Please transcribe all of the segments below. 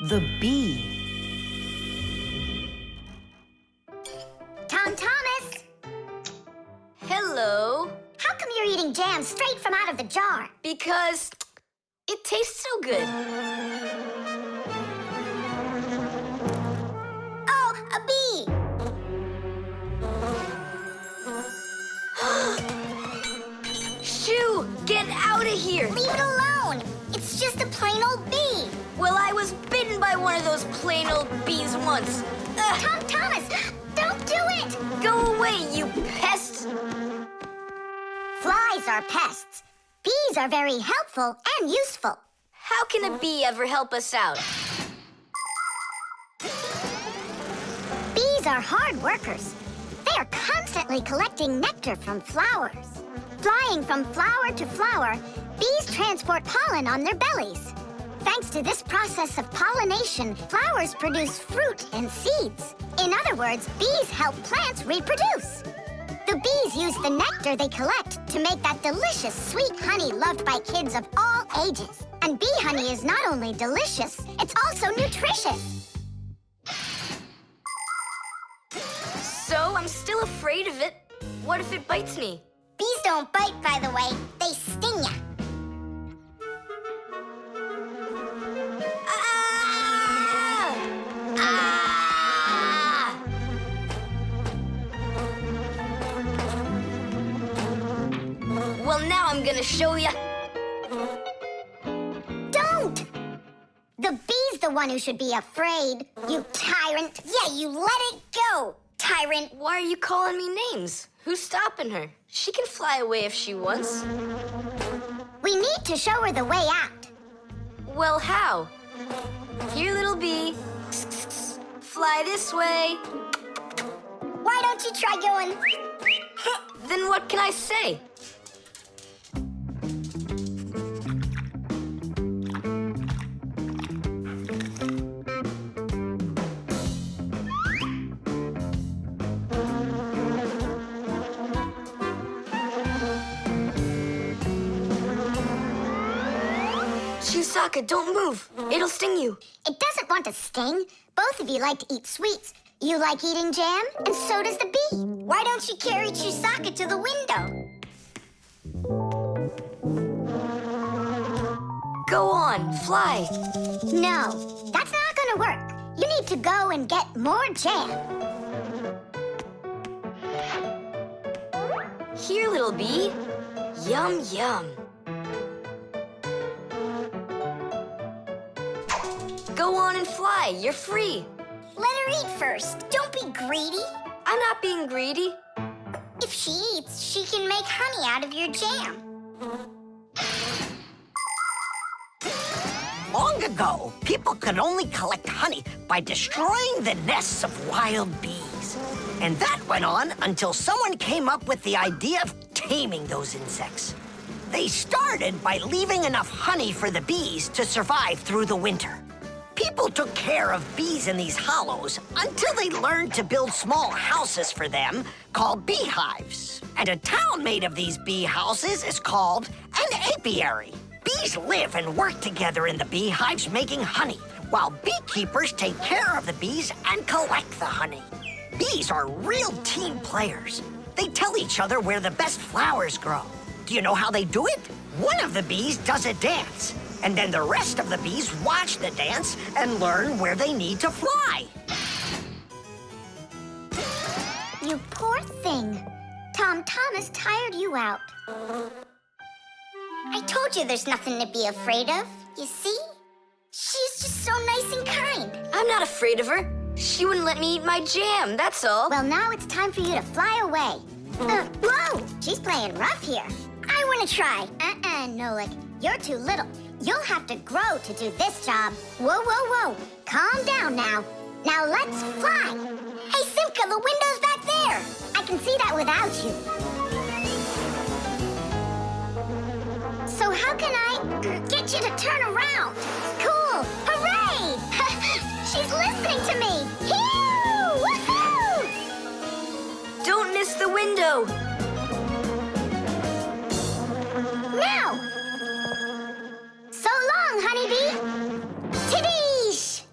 the bee. Tom Thomas! Hello. How come you're eating jam straight from out of the jar? Because it tastes so good. Oh, a bee! Shoo! Get out of here! Leave it alone! It's just a plain old bee! Well, I was bitten by one of those plain old bees once. Tom Thomas, don't do it! Go away, you pest! Flies are pests. Bees are very helpful and useful. How can a bee ever help us out? Bees are hard workers. They are constantly collecting nectar from flowers. Flying from flower to flower, bees transport pollen on their bellies. Thanks to this process of pollination, flowers produce fruit and seeds. In other words, bees help plants reproduce. The bees use the nectar they collect to make that delicious sweet honey loved by kids of all ages. And bee honey is not only delicious, it's also nutritious. So I'm still afraid of it. What if it bites me? Bees don't bite, by the way. They sting ya. Ah! Ah! Well, now I'm gonna show ya. Don't! The bee's the one who should be afraid. You tyrant. Yeah, you let it go, tyrant. Why are you calling me names? Who's stopping her? She can fly away if she wants. We need to show her the way out. Well, how? Here, little bee. Fly this way. Why don't you try going? Then what can I say? Chewsocka, don't move. It'll sting you. It doesn't want to sting. Both of you like to eat sweets. You like eating jam, and so does the bee. Why don't you carry Chewsocka to the window? Go on, fly. No, that's not gonna work. You need to go and get more jam. Here, little bee. Yum, yum. Go on and fly. You're free. Let her eat first. Don't be greedy. I'm not being greedy. If she eats, she can make honey out of your jam. Long ago, people could only collect honey by destroying the nests of wild bees. And that went on until someone came up with the idea of taming those insects. They started by leaving enough honey for the bees to survive through the winter. People took care of bees in these hollows until they learned to build small houses for them called beehives. And a town made of these bee houses is called an apiary. Bees live and work together in the beehives making honey, while beekeepers take care of the bees and collect the honey. Bees are real team players. They tell each other where the best flowers grow. Do you know how they do it? One of the bees does a dance, and then the rest of the bees watch the dance and learn where they need to fly. You poor thing. Tom Thomas tired you out. I told you there's nothing to be afraid of. You see? She's just so nice and kind. I'm not afraid of her. She wouldn't let me eat my jam, that's all. Well, now it's time for you to fly away. Whoa! She's playing rough here. I want to try. Nolik. You're too little. You'll have to grow to do this job. Whoa, whoa, whoa. Calm down now. Now let's fly. Hey, Simka, the window's back there. I can see that without you. So how can I get you to turn around? Cool. Hooray! She's listening to me. Phew! Woohoo! Don't miss the window. Now! So long, honeybee! Tidish!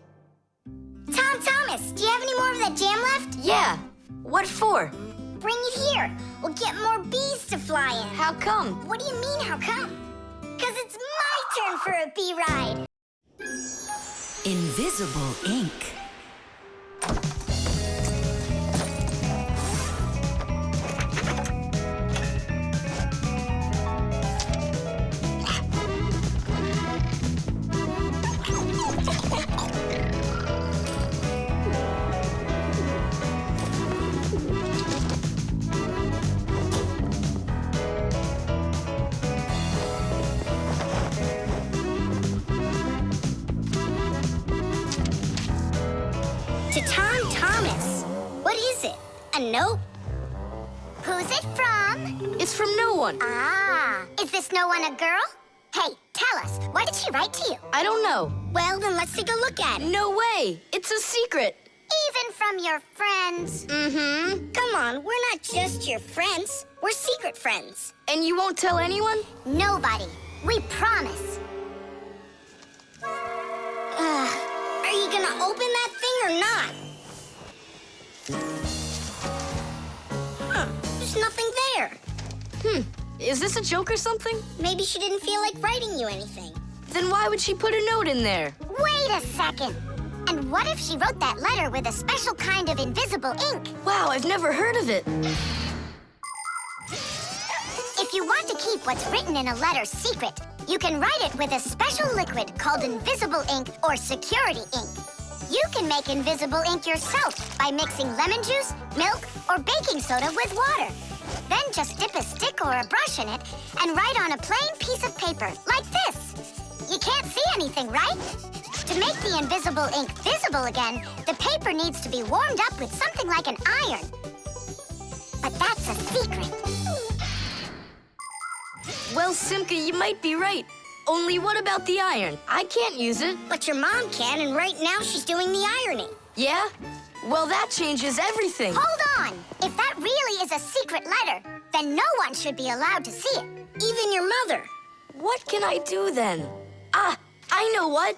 What for? Bring it here. We'll get more bees to fly in. How come? What do you mean, how come? 'Cause it's my turn for a bee ride. Invisible ink. To Tom Thomas. What is it? A note? Who's it from? It's from no one. Ah, is this no one a girl? Hey, tell us, what did she write to you? I don't know. Well, then let's take a look at it. No way. It's a secret. Even from your friends. Mm-hmm. Come on, we're not just your friends. We're secret friends. And you won't tell anyone? Nobody. We promise. Are you gonna open that thing or not? Huh, there's nothing there. Is this a joke or something? Maybe she didn't feel like writing you anything. Then why would she put a note in there? Wait a second. And what if she wrote that letter with a special kind of invisible ink? Wow, I've never heard of it. If you want to keep what's written in a letter secret, you can write it with a special liquid called invisible ink or security ink. You can make invisible ink yourself by mixing lemon juice, milk, or baking soda with water. Then just dip a stick or a brush in it and write on a plain piece of paper, like this. You can't see anything, right? To make the invisible ink visible again, the paper needs to be warmed up with something like an iron. But that's a secret. Well, Simka, you might be right. Only what about the iron? I can't use it. But your mom can, and right now she's doing the ironing. Yeah? Well, that changes everything. Hold on! If that really is a secret letter, then no one should be allowed to see it. Even your mother. What can I do then? Ah, I know what.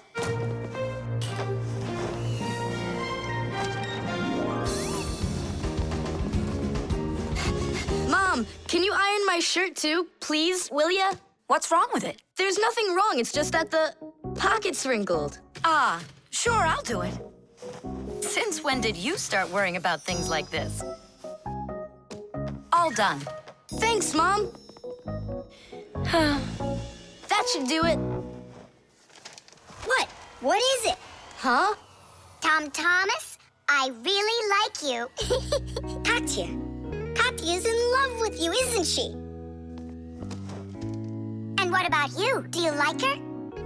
Mom, can you iron my shirt too, please, will ya? What's wrong with it? There's nothing wrong, it's just that the pocket's wrinkled. Ah, sure, I'll do it. Since when did you start worrying about things like this? All done. Thanks, Mom. That should do it. What? What is it? Huh? Tom Thomas, I really like you. Katya. Katya's in love with you, isn't she? And what about you? Do you like her?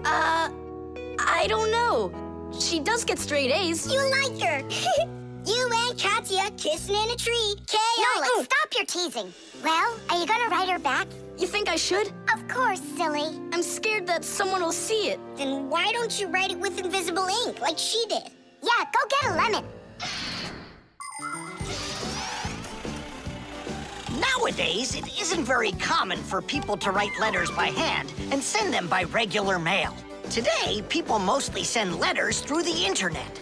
I don't know. She does get straight A's. You like her. You and Katya kissing in a tree. Nolik, stop your teasing. Well, are you gonna write her back? You think I should? Of course, silly. I'm scared that someone will see it. Then why don't you write it with invisible ink like she did? Yeah, go get a lemon. Nowadays, it isn't very common for people to write letters by hand and send them by regular mail. Today, people mostly send letters through the internet.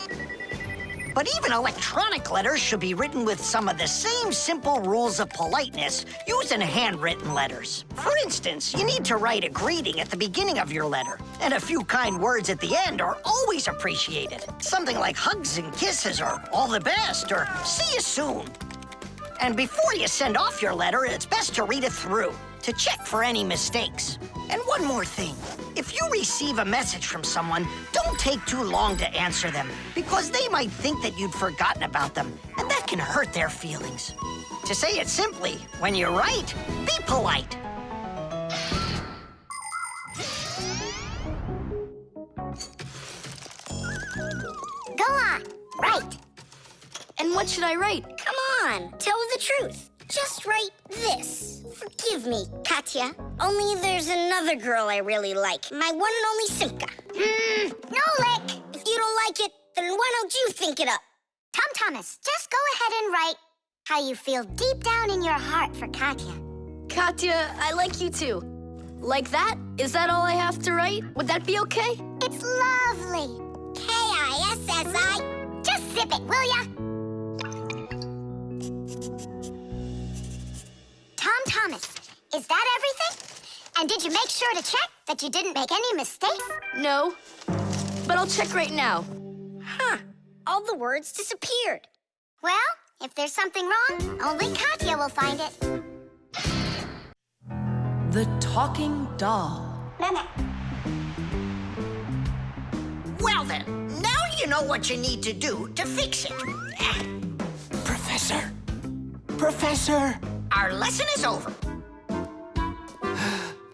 But even electronic letters should be written with some of the same simple rules of politeness used in handwritten letters. For instance, you need to write a greeting at the beginning of your letter, and a few kind words at the end are always appreciated. Something like hugs and kisses, or all the best, or see you soon. And before you send off your letter, it's best to read it through to check for any mistakes. And one more thing. If you receive a message from someone, don't take too long to answer them, because they might think that you'd forgotten about them, and that can hurt their feelings. To say it simply, when you write, be polite. Go on, write. And what should I write? Come on, tell the truth. Just write this. Forgive me, Katya. Only there's another girl I really like. My one and only Simka. Nolik! If you don't like it, then why don't you think it up? Tom Thomas, just go ahead and write how you feel deep down in your heart for Katya. Katya, I like you too. Like that? Is that all I have to write? Would that be okay? It's lovely. K-I-S-S-I. Just zip it, will ya? And did you make sure to check that you didn't make any mistakes? No, but I'll check right now. Huh. All the words disappeared. Well, if there's something wrong, only Katya will find it. The talking doll. Well then, now you know what you need to do to fix it. Professor! Professor! Our lesson is over.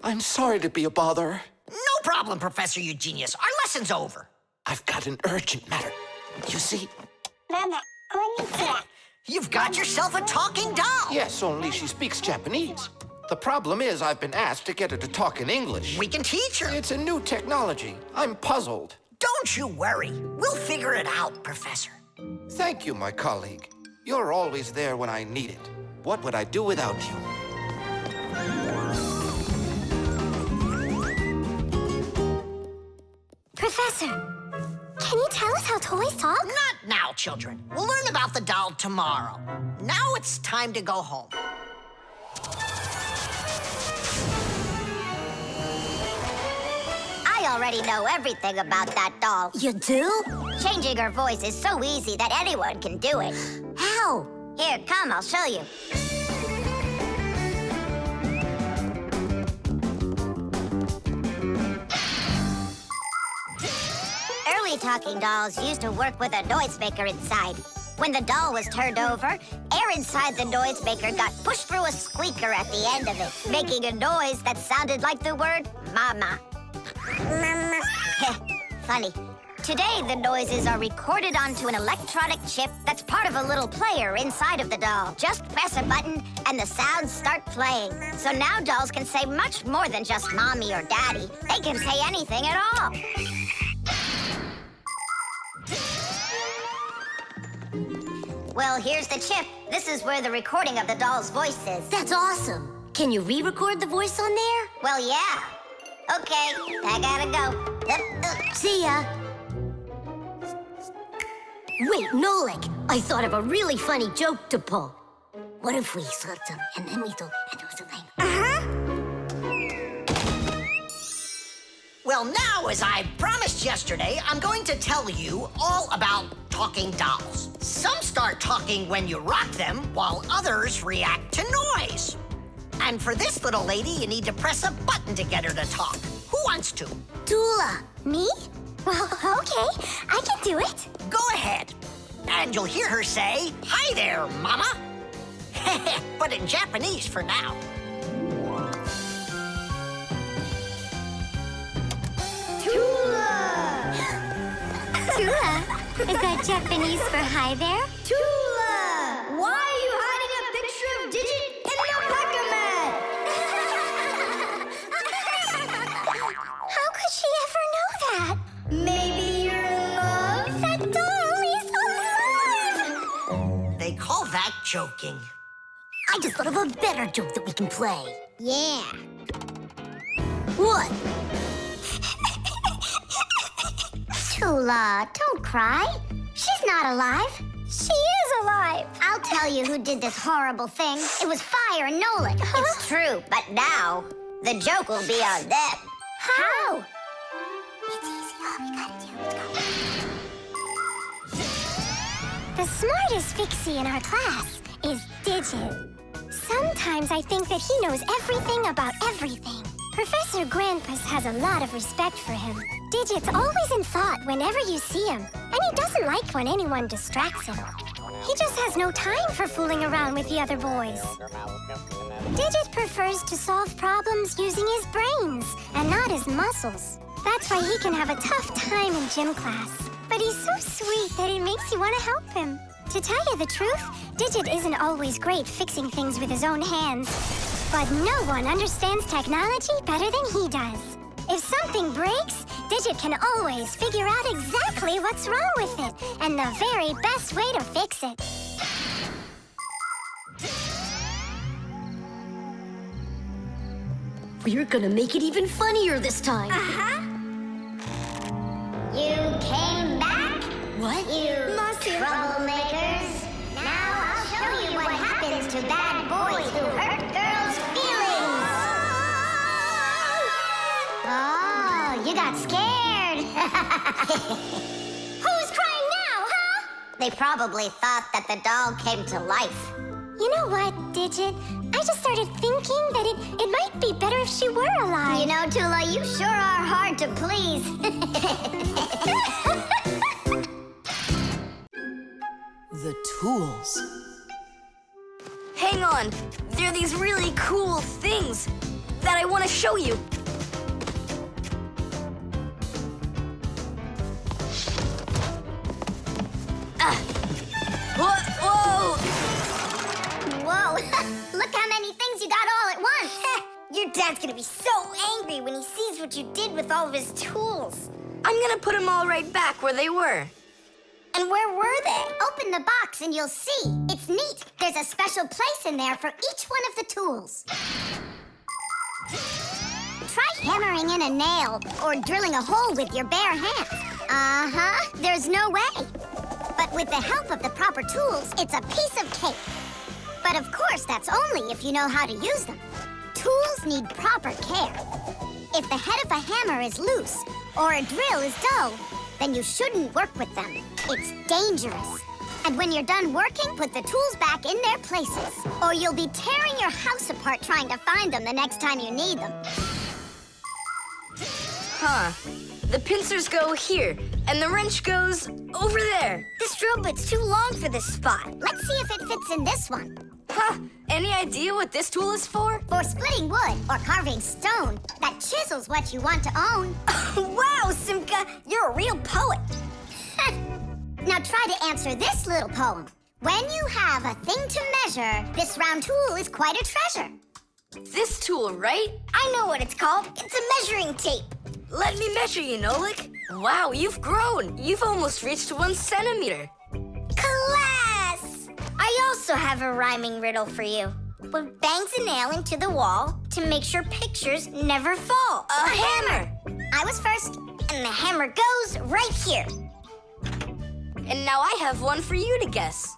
I'm sorry to be a bother. No problem, Professor Eugenius. Our lesson's over. I've got an urgent matter. You see? You've got yourself a talking doll. Yes, only she speaks Japanese. The problem is I've been asked to get her to talk in English. We can teach her. It's a new technology. I'm puzzled. Don't you worry. We'll figure it out, Professor. Thank you, my colleague. You're always there when I need it. What would I do without you? Professor, can you tell us how toys talk? Not now, children. We'll learn about the doll tomorrow. Now it's time to go home. I already know everything about that doll. You do? Changing her voice is so easy that anyone can do it. How? Here, come, I'll show you. Early talking dolls used to work with a noisemaker inside. When the doll was turned over, air inside the noisemaker got pushed through a squeaker at the end of it, making a noise that sounded like the word mama. Mama. Funny. Today, the noises are recorded onto an electronic chip that's part of a little player inside of the doll. Just press a button, and the sounds start playing. So now dolls can say much more than just mommy or daddy. They can say anything at all. Well, here's the chip. This is where the recording of the doll's voice is. That's awesome. Can you re-record the voice on there? Well, yeah. Okay, I gotta go. See ya. Wait, Nolik, I thought of a really funny joke to pull. What if we slept them and then we told and it was a name? Well, now, as I promised yesterday, I'm going to tell you all about talking dolls. Some start talking when you rock them, while others react to noise. And for this little lady, you need to press a button to get her to talk. Who wants to? Tula. Me? Well, okay, I can do it. Go ahead. And you'll hear her say, "Hi there, Mama." But in Japanese for now. Tula. Is that Japanese for hi there? Tula! Why are you hiding a picture of Digit in your packer mat? How could she ever know that? Maybe you're in love? That doll is alive! They call that joking. I just thought of a better joke that we can play. Yeah. What? Tula, don't cry. She's not alive. She is alive. I'll tell you who did this horrible thing. It was Fire and Nolik. It's true, but now the joke will be on them. How? It's easy. All we gotta do is go. The smartest Fixie in our class is Digit. Sometimes I think that he knows everything about everything. Professor Grandpus has a lot of respect for him. Digit's always in thought whenever you see him, and he doesn't like when anyone distracts him. He just has no time for fooling around with the other boys. Digit prefers to solve problems using his brains and not his muscles. That's why he can have a tough time in gym class. But he's so sweet that it makes you want to help him. To tell you the truth, Digit isn't always great fixing things with his own hands. But no one understands technology better than he does. If something breaks, Digit can always figure out exactly what's wrong with it and the very best way to fix it. We're gonna make it even funnier this time. You came back? What? You troublemakers. Now I'll show you what happens to bad boys who hurt girls' feelings. Who's crying now, huh? They probably thought that the doll came to life. You know what, Digit? I just started thinking that it might be better if she were alive. You know, Tula, you sure are hard to please. The tools. Hang on. There are these really cool things that I want to show you. Whoa! Whoa, look how many things you got all at once. Your dad's gonna be so angry when he sees what you did with all of his tools. I'm gonna put them all right back where they were. And where were they? Open the box and you'll see. It's neat. There's a special place in there for each one of the tools. Try hammering in a nail or drilling a hole with your bare hands. Uh-huh, there's no way. But with the help of the proper tools, it's a piece of cake. But of course, that's only if you know how to use them. Tools need proper care. If the head of a hammer is loose or a drill is dull, then you shouldn't work with them. It's dangerous. And when you're done working, put the tools back in their places, or you'll be tearing your house apart trying to find them the next time you need them. Huh. The pincers go here, and the wrench goes over there. This drill bit's too long for this spot. Let's see if it fits in this one. Huh. Any idea what this tool is for? For splitting wood or carving stone, that chisels what you want to own. Wow, Simka, you're a real poet. Now try to answer this little poem. When you have a thing to measure, this round tool is quite a treasure. This tool, right? I know what it's called. It's a measuring tape. Let me measure you, Nolik. Wow, you've grown. You've almost reached 1 centimeter. Class! I also have a rhyming riddle for you. What bangs a nail into the wall to make sure pictures never fall? A hammer! I was first. And the hammer goes right here. And now I have one for you to guess.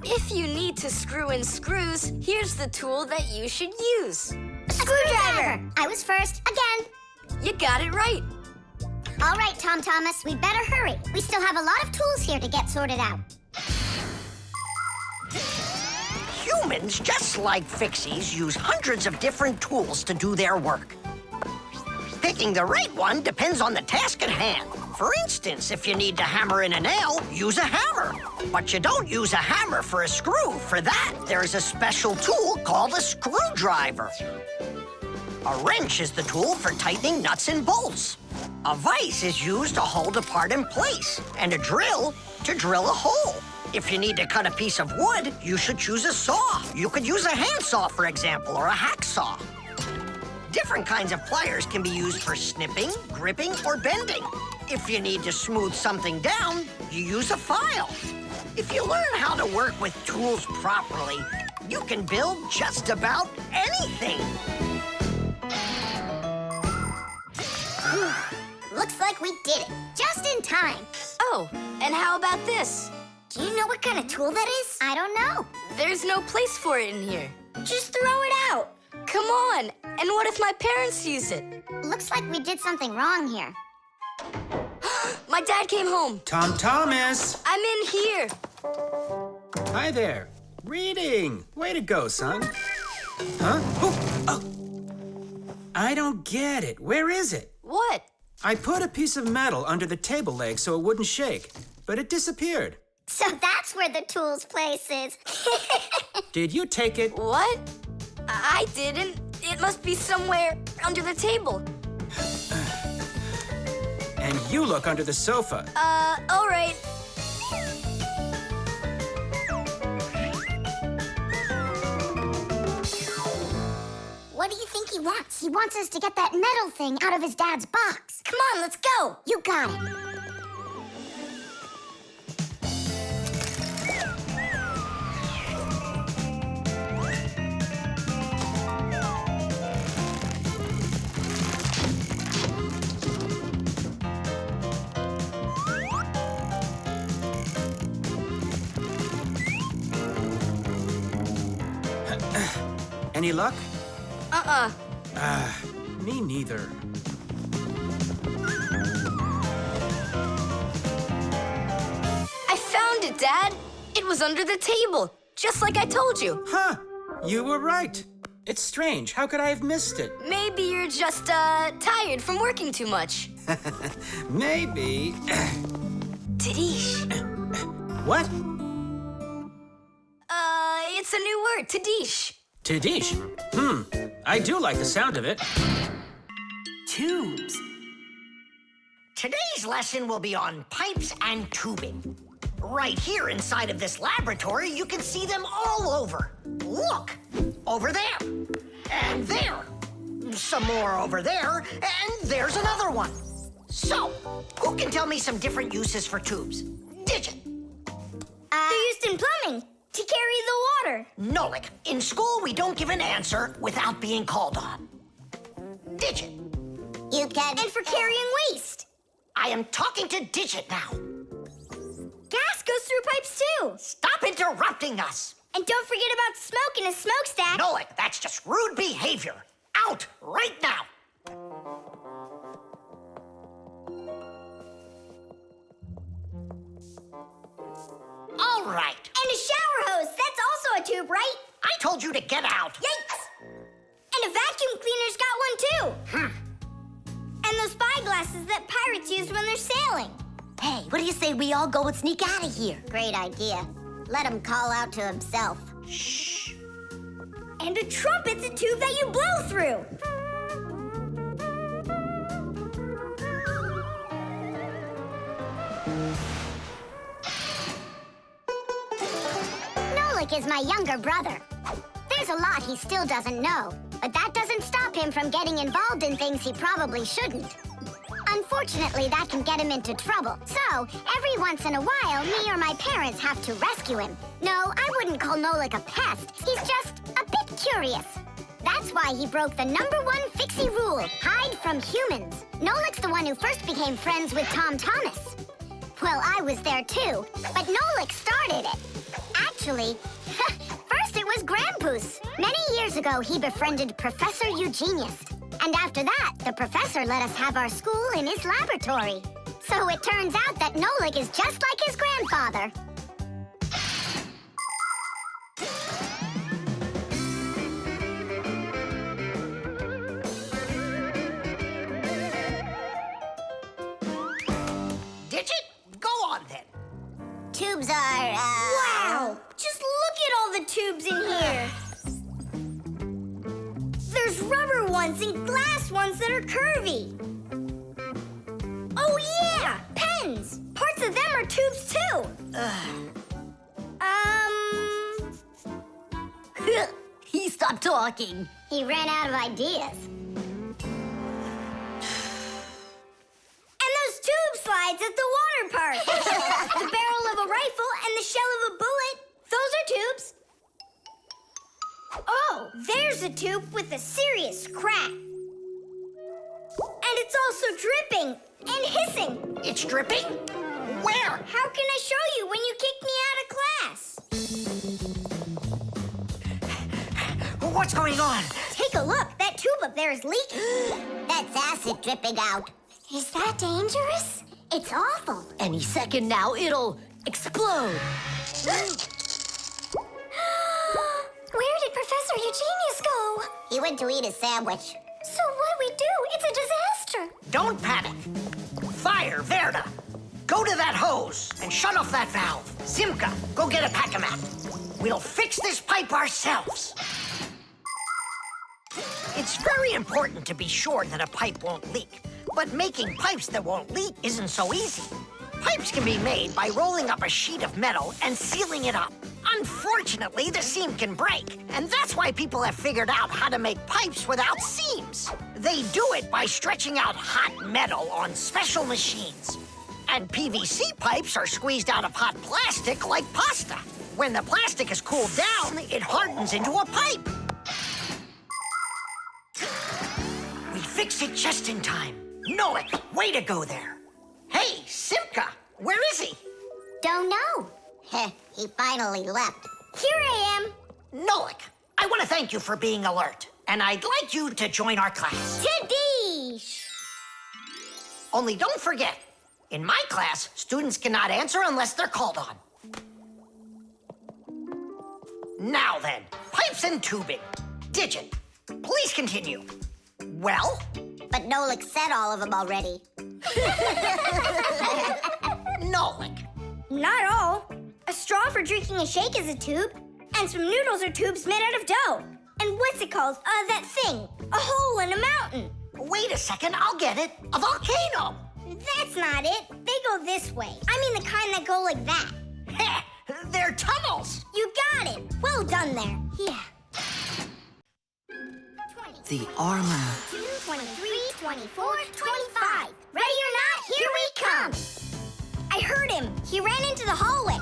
If you need to screw in screws, here's the tool that you should use. A screwdriver! I was first, again. You got it right. All right, Tom Thomas, we better hurry. We still have a lot of tools here to get sorted out. Humans, just like Fixies, use hundreds of different tools to do their work. Picking the right one depends on the task at hand. For instance, if you need to hammer in a nail, use a hammer. But you don't use a hammer for a screw. For that, there's a special tool called a screwdriver. A wrench is the tool for tightening nuts and bolts. A vise is used to hold a part in place, and a drill to drill a hole. If you need to cut a piece of wood, you should choose a saw. You could use a handsaw, for example, or a hacksaw. Different kinds of pliers can be used for snipping, gripping, or bending. If you need to smooth something down, you use a file. If you learn how to work with tools properly, you can build just about anything. Looks like we did it, just in time. Oh, and how about this? Do you know what kind of tool that is? I don't know. There's no place for it in here. Just throw it out. Come on. And what if my parents use it? Looks like we did something wrong here. My dad came home. Tom Thomas! I'm in here. Hi there. Reading. Way to go, son. Huh? Oh! I don't get it. Where is it? What? I put a piece of metal under the table leg so it wouldn't shake, but it disappeared. So that's where the tools place is. Did you take it? What? I didn't. It must be somewhere under the table. And you look under the sofa. All right. What do you think he wants? He wants us to get that metal thing out of his dad's box. Come on, let's go. You got it. Any luck? Uh-uh. Me neither. Dad. It was under the table, just like I told you. Huh, you were right. It's strange. How could I have missed it? Maybe you're just, tired from working too much. Maybe. Tadish. What? It's a new word, Tadish. Tadish. I do like the sound of it. Tubes. Today's lesson will be on pipes and tubing. Right here inside of this laboratory, you can see them all over. Look, over there, and there. Some more over there, and there's another one. So, who can tell me some different uses for tubes? Digit. They're used in plumbing to carry the water. Nolik, in school we don't give an answer without being called on. Digit. You can. And for carrying waste. I am talking to Digit now. Gas goes through pipes too. Stop interrupting us. And don't forget about smoke in a smokestack. Nolik, that's just rude behavior. Out right now. All right. And a shower hose. That's also a tube, right? I told you to get out. Yikes! And a vacuum cleaner's got one too. And those spyglasses that pirates use when they're sailing. Hey, what do you say we all go and sneak out of here? Great idea. Let him call out to himself. Shh. And a trumpet's a tube that you blow through. Nolik is my younger brother. There's a lot he still doesn't know, but that doesn't stop him from getting involved in things he probably shouldn't. Unfortunately, that can get him into trouble. So, every once in a while, me or my parents have to rescue him. No, I wouldn't call Nolik a pest. He's just a bit curious. That's why he broke the #1 Fixie rule, hide from humans. Nolik's the one who first became friends with Tom Thomas. Well, I was there too, but Nolik started it. Actually, first it was Grampus. Many years ago, he befriended Professor Eugenius. And after that, the professor let us have our school in his laboratory. So it turns out that Nolik is just like his grandfather. Digit, go on then. Tubes are, Wow! Just look at all the tubes in here. There's rubber ones and glass ones that are curvy. Oh yeah! Pens! Parts of them are tubes too. He stopped talking. He ran out of ideas. And those tube slides at the water park. The barrel of a rifle and the shell of a bullet. Those are tubes. Oh, there's a tube with a serious crack. And it's also dripping and hissing. It's dripping? Where? How can I show you when you kicked me out of class? What's going on? Take a look. That tube up there is leaking. That's acid dripping out. Is that dangerous? It's awful. Any second now, it'll explode. Where did Professor Eugenius go? He went to eat a sandwich. So what do we do? It's a disaster. Don't panic. Fire, Verda. Go to that hose and shut off that valve. Simka, go get a pack-a-mat. We'll fix this pipe ourselves. It's very important to be sure that a pipe won't leak. But making pipes that won't leak isn't so easy. Pipes can be made by rolling up a sheet of metal and sealing it up. Unfortunately, the seam can break, and that's why people have figured out how to make pipes without seams. They do it by stretching out hot metal on special machines. And PVC pipes are squeezed out of hot plastic like pasta. When the plastic is cooled down, it hardens into a pipe. We fixed it just in time. Nolik, way to go there. Hey, Simka, where is he? Don't know. He finally left. Here I am. Nolik, I want to thank you for being alert, and I'd like you to join our class. Tadish! Only don't forget, in my class, students cannot answer unless they're called on. Now then, pipes and tubing. Digit, please continue. Well? But Nolik said all of them already. Nolik. Not all. A straw for drinking a shake is a tube, and some noodles are tubes made out of dough. And what's it called? That thing. A hole in a mountain. Wait a second, I'll get it. A volcano. That's not it. They go this way. I mean the kind that go like that. Heh, they're tunnels. You got it. Well done there. Yeah. The armor. 23, 24, 25. Ready or not, here we come. I heard him. He ran into the hallway.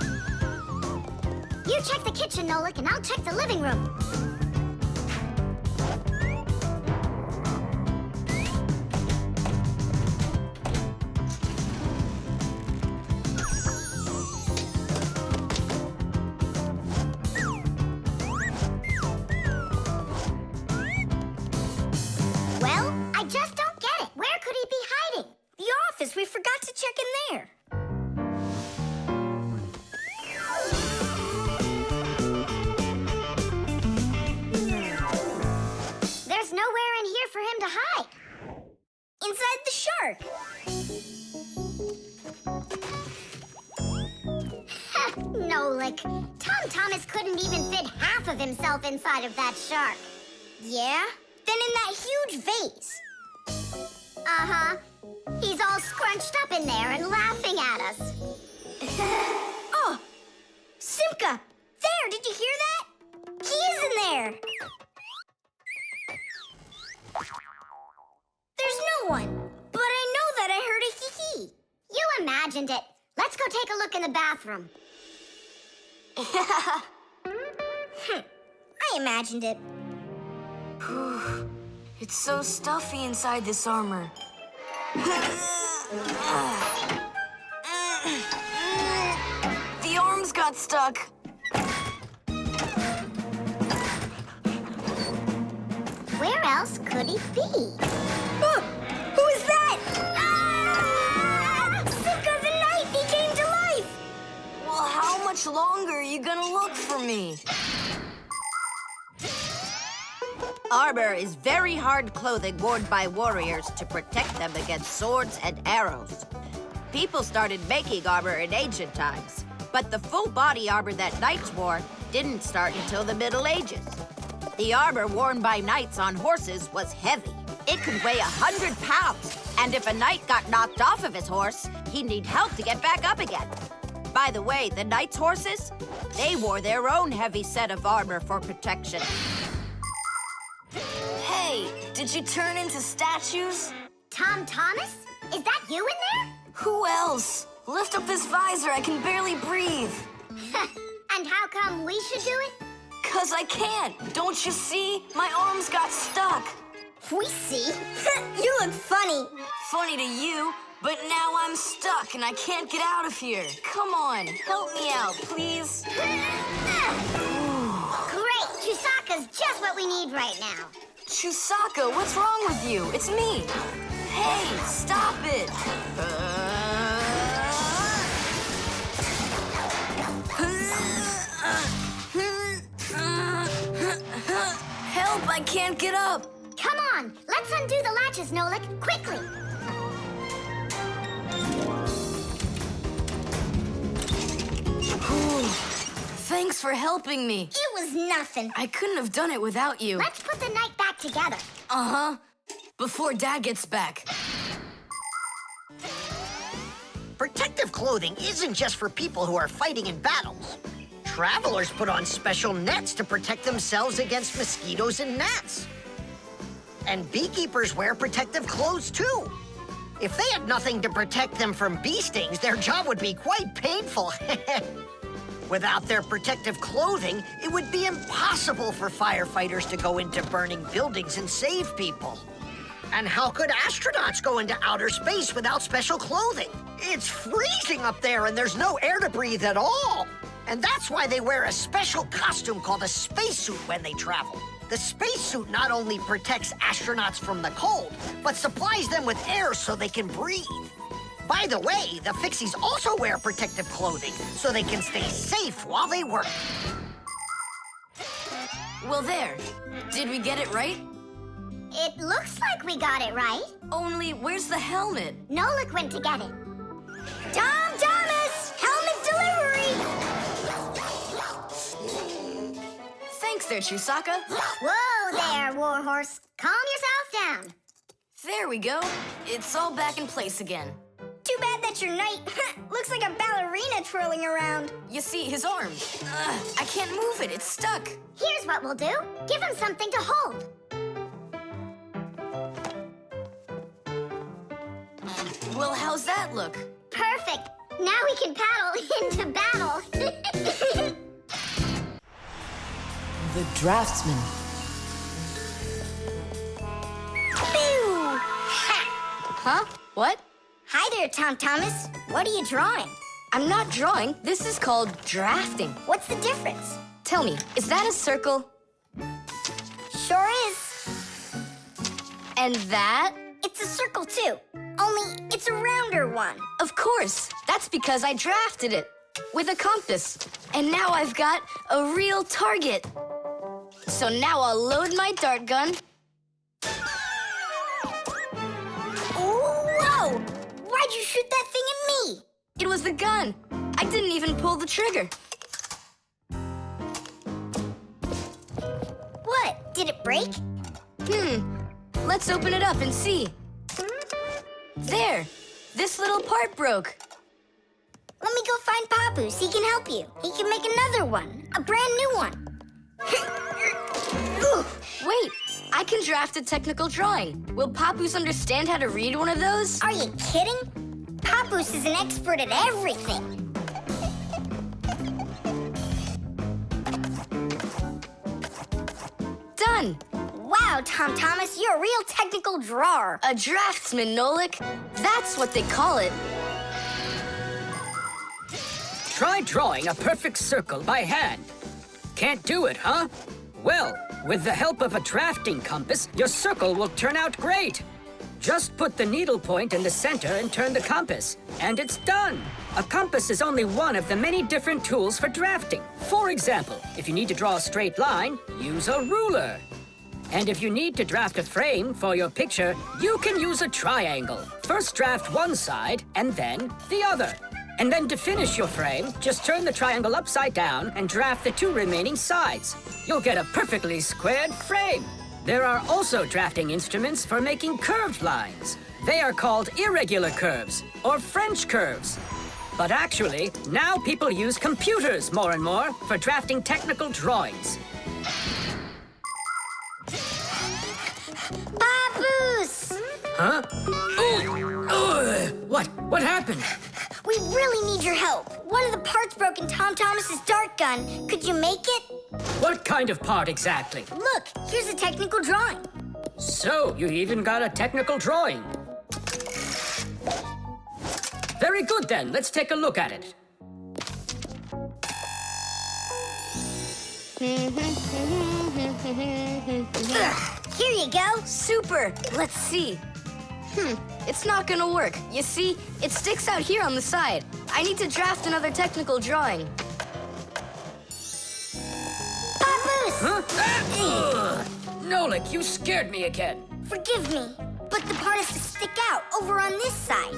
You check the kitchen, Nolik, and I'll check the living room. Well, I just don't get it. Where could he be hiding? The office. We forgot to check in there. There's nowhere in here for him to hide. Inside the shark. Nolik, Tom Thomas couldn't even fit half of himself inside of that shark. Yeah? Then in that huge vase. Uh-huh. He's all scrunched up in there and laughing at us. Oh! Simka! There! Did you hear that? He is in there! There's no one. But I know that I heard a hee-hee. You imagined it. Let's go take a look in the bathroom. I imagined it. It's so stuffy inside this armor. The arms got stuck. Where else could he be? Who is that? Ah! Simka the Knight! He came to life! Well, how much longer are you gonna look for me? Armor is very hard clothing worn by warriors to protect them against swords and arrows. People started making armor in ancient times, but the full body armor that knights wore didn't start until the Middle Ages. The armor worn by knights on horses was heavy. It could weigh 100 pounds, and if a knight got knocked off of his horse, he'd need help to get back up again. By the way, the knights' horses, they wore their own heavy set of armor for protection. Hey, did you turn into statues? Tom Thomas? Is that you in there? Who else? Lift up this visor, I can barely breathe. And how come we should do it? 'Cause I can't. Don't you see? My arms got stuck. We see. You look funny. Funny to you, but now I'm stuck and I can't get out of here. Come on, help me out, please. Great! Chewsocka's just what we need right now. Chewsocka, what's wrong with you? It's me. Hey, stop it. Help, I can't get up. Come on, let's undo the latches, Nolik, quickly. Thanks for helping me. It was nothing. I couldn't have done it without you. Let's put the night back together. Uh-huh. Before Dad gets back. Protective clothing isn't just for people who are fighting in battles. Travelers put on special nets to protect themselves against mosquitoes and gnats. And beekeepers wear protective clothes too. If they had nothing to protect them from bee stings, their job would be quite painful. Without their protective clothing, it would be impossible for firefighters to go into burning buildings and save people. And how could astronauts go into outer space without special clothing? It's freezing up there and there's no air to breathe at all. And that's why they wear a special costume called a spacesuit when they travel. The spacesuit not only protects astronauts from the cold, but supplies them with air so they can breathe. By the way, the Fixies also wear protective clothing so they can stay safe while they work. Well, there. Did we get it right? It looks like we got it right. Only, where's the helmet? Nolik went to get it. Tom Thomas! Helmet delivery! Thanks there, Chewsocka. Whoa there, Warhorse. Calm yourself down. There we go. It's all back in place again. Too bad that your knight looks like a ballerina twirling around. You see, his arm. I can't move it. It's stuck. Here's what we'll do. Give him something to hold. Well, how's that look? Perfect. Now we can paddle into battle. The draftsman. Pew! Huh? What? Hi there, Tom Thomas. What are you drawing? I'm not drawing. This is called drafting. What's the difference? Tell me, is that a circle? Sure is. And that? It's a circle, too. Only it's a rounder one. Of course. That's because I drafted it with a compass. And now I've got a real target. So now I'll load my dart gun. Whoa! Why'd you shoot that thing at me? It was the gun. I didn't even pull the trigger. What? Did it break? Let's open it up and see. There. This little part broke. Let me go find Papoose. He can help you. He can make another one. A brand new one. Wait, I can draft a technical drawing. Will Papoose understand how to read one of those? Are you kidding? Papoose is an expert at everything. Done. Wow, Tom Thomas, you're a real technical drawer. A draftsman, Nolik. That's what they call it. Try drawing a perfect circle by hand. Can't do it, huh? Well, with the help of a drafting compass, your circle will turn out great. Just put the needle point in the center and turn the compass, and it's done. A compass is only one of the many different tools for drafting. For example, if you need to draw a straight line, use a ruler. And if you need to draft a frame for your picture, you can use a triangle. First draft one side, and then the other. And then to finish your frame, just turn the triangle upside down and draft the two remaining sides. You'll get a perfectly squared frame. There are also drafting instruments for making curved lines. They are called irregular curves, or French curves. But actually, now people use computers more and more for drafting technical drawings. Papoose! Huh? What happened? We really need your help. One of the parts broke in Tom Thomas's dart gun. Could you make it? What kind of part exactly? Look, here's a technical drawing. So, you even got a technical drawing. Very good then, let's take a look at it. Here you go. Super. Let's see. It's not gonna work. You see, it sticks out here on the side. I need to draft another technical drawing. Papoose! Huh? Nolik, you scared me again. Forgive me, but the part has to stick out over on this side.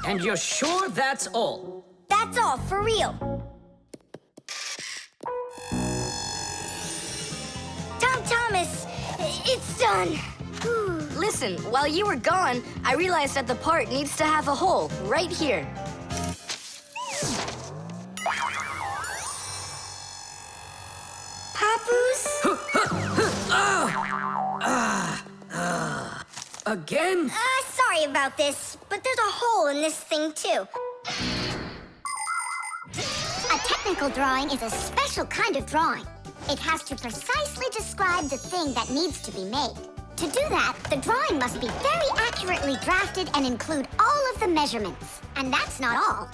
And you're sure that's all? That's all, for real. Tom Thomas, it's done. Listen, while you were gone, I realized that the part needs to have a hole right here. Papoose? Again? Sorry about this, but there's a hole in this thing, too. A technical drawing is a special kind of drawing. It has to precisely describe the thing that needs to be made. To do that, the drawing must be very accurately drafted and include all of the measurements. And that's not all.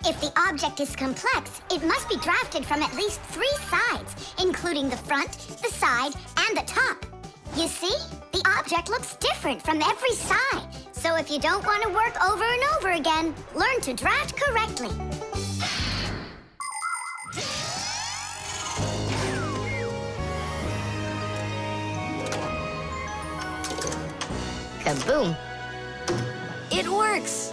If the object is complex, it must be drafted from at least 3 sides, including the front, the side, and the top. You see? The object looks different from every side. So if you don't want to work over and over again, learn to draft correctly. Kaboom. It works.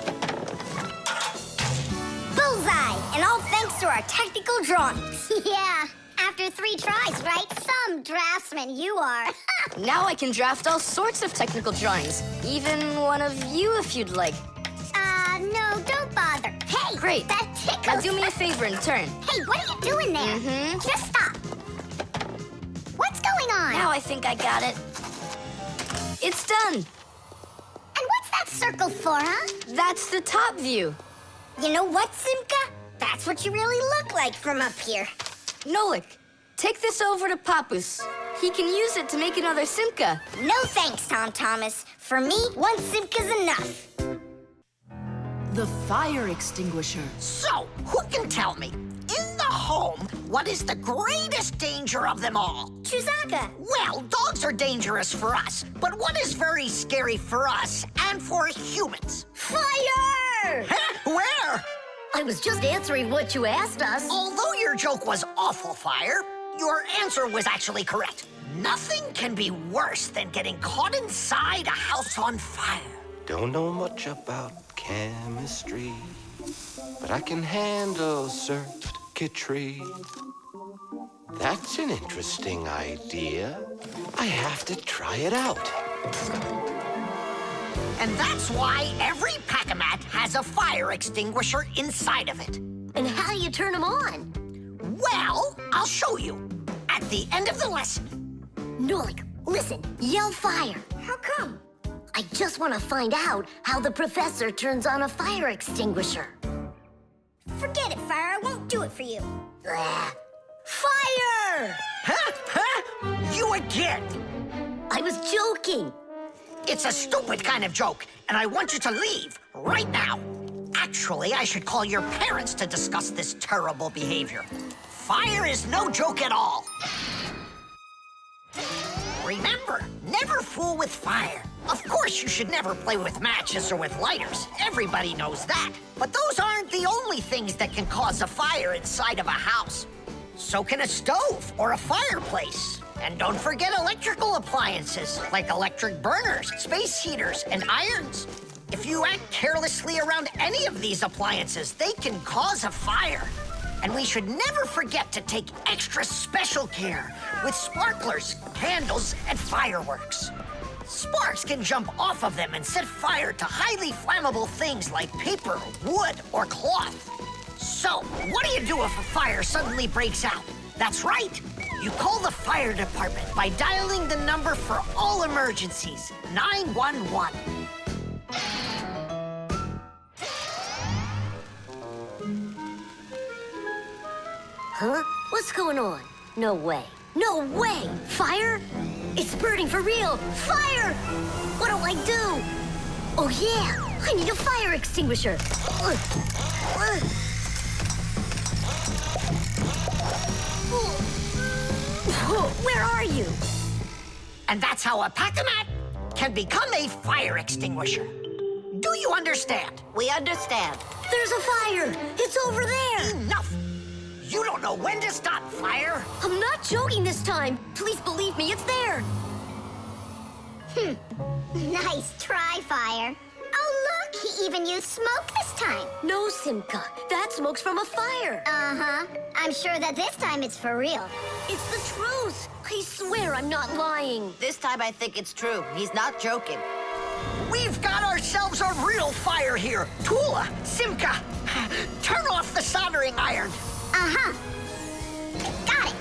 Bullseye! And all thanks to our technical drawings. Yeah, after 3 tries, right? Some draftsman you are. Now I can draft all sorts of technical drawings. Even one of you if you'd like. No, don't bother. Hey, Great. that tickles. Now do me a favor and turn. Hey, what are you doing there? Just stop. What's going on? Now I think I got it. It's done. And what's that circle for, huh? That's the top view. You know what, Simka? That's what you really look like from up here. Nolik, take this over to Papus. He can use it to make another Simka. No thanks, Tom Thomas. For me, 1 Simka's enough. The fire extinguisher. So, who can tell me, in the home, what is the greatest danger of them all? Chewsocka. Well, dogs are dangerous for us, but what is very scary for us and for humans? Fire! Huh? Where? I was just answering what you asked us. Although your joke was awful, Fire, your answer was actually correct. Nothing can be worse than getting caught inside a house on fire. Don't know much about chemistry, but I can handle circuitry. That's an interesting idea. I have to try it out. And that's why every Pac-a-mat has a fire extinguisher inside of it. And how do you turn them on? Well, I'll show you at the end of the lesson. Nolik, listen, yell fire. How come? I just want to find out how the professor turns on a fire extinguisher. Forget it, Fire. I won't do it for you. Fire! Huh? Huh? You again. I was joking. It's a stupid kind of joke, and I want you to leave right now. Actually, I should call your parents to discuss this terrible behavior. Fire is no joke at all. Remember, never fool with fire. Of course, you should never play with matches or with lighters. Everybody knows that. But those aren't the only things that can cause a fire inside of a house. So can a stove or a fireplace. And don't forget electrical appliances, like electric burners, space heaters, and irons. If you act carelessly around any of these appliances, they can cause a fire. And we should never forget to take extra special care with sparklers, candles, and fireworks. Sparks can jump off of them and set fire to highly flammable things like paper, wood, or cloth. So, what do you do if a fire suddenly breaks out? That's right. You call the fire department by dialing the number for all emergencies, 911. Huh? What's going on? No way. No way! Fire? It's burning for real! Fire! What do I do? Oh yeah! I need a fire extinguisher! Where are you? And that's how a Pac-a-mat can become a fire extinguisher. Do you understand? We understand. There's a fire! It's over there! Enough! You don't know when to stop fire? I'm not joking this time! Please believe me, it's there! Nice try, Fire. Oh, look, he even used smoke this time. No, Simka. That smoke's from a fire. Uh-huh. I'm sure that this time it's for real. It's the truth. I swear I'm not lying. This time I think it's true. He's not joking. We've got ourselves a real fire here. Tula, Simka, turn off the soldering iron. Uh-huh. Got it.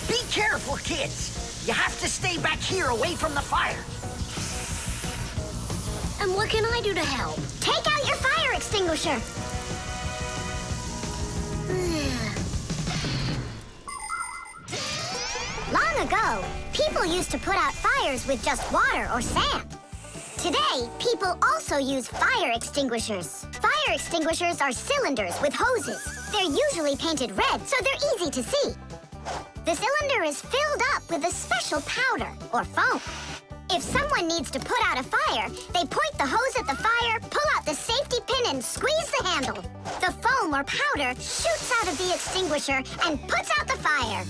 Be careful, kids. You have to stay back here away from the fire. And what can I do to help? Take out your fire extinguisher. Long ago, people used to put out fires with just water or sand. Today, people also use fire extinguishers. Fire extinguishers are cylinders with hoses. They're usually painted red, so they're easy to see. The cylinder is filled up with a special powder, or foam. If someone needs to put out a fire, they point the hose at the fire, pull out the safety pin, and squeeze the handle. The foam or powder shoots out of the extinguisher and puts out the fire.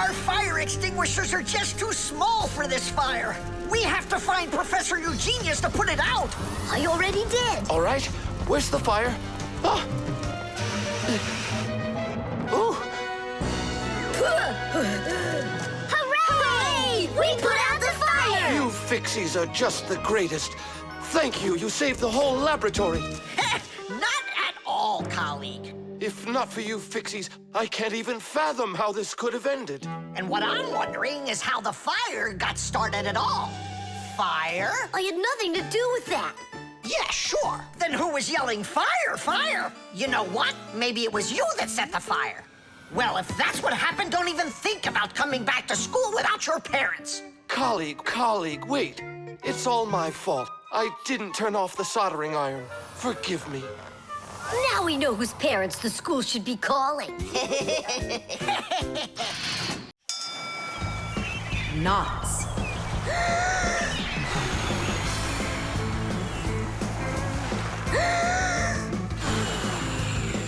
Our fire extinguishers are just too small for this fire. We have to find Professor Eugenius to put it out. I already did. All right, where's the fire? Ah. Ooh. Hooray! We put out the fire! You Fixies are just the greatest. Thank you. You saved the whole laboratory. Not at all, colleague. If not for you Fixies, I can't even fathom how this could have ended. And what I'm wondering is how the fire got started at all. Fire? I had nothing to do with that. Yeah, sure. Then who was yelling, fire, fire? You know what? Maybe it was you that set the fire. Well, if that's what happened, don't even think about coming back to school without your parents. Colleague, wait. It's all my fault. I didn't turn off the soldering iron. Forgive me. Now we know whose parents the school should be calling. Knots.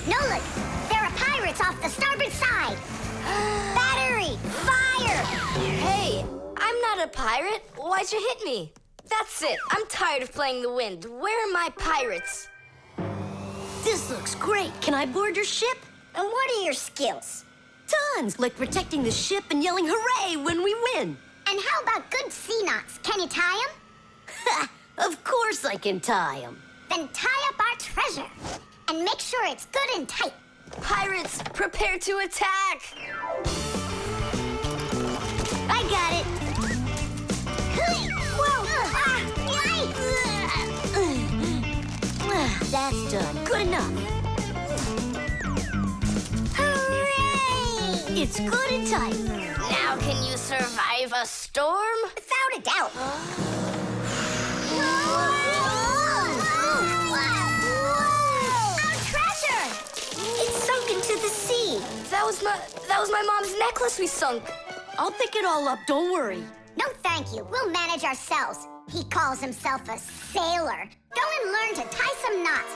Nolik, there are pirates off the starboard side. Battery, fire! Hey, I'm not a pirate. Why'd you hit me? That's it. I'm tired of playing the wind. Where are my pirates? This looks great. Can I board your ship? And what are your skills? Tons, like protecting the ship and yelling hooray when we win. And how about good sea knots? Can you tie them? Of course I can tie them. Then tie up our treasure. And make sure it's good and tight. Pirates, prepare to attack! I got it. Whoa! That's done. Good enough. Hooray! It's good and tight. Now can you survive a storm? Without a doubt. Our treasure! It's sunk into the sea. That was my mom's necklace we sunk. I'll pick it all up, don't worry. No, thank you. We'll manage ourselves. He calls himself a sailor. Go and learn to tie some knots.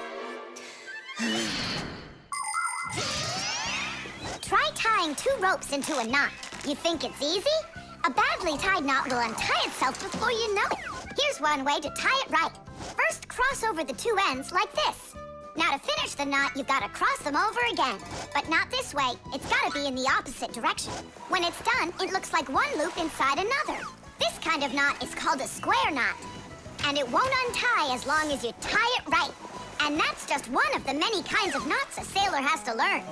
Try tying 2 ropes into a knot. You think it's easy? A badly tied knot will untie itself before you know it. Here's one way to tie it right. First, cross over the 2 ends like this. Now, to finish the knot, you've got to cross them over again. But not this way. It's got to be in the opposite direction. When it's done, it looks like one loop inside another. This kind of knot is called a square knot. And it won't untie as long as you tie it right. And that's just one of the many kinds of knots a sailor has to learn.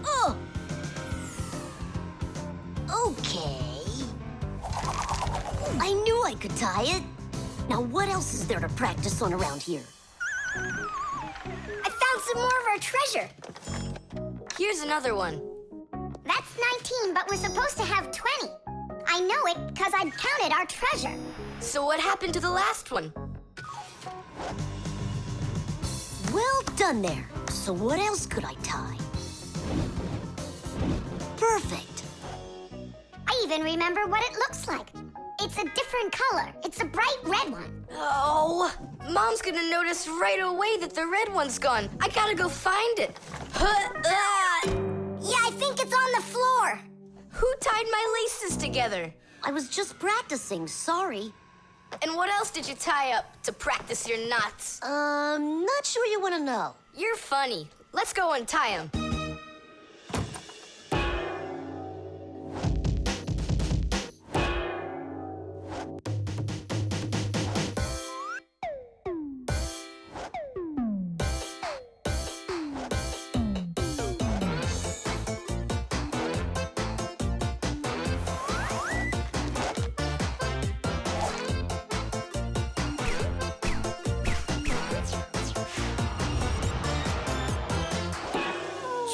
Oh! Okay. I knew I could tie it. Now what else is there to practice on around here? I found some more of our treasure. Here's another one. That's 19, but we're supposed to have 20. I know it because I'd counted our treasure. So what happened to the last one? Well done there. So what else could I tie? Perfect. I even remember what it looks like. It's a different color. It's a bright red one. Oh, Mom's gonna notice right away that the red one's gone. I gotta go find it. Yeah, I think it's on the floor. Who tied my laces together? I was just practicing, sorry. And what else did you tie up to practice your knots? Not sure you want to know. You're funny. Let's go untie them.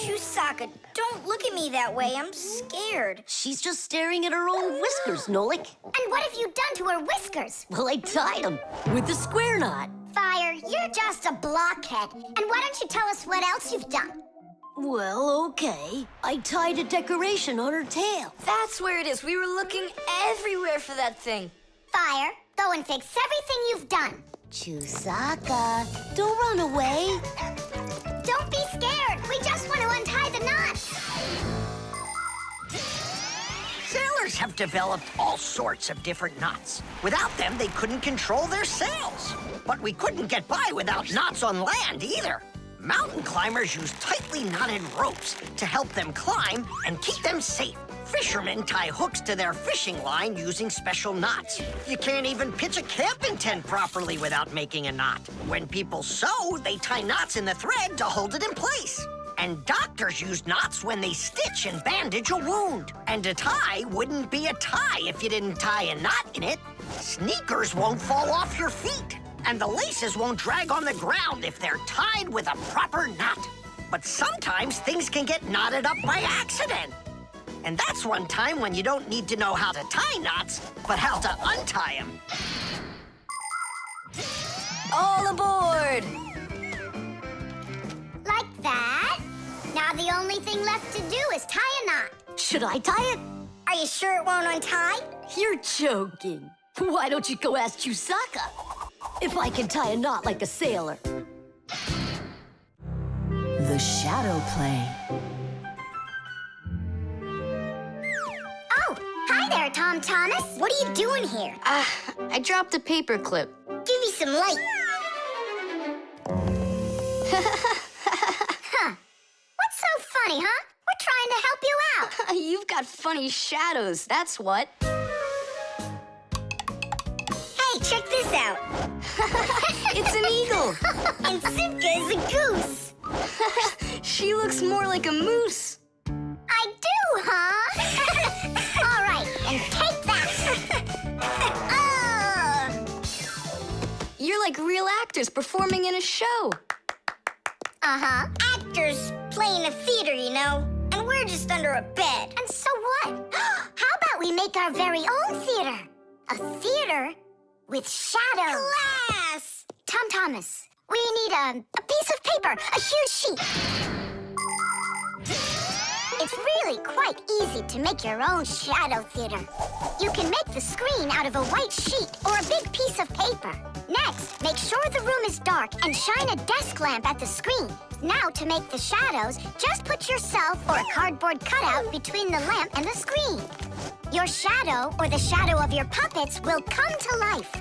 Chewsocka, don't look at me that way. I'm scared. She's just staring at her own whiskers, Nolik. And what have you done to her whiskers? Well, I tied them with the square knot. Fire, you're just a blockhead. And why don't you tell us what else you've done? Well, okay. I tied a decoration on her tail. That's where it is. We were looking everywhere for that thing. Fire, go and fix everything you've done. Chewsocka, don't run away. Don't be scared. We just want to untie the knots. Sailors have developed all sorts of different knots. Without them, they couldn't control their sails. But we couldn't get by without knots on land either. Mountain climbers use tightly knotted ropes to help them climb and keep them safe. Fishermen tie hooks to their fishing line using special knots. You can't even pitch a camping tent properly without making a knot. When people sew, they tie knots in the thread to hold it in place. And doctors use knots when they stitch and bandage a wound. And a tie wouldn't be a tie if you didn't tie a knot in it. Sneakers won't fall off your feet. And the laces won't drag on the ground if they're tied with a proper knot. But sometimes things can get knotted up by accident. And that's one time when you don't need to know how to tie knots, but how to untie them. All aboard! Like that. Now the only thing left to do is tie a knot. Should I tie it? Are you sure it won't untie? You're joking. Why don't you go ask Chewsocka if I can tie a knot like a sailor? The shadow play. Oh, hi there, Tom Thomas. What are you doing here? I dropped a paper clip. Give me some light. Huh. What's so funny, huh? We're trying to help you out. You've got funny shadows, that's what. Hey, check this out. It's an eagle. And Simka is a goose. She looks more like a moose. I do, huh? All right, and take that. You're like real actors performing in a show. Uh-huh. Actors playing a theater, you know? And we're just under a bed. And so what? How about we make our very own theater? A theater with shadows. Class! Tom Thomas, we need a piece of paper, a huge sheet. It's really quite easy to make your own shadow theater. You can make the screen out of a white sheet or a big piece of paper. Next, make sure the room is dark and shine a desk lamp at the screen. Now, to make the shadows, just put yourself or a cardboard cutout between the lamp and the screen. Your shadow or the shadow of your puppets will come to life.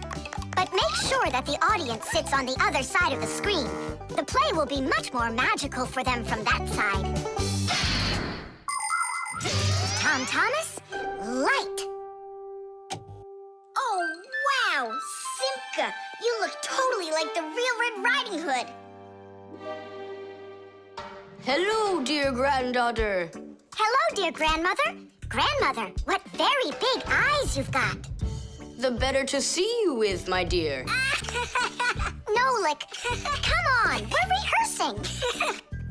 But make sure that the audience sits on the other side of the screen. The play will be much more magical for them from that side. Tom Thomas, light. Oh, wow! Simka, you look totally like the real Red Riding Hood. Hello, dear granddaughter. Hello, dear grandmother. Grandmother, what very big eyes you've got. The better to see you with, my dear. Nolik, come on, we're rehearsing.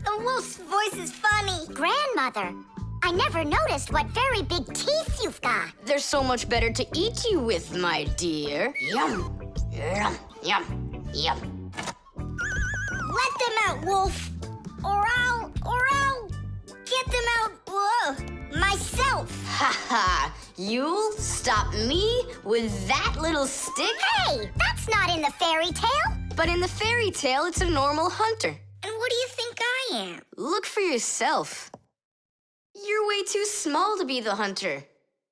The wolf's voice is funny. Grandmother, I never noticed what very big teeth you've got. They're so much better to eat you with, my dear. Yum, yum, yum, yum. Let them out, wolf. Or I'll get them out, myself. Ha ha! You'll stop me with that little stick? Hey, that's not in the fairy tale. But in the fairy tale, it's a normal hunter. And what do you think I am? Look for yourself. You're way too small to be the hunter.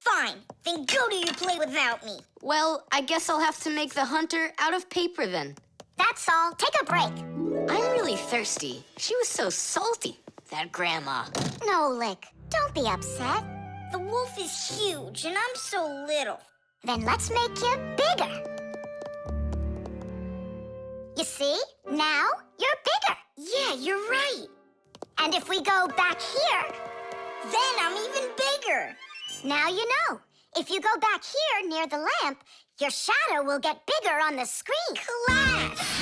Fine, then go do your play without me. Well, I guess I'll have to make the hunter out of paper then. That's all. Take a break. I'm really thirsty. She was so salty, that grandma. Nolik, don't be upset. The wolf is huge, and I'm so little. Then let's make you bigger. You see? Now you're bigger. Yeah, you're right. And if we go back here, then I'm even bigger. Now you know. If you go back here near the lamp, your shadow will get bigger on the screen. Class!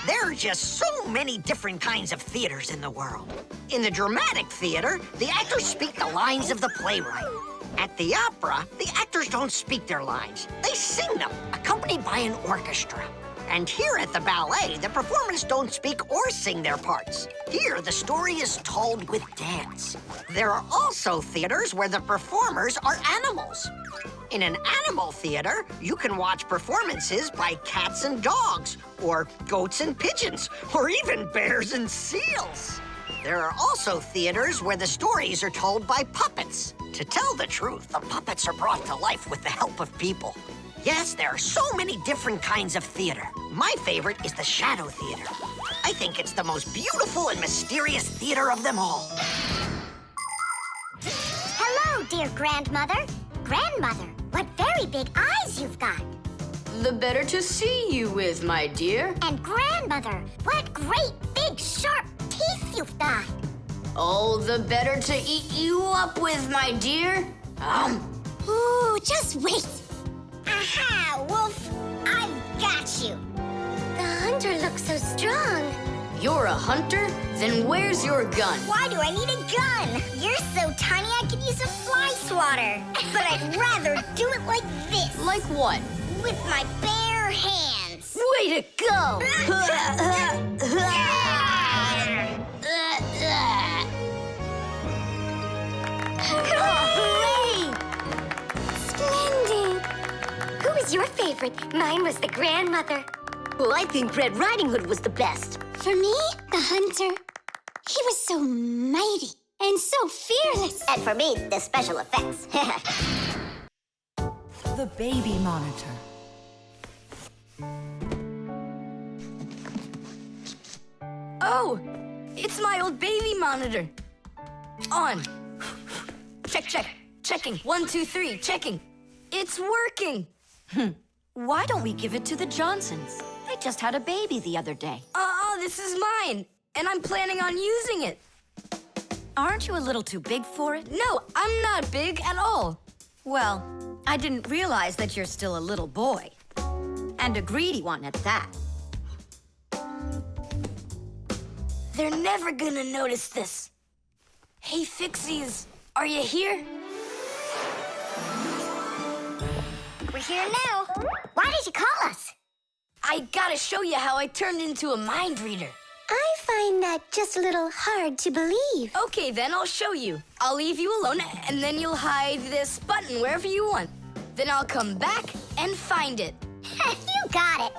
There are just so many different kinds of theaters in the world. In the dramatic theater, the actors speak the lines of the playwright. At the opera, the actors don't speak their lines. They sing them, accompanied by an orchestra. And here at the ballet, the performers don't speak or sing their parts. Here, the story is told with dance. There are also theaters where the performers are animals. In an animal theater, you can watch performances by cats and dogs, or goats and pigeons, or even bears and seals. There are also theaters where the stories are told by puppets. To tell the truth, the puppets are brought to life with the help of people. Yes, there are so many different kinds of theater. My favorite is the shadow theater. I think it's the most beautiful and mysterious theater of them all. Hello, dear grandmother. Grandmother, what very big eyes you've got. The better to see you with, my dear. And grandmother, what great big sharp teeth you've got. Oh, the better to eat you up with, my dear. Ooh, just wait. Aha, Wolf, I've got you. The hunter looks so strong. You're a hunter? Then where's your gun? Why do I need a gun? You're so tiny I could use a fly swatter. But I'd rather do it like this. Like what? With my bare hands. Way to go! Hooray! Splendid. Who was your favorite? Mine was the grandmother. Well, I think Red Riding Hood was the best. For me, the hunter. He was so mighty and so fearless. And for me, the special effects. The baby monitor. Oh, it's my old baby monitor. On. Check, check. Checking. 1, 2, 3. Checking. It's working. Why don't we give it to the Johnsons? They just had a baby the other day. This is mine. And I'm planning on using it. Aren't you a little too big for it? No, I'm not big at all. Well, I didn't realize that you're still a little boy. And a greedy one at that. They're never gonna notice this. Hey, Fixies, are you here? We're here now. Why did you call us? I gotta show you how I turned into a mind reader. I find that just a little hard to believe. Okay, then I'll show you. I'll leave you alone, and then you'll hide this button wherever you want. Then I'll come back and find it. You got it.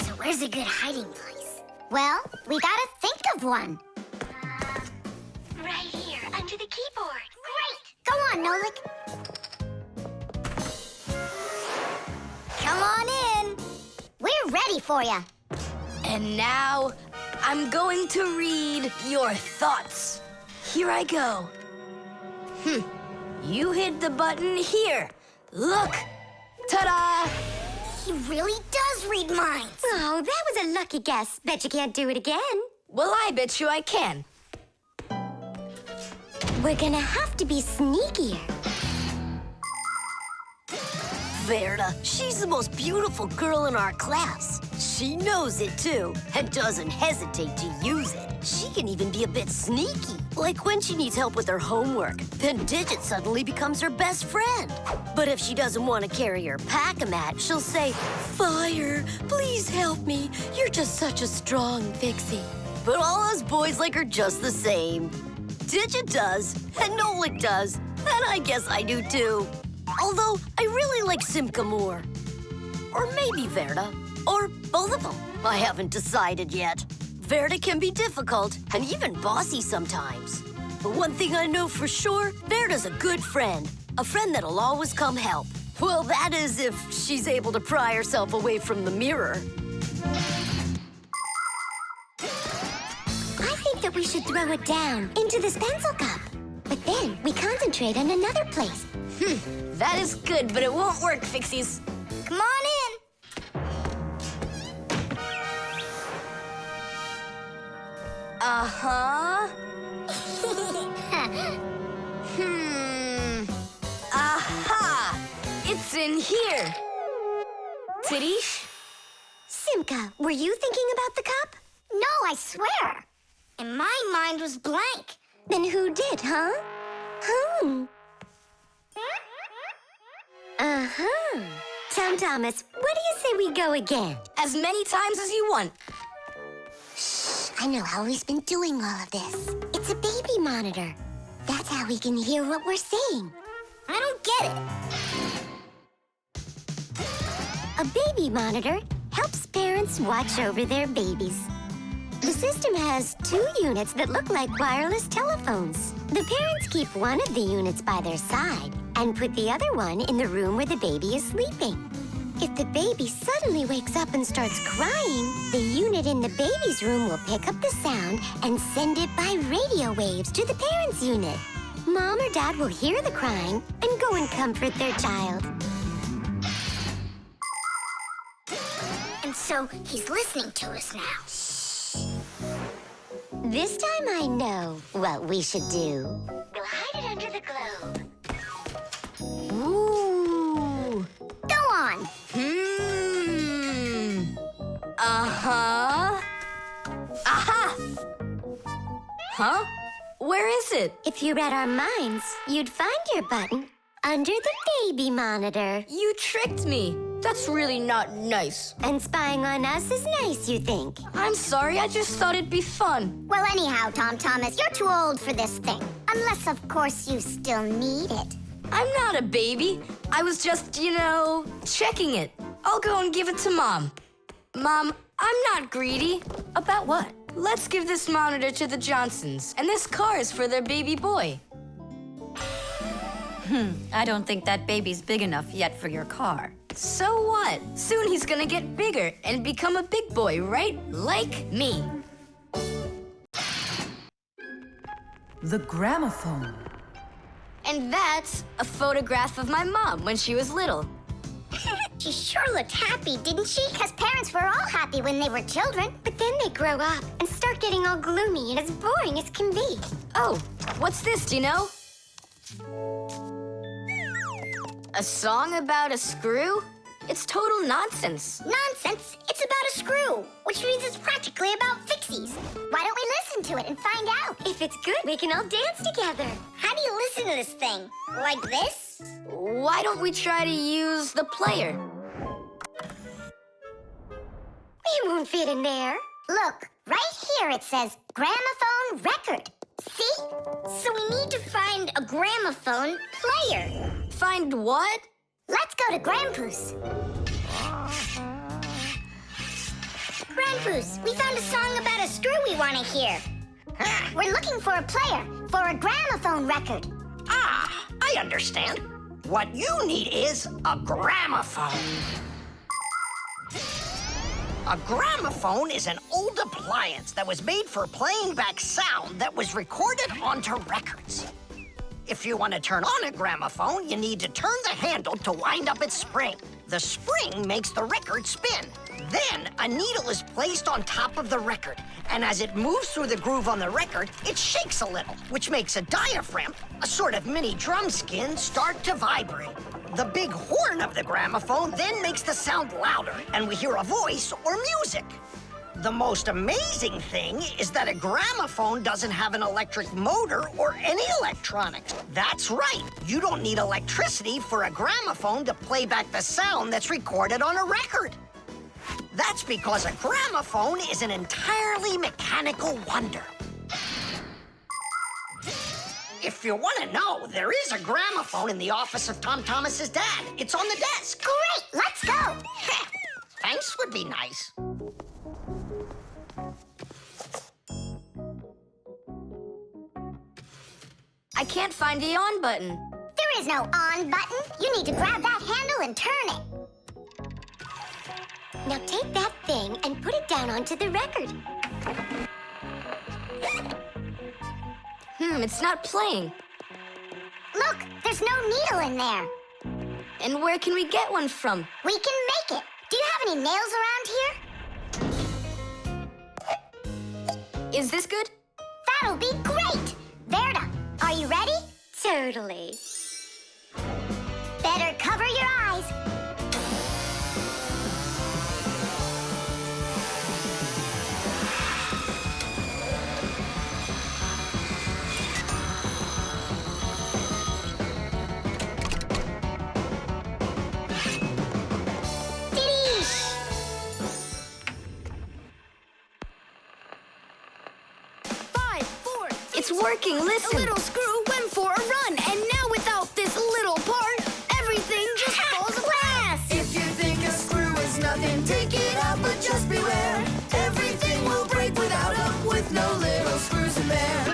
So where's a good hiding place? Well, we gotta think of one. Right here, under the keyboard. Great! Go on, Nolik. Come on in. We're ready for you. And now, I'm going to read your thoughts. Here I go. You hid the button here. Look! Ta-da! He really does read minds. Oh, that was a lucky guess. Bet you can't do it again. Well, I bet you I can. We're gonna have to be sneakier. Verda, she's the most beautiful girl in our class. She knows it, too, and doesn't hesitate to use it. She can even be a bit sneaky, like when she needs help with her homework. Then Digit suddenly becomes her best friend. But if she doesn't want to carry her pack-a-mat, she'll say, "Fire, please help me. You're just such a strong Fixie." But all us boys like her just the same. Digit does, and Nolik does, and I guess I do, too. Although, I really like Simka more. Or maybe Verda. Or both of them. I haven't decided yet. Verda can be difficult and even bossy sometimes. But one thing I know for sure, Verda's a good friend. A friend that'll always come help. Well, that is if she's able to pry herself away from the mirror. I think that we should throw it down into this pencil cup. But then we concentrate on another place. That is good, but it won't work, Fixies. Come on in. Uh-huh. Aha! It's in here. Tidish? Simka, were you thinking about the cup? No, I swear. And my mind was blank. Then who did, huh? Uh-huh. Time Thomas, what do you say we go again? As many times as you want. I know how he's been doing all of this. It's a baby monitor. That's how we can hear what we're saying. I don't get it. A baby monitor helps parents watch over their babies. The system has 2 units that look like wireless telephones. The parents keep one of the units by their side and put the other one in the room where the baby is sleeping. If the baby suddenly wakes up and starts crying, the unit in the baby's room will pick up the sound and send it by radio waves to the parents' unit. Mom or Dad will hear the crying and go and comfort their child. And so he's listening to us now. This time I know what we should do. We'll hide it under the globe. Ooh. Go on. Uh-huh. Aha! Huh? Where is it? If you read our minds, you'd find your button under the baby monitor. You tricked me. That's really not nice. And spying on us is nice, you think? I'm sorry, I just thought it'd be fun. Well, anyhow, Tom Thomas, you're too old for this thing. Unless, of course, you still need it. I'm not a baby. I was just, checking it. I'll go and give it to Mom. Mom, I'm not greedy. About what? Let's give this monitor to the Johnsons, and this car is for their baby boy. I don't think that baby's big enough yet for your car. So what? Soon he's gonna get bigger and become a big boy, right? Like me. The gramophone. And that's a photograph of my mom when she was little. She sure looked happy, didn't she? Because parents were all happy when they were children. But then they grow up and start getting all gloomy and as boring as can be. Oh, what's this, do you know? A song about a screw? It's total nonsense. Nonsense. It's about a screw, which means it's practically about Fixies. Why don't we listen to it and find out? If it's good, we can all dance together. How do you listen to this thing? Like this? Why don't we try to use the player? We won't fit in there. Look, right here it says gramophone record. See? So we need to find a gramophone player. Find what? Let's go to Grandpa's. Grandpa's, we found a song about a screw we want to hear. We're looking for a player for a gramophone record. Ah, I understand. What you need is a gramophone. A gramophone is an old appliance that was made for playing back sound that was recorded onto records. If you want to turn on a gramophone, you need to turn the handle to wind up its spring. The spring makes the record spin. Then a needle is placed on top of the record, and as it moves through the groove on the record, it shakes a little, which makes a diaphragm, a sort of mini drum skin, start to vibrate. The big horn of the gramophone then makes the sound louder, and we hear a voice or music. The most amazing thing is that a gramophone doesn't have an electric motor or any electronics. That's right. You don't need electricity for a gramophone to play back the sound that's recorded on a record. That's because a gramophone is an entirely mechanical wonder. If you want to know, there is a gramophone in the office of Tom Thomas's dad. It's on the desk. Great, let's go. Thanks would be nice. I can't find the on button. There is no on button. You need to grab that handle and turn it. Now take that thing and put it down onto the record. It's not playing. Look, there's no needle in there. And where can we get one from? We can make it. Do you have any nails around here? Is this good? That'll be great. Verda, are you ready? Totally. Better cover your eyes. working, listen. A little screw went for a run, and now without this little part, everything just falls apart. If you think a screw is nothing, take it out, but just beware. Everything will break without them, with no little screws in there.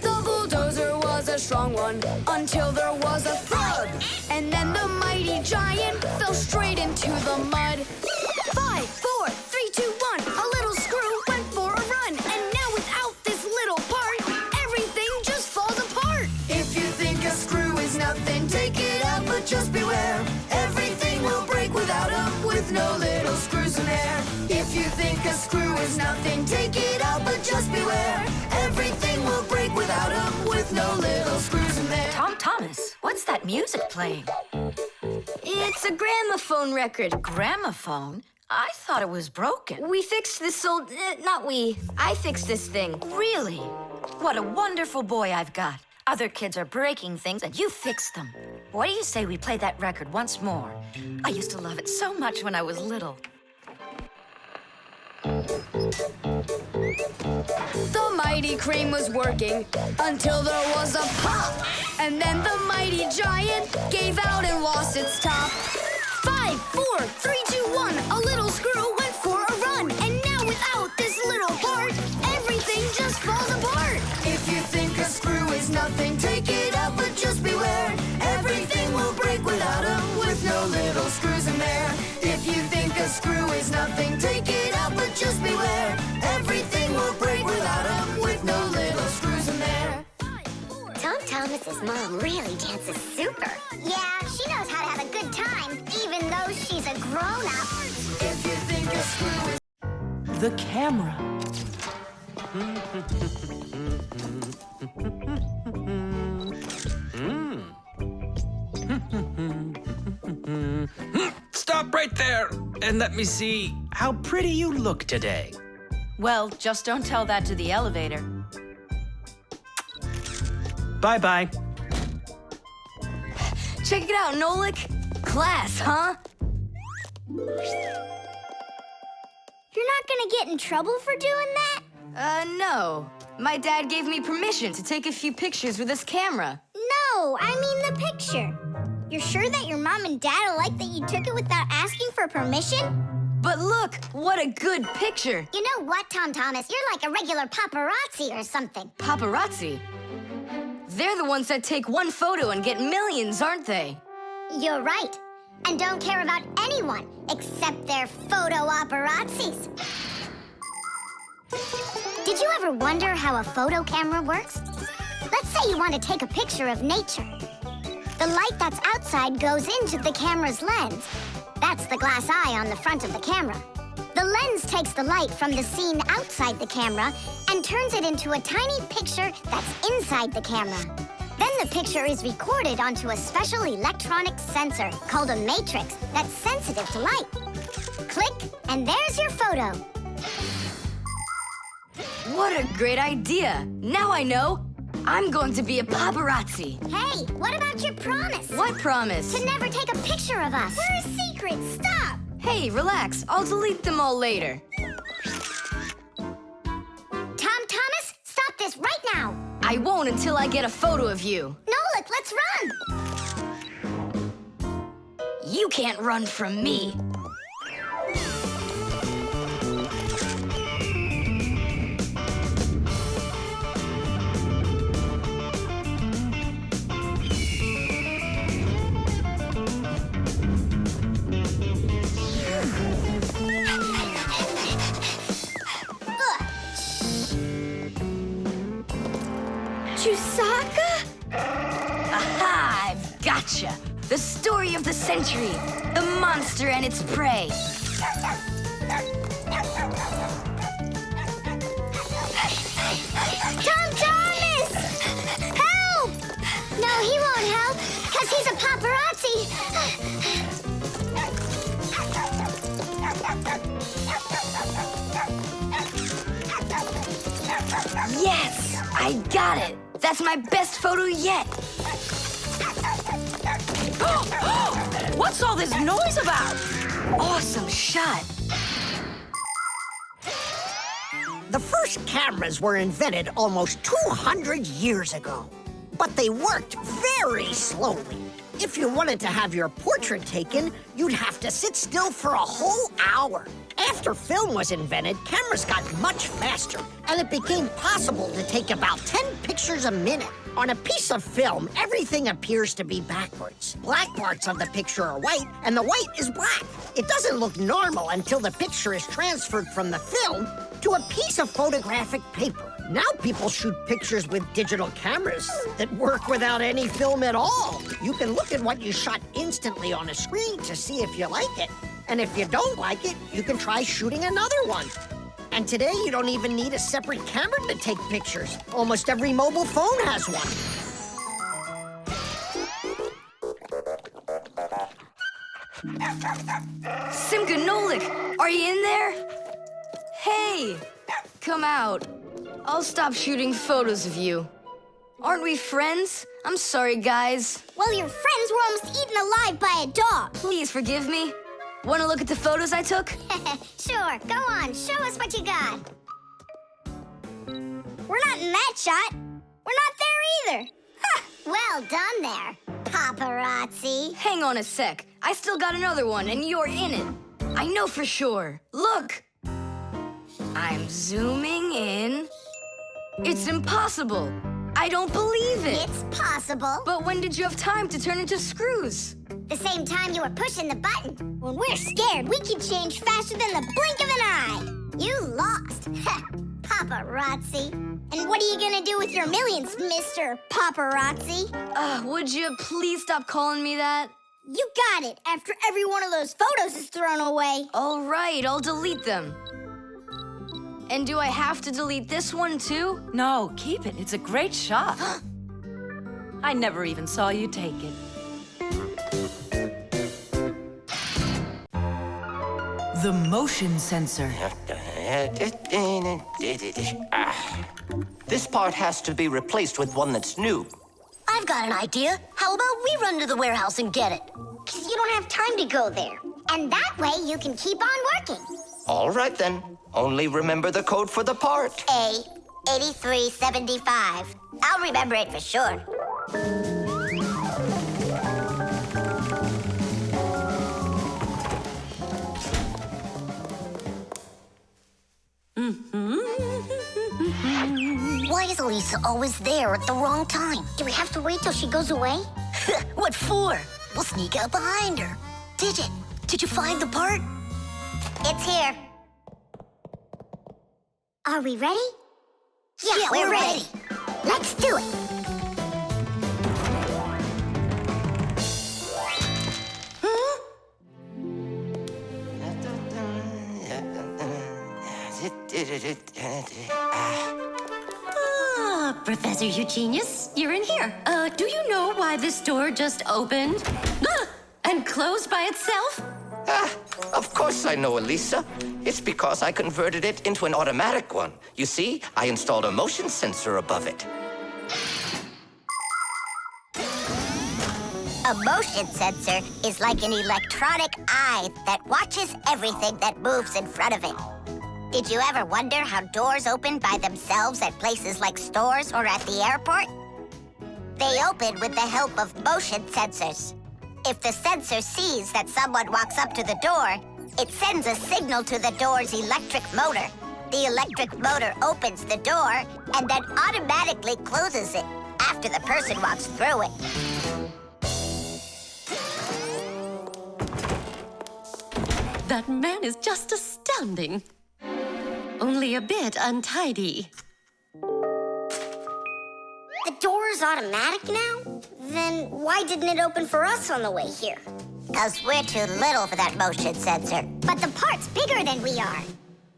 The bulldozer was a strong one until there was a thud. And then the mighty giant fell straight into the mud. 5, 4, 3, 2, 1. A little screw went for a run. And now without this little part, everything just falls apart. If you think a screw is nothing, take it out, but just beware. Everything will break without them, with no little screws in there. If you think a screw is nothing, take it out, but just beware. Everything will break without them, with no little screws in there. Tom Thomas, what's that music playing? It's a gramophone record. Gramophone? I thought it was broken. We fixed this old... not we. I fixed this thing. Really? What a wonderful boy I've got. Other kids are breaking things and you fix them. What do you say we play that record once more? I used to love it so much when I was little. The mighty crane was working until there was a pop. And then the mighty giant gave out and lost its top. 5, 4, 3, 2, 1. A little screw went for a run. And now without this little part, everything just falls apart. If you think a screw is nothing, take it out, but just beware. Everything will break without them, with no little screws in there. If you think a screw is nothing, take it out, but just beware. Everything will break without them, with no little screws in there. Tom Thomas's mom really dances super. Yeah, she knows how to have a good time, even though she's a grown-up. If you think a screw is... The camera. Stop right there and let me see how pretty you look today. Well, just don't tell that to the elevator. Bye-bye. Check it out, Nolik. Class, huh? You're not gonna get in trouble for doing that? No. My dad gave me permission to take a few pictures with this camera. No, I mean the picture. You're sure that your mom and dad will like that you took it without asking for permission? But look, what a good picture. You know what, Tom Thomas? You're like a regular paparazzi or something. Paparazzi? They're the ones that take one photo and get millions, aren't they? You're right. And don't care about anyone except their photo paparazzis. Did you ever wonder how a photo camera works? Let's say you want to take a picture of nature. The light that's outside goes into the camera's lens. That's the glass eye on the front of the camera. The lens takes the light from the scene outside the camera and turns it into a tiny picture that's inside the camera. Then the picture is recorded onto a special electronic sensor called a matrix that's sensitive to light. Click, and there's your photo. What a great idea. Now I know. I'm going to be a paparazzi. Hey, what about your promise? What promise? To never take a picture of us. We're a secret. Stop. Hey, relax. I'll delete them all later. Tom Thomas, stop this right now. I won't until I get a photo of you. Nolik, let's run. You can't run from me. Chewsocka? Aha! I've gotcha! The story of the century. The monster and its prey. Tom Thomas! Help! No, he won't help, because he's a paparazzi. Yes! I got it! That's my best photo yet! What's all this noise about? Awesome shot! The first cameras were invented almost 200 years ago, but they worked very slowly. If you wanted to have your portrait taken, you'd have to sit still for a whole hour. After film was invented, cameras got much faster, and it became possible to take about 10 pictures a minute. On a piece of film, everything appears to be backwards. Black parts of the picture are white, and the white is black. It doesn't look normal until the picture is transferred from the film to a piece of photographic paper. Now people shoot pictures with digital cameras that work without any film at all. You can look at what you shot instantly on a screen to see if you like it. And if you don't like it, you can try shooting another one. And today, you don't even need a separate camera to take pictures. Almost every mobile phone has one. Simka and Nolik, are you in there? Hey, come out. I'll stop shooting photos of you. Aren't we friends? I'm sorry, guys. Well, your friends were almost eaten alive by a dog. Please forgive me. Want to look at the photos I took? Sure, go on, show us what you got. We're not in that shot. We're not there either. Ha! Well done there, paparazzi. Hang on a sec. I still got another one, and you're in it. I know for sure. Look. I'm zooming in. It's impossible. I don't believe it. It's possible. But when did you have time to turn into screws? The same time you were pushing the button. When we're scared, we can change faster than the blink of an eye. You lost. Paparazzi. And what are you gonna do with your millions, Mr. Paparazzi? Would you please stop calling me that? You got it, after every one of those photos is thrown away. All right, I'll delete them. And do I have to delete this one too? No, keep it. It's a great shot. I never even saw you take it. The motion sensor. This part has to be replaced with one that's new. I've got an idea. How about we run to the warehouse and get it? You don't have time to go there. And that way you can keep on working. All right, then. Only remember the code for the part. A8375. I'll remember it for sure. Why is Elisa always there at the wrong time? Do we have to wait till she goes away? What for? We'll sneak out behind her. Did you find the part? It's here. Are we ready? Yeah, we're ready. Let's do it. Professor Eugenius, you're in here. Do you know why this door just opened? And closed by itself? Of course I know, Elisa. It's because I converted it into an automatic one. You see, I installed a motion sensor above it. A motion sensor is like an electronic eye that watches everything that moves in front of it. Did you ever wonder how doors open by themselves at places like stores or at the airport? They open with the help of motion sensors. If the sensor sees that someone walks up to the door, it sends a signal to the door's electric motor. The electric motor opens the door and then automatically closes it after the person walks through it. That man is just astounding. Only a bit untidy. The door is automatic now? Then why didn't it open for us on the way here? Because we're too little for that motion sensor. But the part's bigger than we are.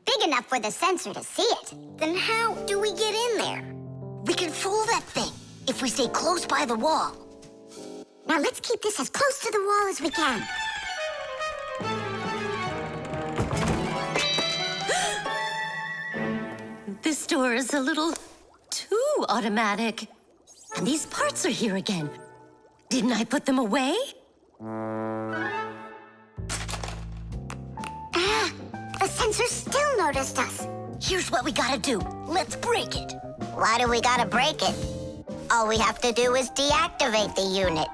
Big enough for the sensor to see it. Then how do we get in there? We can fool that thing if we stay close by the wall. Now let's keep this as close to the wall as we can. This door is a little too automatic. And these parts are here again. Didn't I put them away? The sensor still noticed us. Here's what we gotta do. Let's break it. Why do we gotta break it? All we have to do is deactivate the unit.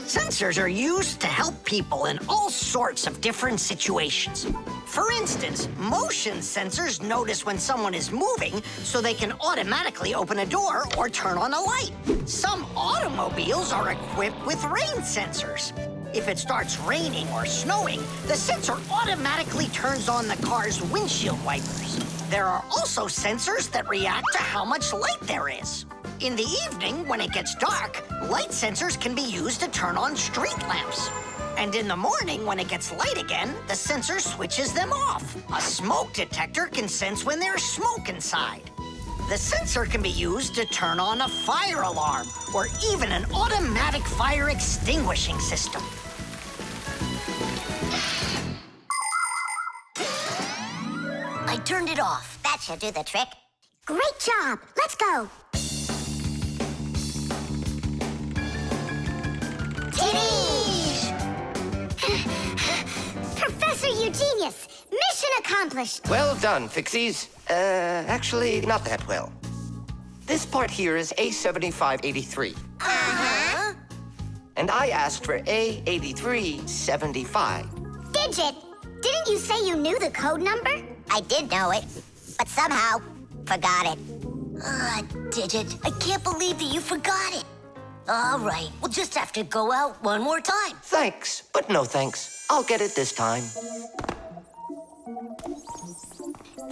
Sensors are used to help people in all sorts of different situations. For instance, motion sensors notice when someone is moving so they can automatically open a door or turn on a light. Some automobiles are equipped with rain sensors. If it starts raining or snowing, the sensor automatically turns on the car's windshield wipers. There are also sensors that react to how much light there is. In the evening, when it gets dark, light sensors can be used to turn on street lamps. And in the morning, when it gets light again, the sensor switches them off. A smoke detector can sense when there's smoke inside. The sensor can be used to turn on a fire alarm or even an automatic fire extinguishing system. I turned it off. That should do the trick. Great job. Let's go. Titties! Professor Eugenius, mission accomplished. Well done, Fixies. Actually, not that well. This part here is A7583. Uh-huh. And I asked for A8375. Digit, didn't you say you knew the code number? I did know it, but somehow forgot it. Digit, I can't believe that you forgot it. All right, we'll just have to go out one more time. Thanks, but no thanks. I'll get it this time.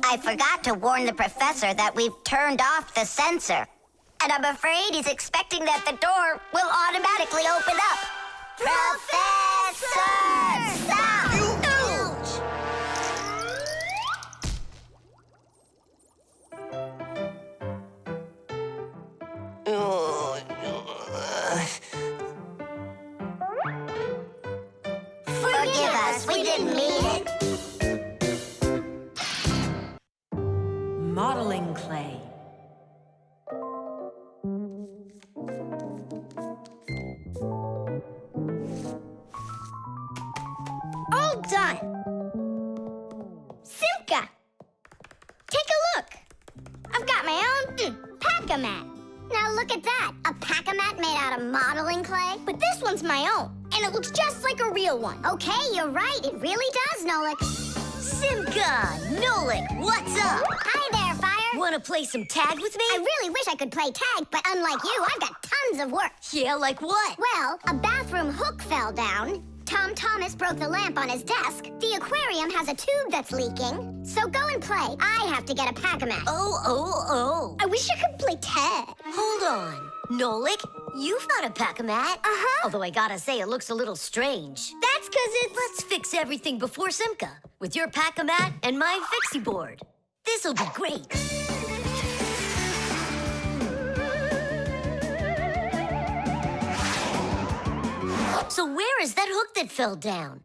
I forgot to warn the professor that we've turned off the sensor. And I'm afraid he's expecting that the door will automatically open up. Professor! Stop! Forgive us, we didn't mean it. Modeling clay. All done. Simka, take a look. I've got my own pack-a-mat. Now look at that, a pack-a-mat made out of modeling clay. But this one's my own, and it looks just like a real one. Okay, you're right, it really does, Nolik. Simka, Nolik, what's up? Hi there, Fire. Want to play some tag with me? I really wish I could play tag, but unlike you, I've got tons of work. Yeah, like what? Well, a bathroom hook fell down. Tom Thomas broke the lamp on his desk. The aquarium has a tube that's leaking. So go and play. I have to get a pack-a-mat. Oh. I wish I could play tag. Hold on. Nolik, you've got a pack-a-mat. Uh-huh. Although I gotta say, it looks a little strange. That's because it's... Let's fix everything before Simka with your pack-a-mat and my Fixie board. This'll be great. So where is that hook that fell down?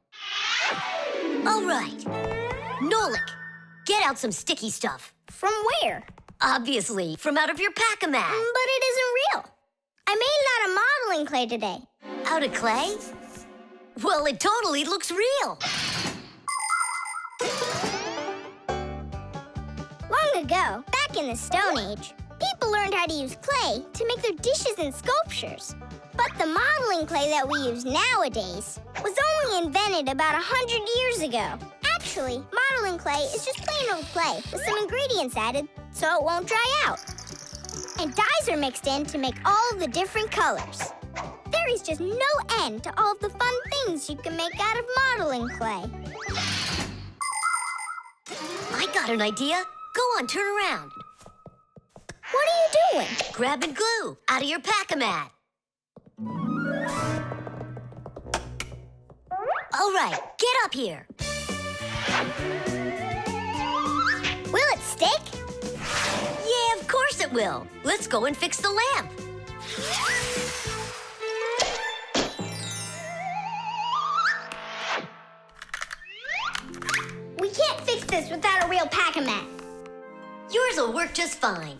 All right. Nolik, get out some sticky stuff. From where? Obviously, from out of your pack-a-mat. But it isn't real. I made it out of modeling clay today. Out of clay? Well, it totally looks real. Long ago, back in the Stone Age, people learned how to use clay to make their dishes and sculptures. But the modeling clay that we use nowadays was only invented about 100 years ago. Actually, modeling clay is just plain old clay with some ingredients added so it won't dry out. And dyes are mixed in to make all the different colors. There is just no end to all of the fun things you can make out of modeling clay. I got an idea. Go on, turn around. What are you doing? Grabbing glue out of your pack-a-mat. All right, get up here. Will it stick? Yeah, of course it will. Let's go and fix the lamp. We can't fix this without a real pack-a-mat. Yours will work just fine.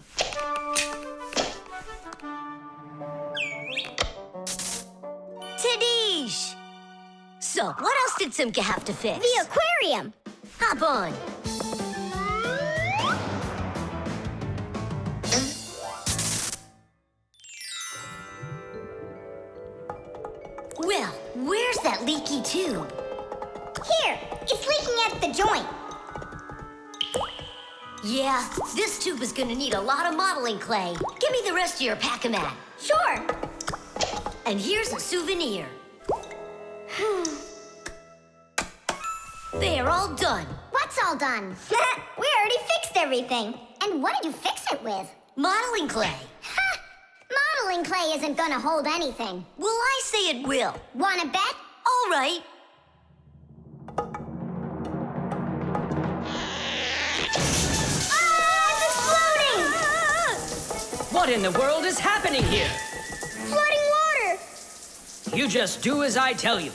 Tadish! So, what else did Simka have to fix? The aquarium. Hop on. Well, where's that leaky tube? Here, it's leaking at the joint. Yeah, this tube is gonna need a lot of modeling clay. Give me the rest of your pack-a-mat. Sure. And here's a souvenir. They're all done. What's all done? We already fixed everything. And what did you fix it with? Modeling clay. Ha! Modeling clay isn't gonna hold anything. Well, I say it will. Wanna bet? All right. What in the world is happening here? Flooding water! You just do as I tell you,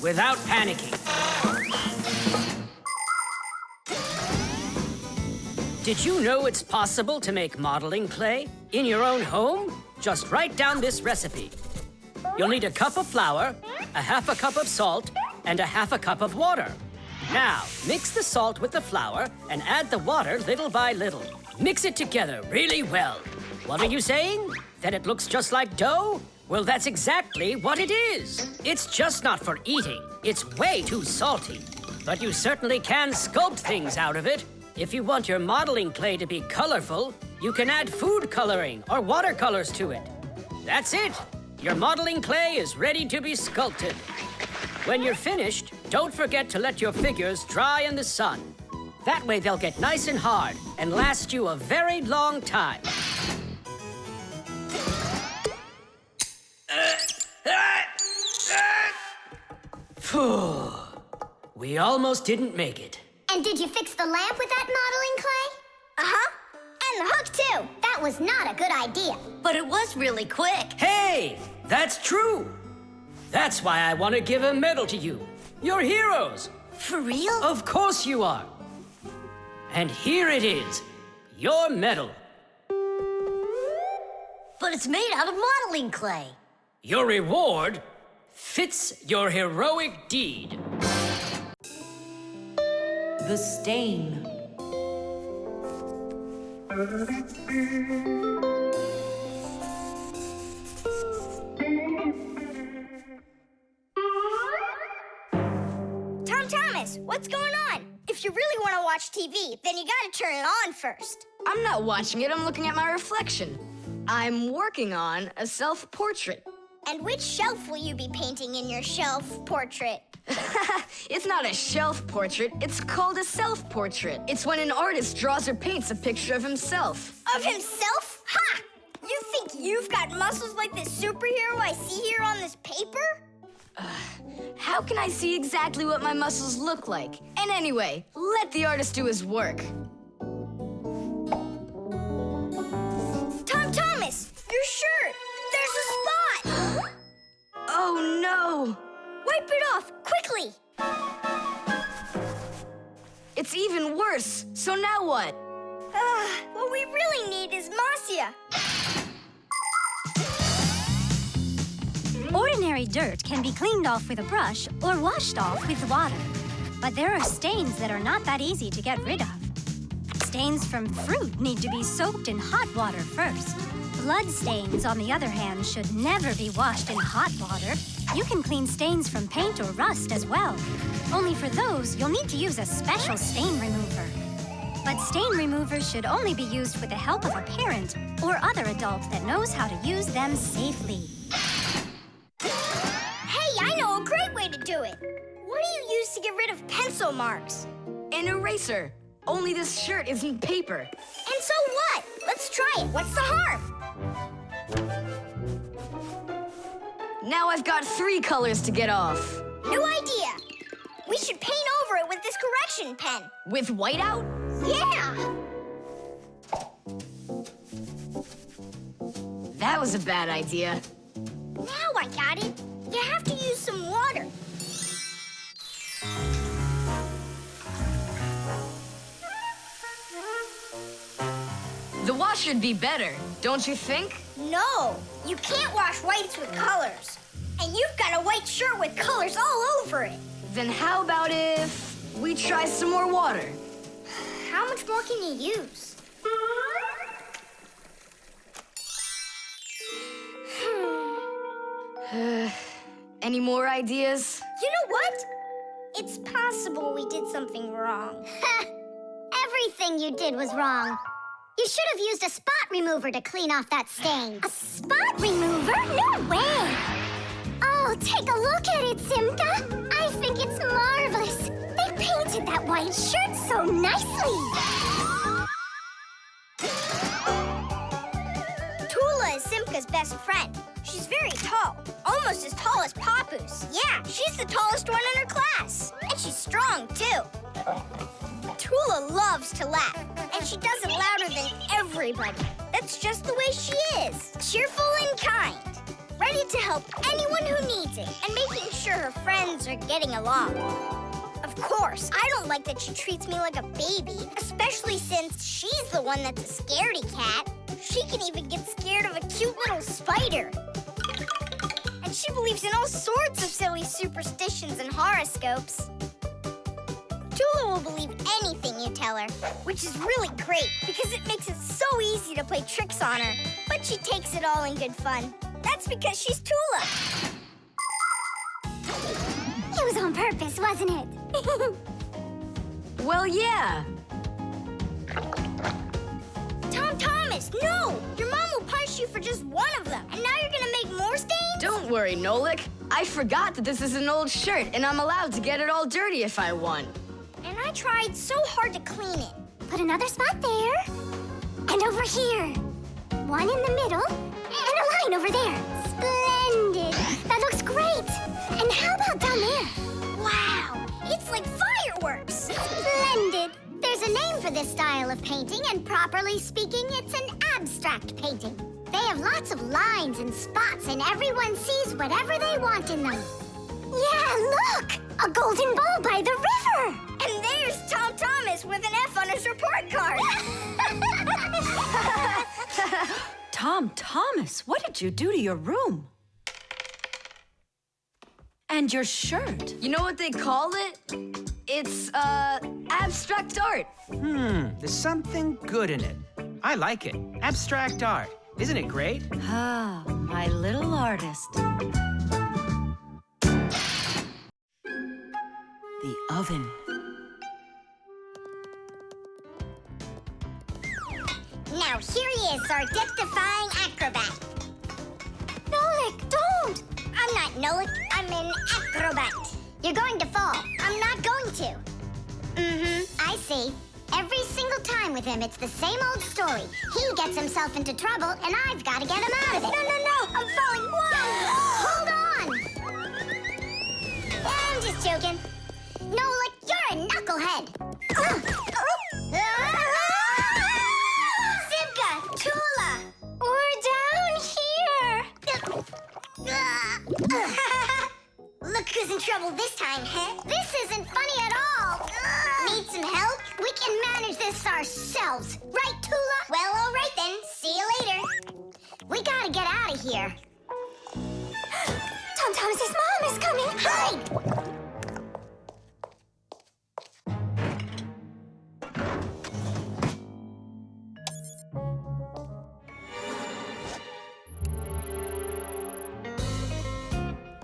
without panicking. Did you know it's possible to make modeling clay in your own home? Just write down this recipe. You'll need a cup of flour, a half a cup of salt, and a half a cup of water. Now, mix the salt with the flour and add the water little by little. Mix it together really well. What are you saying? That it looks just like dough? Well, that's exactly what it is. It's just not for eating. It's way too salty. But you certainly can sculpt things out of it. If you want your modeling clay to be colorful, you can add food coloring or watercolors to it. That's it. Your modeling clay is ready to be sculpted. When you're finished, don't forget to let your figures dry in the sun. That way they'll get nice and hard and last you a very long time. Phew. We almost didn't make it. And did you fix the lamp with that modeling clay? Uh-huh. And the hook, too. That was not a good idea. But it was really quick. Hey, that's true. That's why I want to give a medal to you. You're heroes. For real? Of course you are. And here it is, your medal. But it's made out of modeling clay. Your reward fits your heroic deed. The stain. Thomas, what's going on? If you really want to watch TV, then you gotta turn it on first. I'm not watching it, I'm looking at my reflection. I'm working on a self-portrait. And which shelf will you be painting in your shelf portrait? It's not a shelf portrait, it's called a self-portrait. It's when an artist draws or paints a picture of himself. Of himself? Ha! You think you've got muscles like this superhero I see here on this paper? How can I see exactly what my muscles look like? And anyway, let the artist do his work. Thomas, your shirt! There's a spot! Oh no! Wipe it off, quickly! It's even worse, so now what? What we really need is Marcia. Ordinary dirt can be cleaned off with a brush or washed off with water. But there are stains that are not that easy to get rid of. Stains from fruit need to be soaked in hot water first. Blood stains, on the other hand, should never be washed in hot water. You can clean stains from paint or rust as well. Only for those, you'll need to use a special stain remover. But stain removers should only be used with the help of a parent or other adult that knows how to use them safely. Hey, I know a great way to do it. What do you use to get rid of pencil marks? An eraser. Only this shirt isn't paper. And so what? Let's try it. What's the harm? Now I've got 3 colors to get off. New idea. We should paint over it with this correction pen. With whiteout? Yeah! That was a bad idea. Now I got it. You have to use some water. The wash should be better, don't you think? No, you can't wash whites with colors. And you've got a white shirt with colors all over it. Then how about if we try some more water? How much more can you use? Any more ideas? You know what? It's possible we did something wrong. Everything you did was wrong. You should have used a spot remover to clean off that stain. A spot remover? No way! Oh, take a look at it, Simka. I think it's marvelous. They painted that white shirt so nicely. Tula is Simka's best friend. She's very tall, almost as tall as Papoose. Yeah, she's the tallest one in her class. And she's strong, too. Tula loves to laugh, and she does it louder than everybody. That's just the way she is. Cheerful and kind. Ready to help anyone who needs it, and making sure her friends are getting along. Of course, I don't like that she treats me like a baby, especially since she's the one that's a scaredy cat. She can even get scared of a cute little spider. And she believes in all sorts of silly superstitions and horoscopes. Tula will believe anything you tell her, which is really great because it makes it so easy to play tricks on her. But she takes it all in good fun. That's because she's Tula. It was on purpose, wasn't it? Well, yeah. Tom Thomas, no! Your mom will punish you for just one of them. And now you're gonna make more stains? Don't worry, Nolik. I forgot that this is an old shirt, and I'm allowed to get it all dirty if I want. And I tried so hard to clean it. Put another spot there. And over here. One in the middle. And a line over there. Splendid. That looks great. And how about down there? Wow, it's like fireworks. Splendid. There's a name for this style of painting, and properly speaking, it's an abstract painting. They have lots of lines and spots, and everyone sees whatever they want in them. Yeah, look! A golden ball by the river! And there's Tom Thomas with an F on his report card. Tom Thomas, what did you do to your room? And your shirt? You know what they call it? It's, abstract art. There's something good in it. I like it. Abstract art. Isn't it great? Ah, my little artist. The oven. Now here he is, our death-defying acrobat. Nolik, don't! I'm not Nolik, I'm an acrobat. You're going to fall. I'm not going to. I see. Every single time with him, it's the same old story. He gets himself into trouble, and I've got to get him out of it. No, I'm falling. Whoa! Hold on! I'm just joking. Nolik, you're a knucklehead. Simka, Tula, we're down here. Look who's in trouble this time, huh? This isn't funny at all. Need some help? We can manage this ourselves. Right, Tula? Well, all right then. See you later. We gotta get out of here. Tom Thomas's mom is coming. Hide!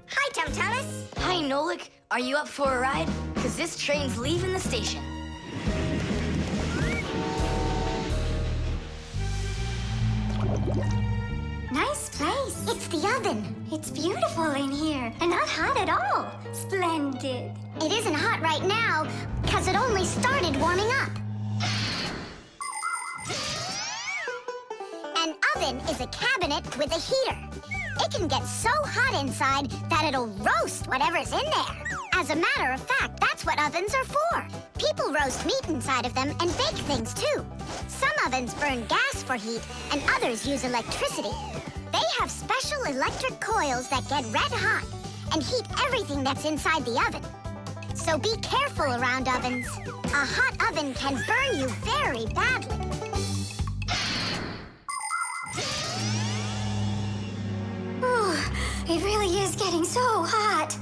Hi, Tom Thomas. Hi, Nolik. Are you up for a ride? Because this train's leaving the station. Nice place. It's the oven. It's beautiful in here and not hot at all. Splendid. It isn't hot right now because it only started warming up. An oven is a cabinet with a heater. It can get so hot inside that it'll roast whatever's in there. As a matter of fact, that's what ovens are for. People roast meat inside of them and bake things too. Some ovens burn gas for heat and others use electricity. They have special electric coils that get red hot and heat everything that's inside the oven. So be careful around ovens. A hot oven can burn you very badly. It really is getting so hot.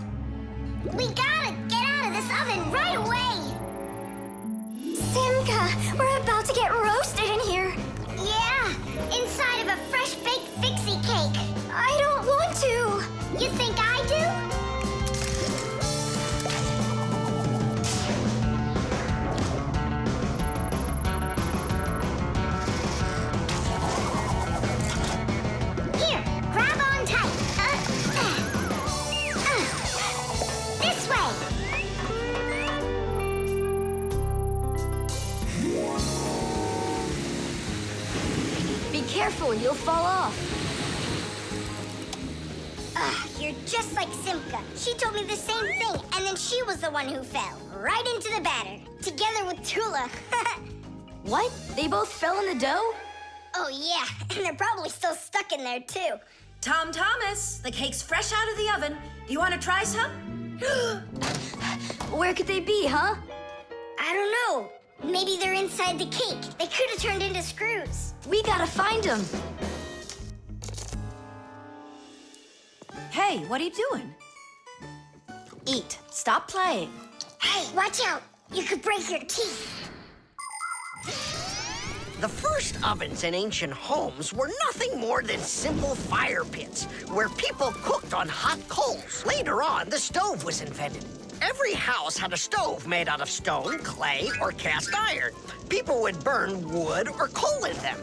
We gotta get out oven right away! Simka, we're about to get roasted in here. Yeah, inside of a fresh-baked Fixie cake. I don't want to. You think I do? Here, grab on tight. This way. Be careful, you'll fall off. You're just like Simka. She told me the same thing, and then she was the one who fell. Right into the batter. Together with Tula. What? They both fell in the dough? Oh, yeah. And they're probably still stuck in there, too. Tom Thomas, the cake's fresh out of the oven. Do you want to try some? Where could they be, huh? I don't know. Maybe they're inside the cake. They could have turned into screws. We gotta find them. Hey, what are you doing? Eat. Stop playing. Hey, watch out. You could break your teeth. The first ovens in ancient homes were nothing more than simple fire pits where people cooked on hot coals. Later on, the stove was invented. Every house had a stove made out of stone, clay, or cast iron. People would burn wood or coal in them.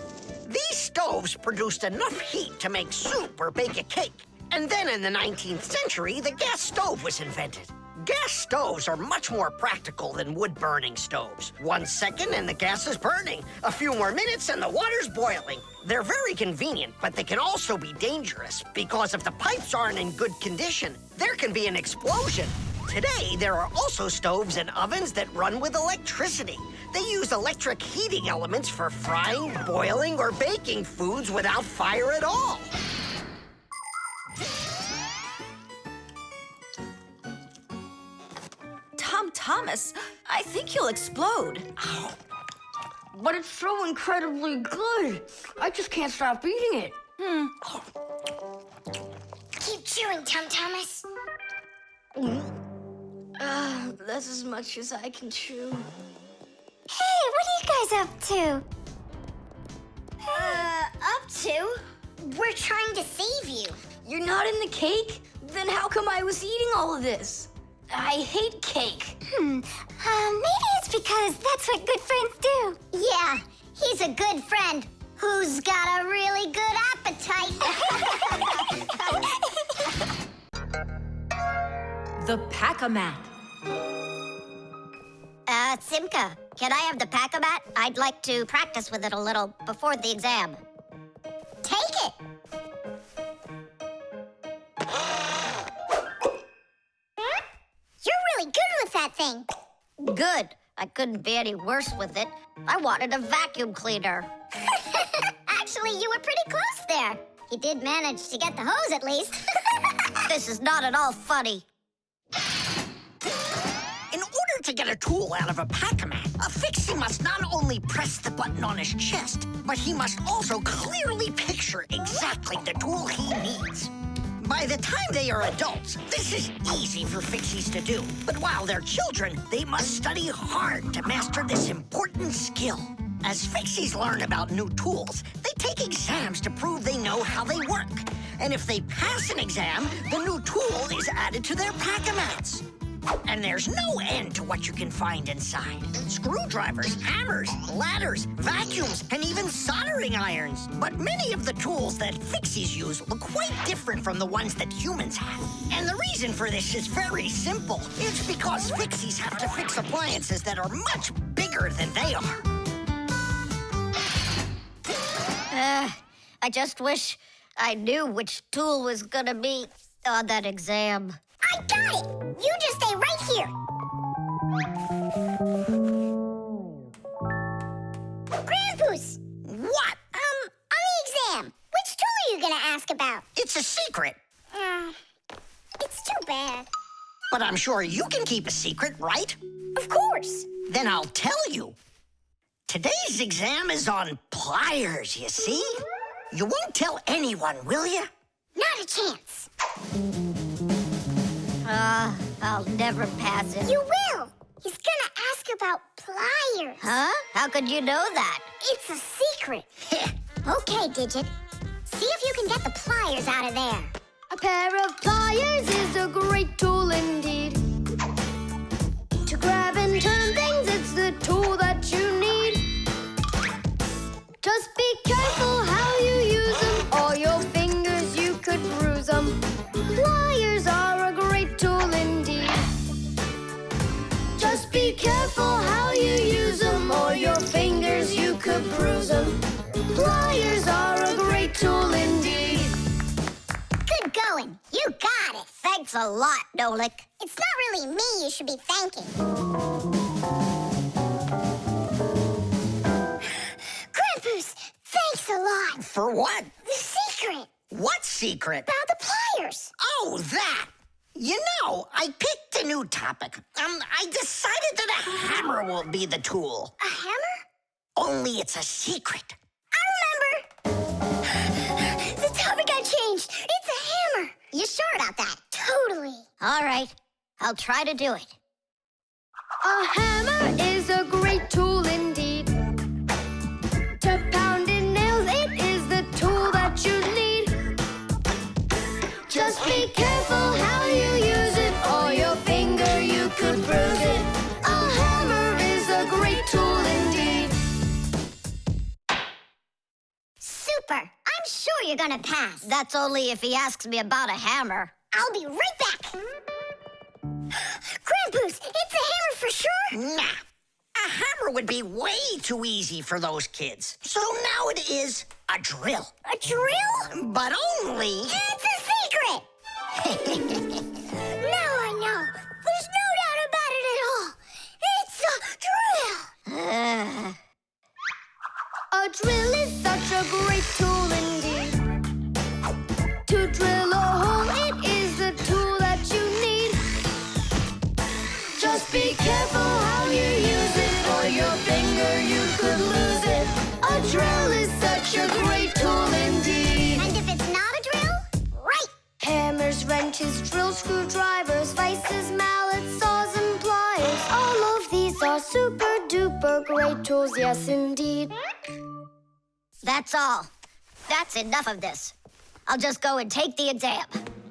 These stoves produced enough heat to make soup or bake a cake. And then in the 19th century, the gas stove was invented. Gas stoves are much more practical than wood-burning stoves. 1 second and the gas is burning. A few more minutes and the water's boiling. They're very convenient, but they can also be dangerous because if the pipes aren't in good condition, there can be an explosion. Today, there are also stoves and ovens that run with electricity. They use electric heating elements for frying, boiling, or baking foods without fire at all. Tom Thomas, I think you'll explode. But it's so incredibly good. I just can't stop eating it. Keep chewing, Tom Thomas. That's as much as I can chew. Hey, what are you guys up to? Up to? We're trying to save you. You're not in the cake? Then how come I was eating all of this? I hate cake. Maybe it's because that's what good friends do. Yeah, he's a good friend who's got a really good appetite. The Pack-A-Mat. Simka, can I have the Pack-A-Mat? I'd like to practice with it a little before the exam. Take it. You're really good with that thing. Good. I couldn't be any worse with it. I wanted a vacuum cleaner. Actually, you were pretty close there. You did manage to get the hose at least. This is not at all funny. In order to get a tool out of a Pac-Man, a Fixie must not only press the button on his chest, but he must also clearly picture exactly the tool he needs. By the time they are adults, this is easy for Fixies to do. But while they're children, they must study hard to master this important skill. As Fixies learn about new tools, they take exams to prove they know how they work. And if they pass an exam, the new tool is added to their Pack-A-Mats. And there's no end to what you can find inside. Screwdrivers, hammers, ladders, vacuums, and even soldering irons. But many of the tools that Fixies use look quite different from the ones that humans have. And the reason for this is very simple. It's because Fixies have to fix appliances that are much bigger than they are. I just wish I knew which tool was gonna be on that exam. I got it! You just stay right here. Grandpoos! What? On the exam, which tool are you gonna ask about? It's a secret. It's too bad. But I'm sure you can keep a secret, right? Of course. Then I'll tell you. Today's exam is on pliers, you see? You won't tell anyone, will you? Not a chance. I'll never pass it. You will! He's gonna ask about pliers. Huh? How could you know that? It's a secret. Okay, Digit. See if you can get the pliers out of there. A pair of pliers is a great tool indeed. To grab and turn things, it's the tool that you need. Just be careful how you use them, or your fingers, you could bruise them. Pliers are a great tool indeed. Just be careful how you use them, or your fingers, you could bruise them. Pliers are a great tool indeed. Good going. You got it. Thanks a lot, Nolik. It's not really me you should be thanking. Krampus, thanks a lot. For what? The secret What secret? about the pliers. Oh, that! You know, I picked a new topic. I decided that a hammer will be the tool. A hammer? Only it's a secret. I remember. The topic got changed. It's a hammer. You sure about that? Totally. All right, I'll try to do it. A hammer is a great tool indeed. To pound in nails, it is the tool that you need. Just be careful how you use it, or your finger, you could bruise it. A hammer is a great tool indeed. Super. I'm sure you're gonna pass. That's only if he asks me about a hammer. I'll be right back. Krampus, it's a hammer for sure? Nah. A hammer would be way too easy for those kids. So now it is a drill. A drill? But only... It's a secret! Now I know. There's no doubt about it at all. It's a drill! A drill is such a great tool indeed. To drill a hole, it is the tool that you need. Just be careful how you use it, or your finger, you could lose it. A drill is such a great tool indeed. And if it's not a drill, right. Hammers, wrenches, drills, screwdrivers, vices, mallets, saws, and pliers. All of these are super duper great tools, yes indeed. That's all. That's enough of this. I'll just go and take the exam.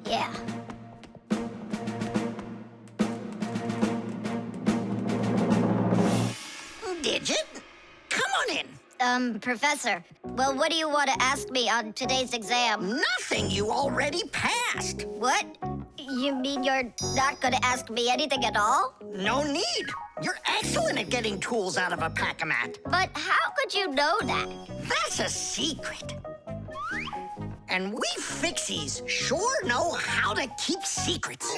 Yeah. Digit? Come on in. Professor, well, what do you want to ask me on today's exam? Nothing. You already passed. What? You mean you're not going to ask me anything at all? No need. You're excellent at getting tools out of a pack-a-mat. But how could you know that? That's a secret. And we Fixies sure know how to keep secrets.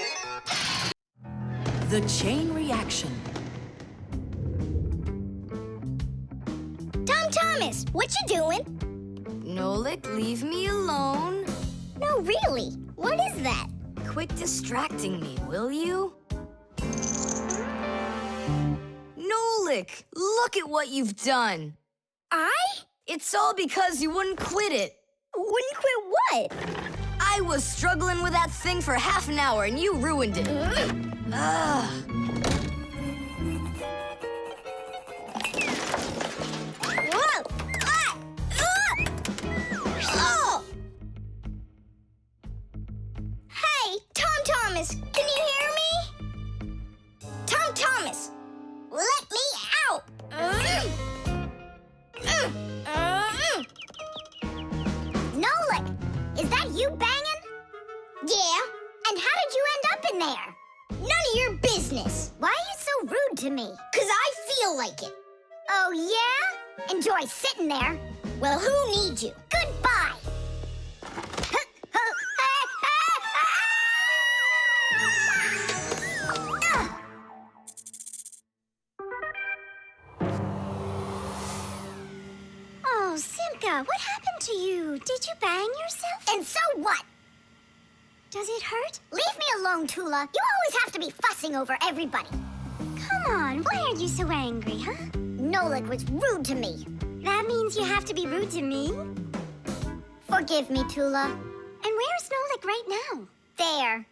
The chain reaction. Tom Thomas, what you doing? Nolik, leave me alone. No, really. What is that? Quit distracting me, will you? Nolik, look at what you've done. I? It's all because you wouldn't quit it. Wouldn't quit what? I was struggling with that thing for half an hour and you ruined it. Ugh. Whoa! Ah! Oh! Hey, Tom Thomas, can you hear me? Tom Thomas, let me out! Nolik, is that you banging? Yeah. And how did you end up in there? None of your business. Why are you so rude to me? 'Cause I feel like it. Oh, yeah? Enjoy sitting there. Well, who needs you? Goodbye. Oh, Simka, what happened to you? Did you bang yourself? And so what? Does it hurt? Leave me alone, Tula. You always have to be fussing over everybody. Come on, why are you so angry, huh? Nolik was rude to me. That means you have to be rude to me? Forgive me, Tula. And where's Nolik right now? There.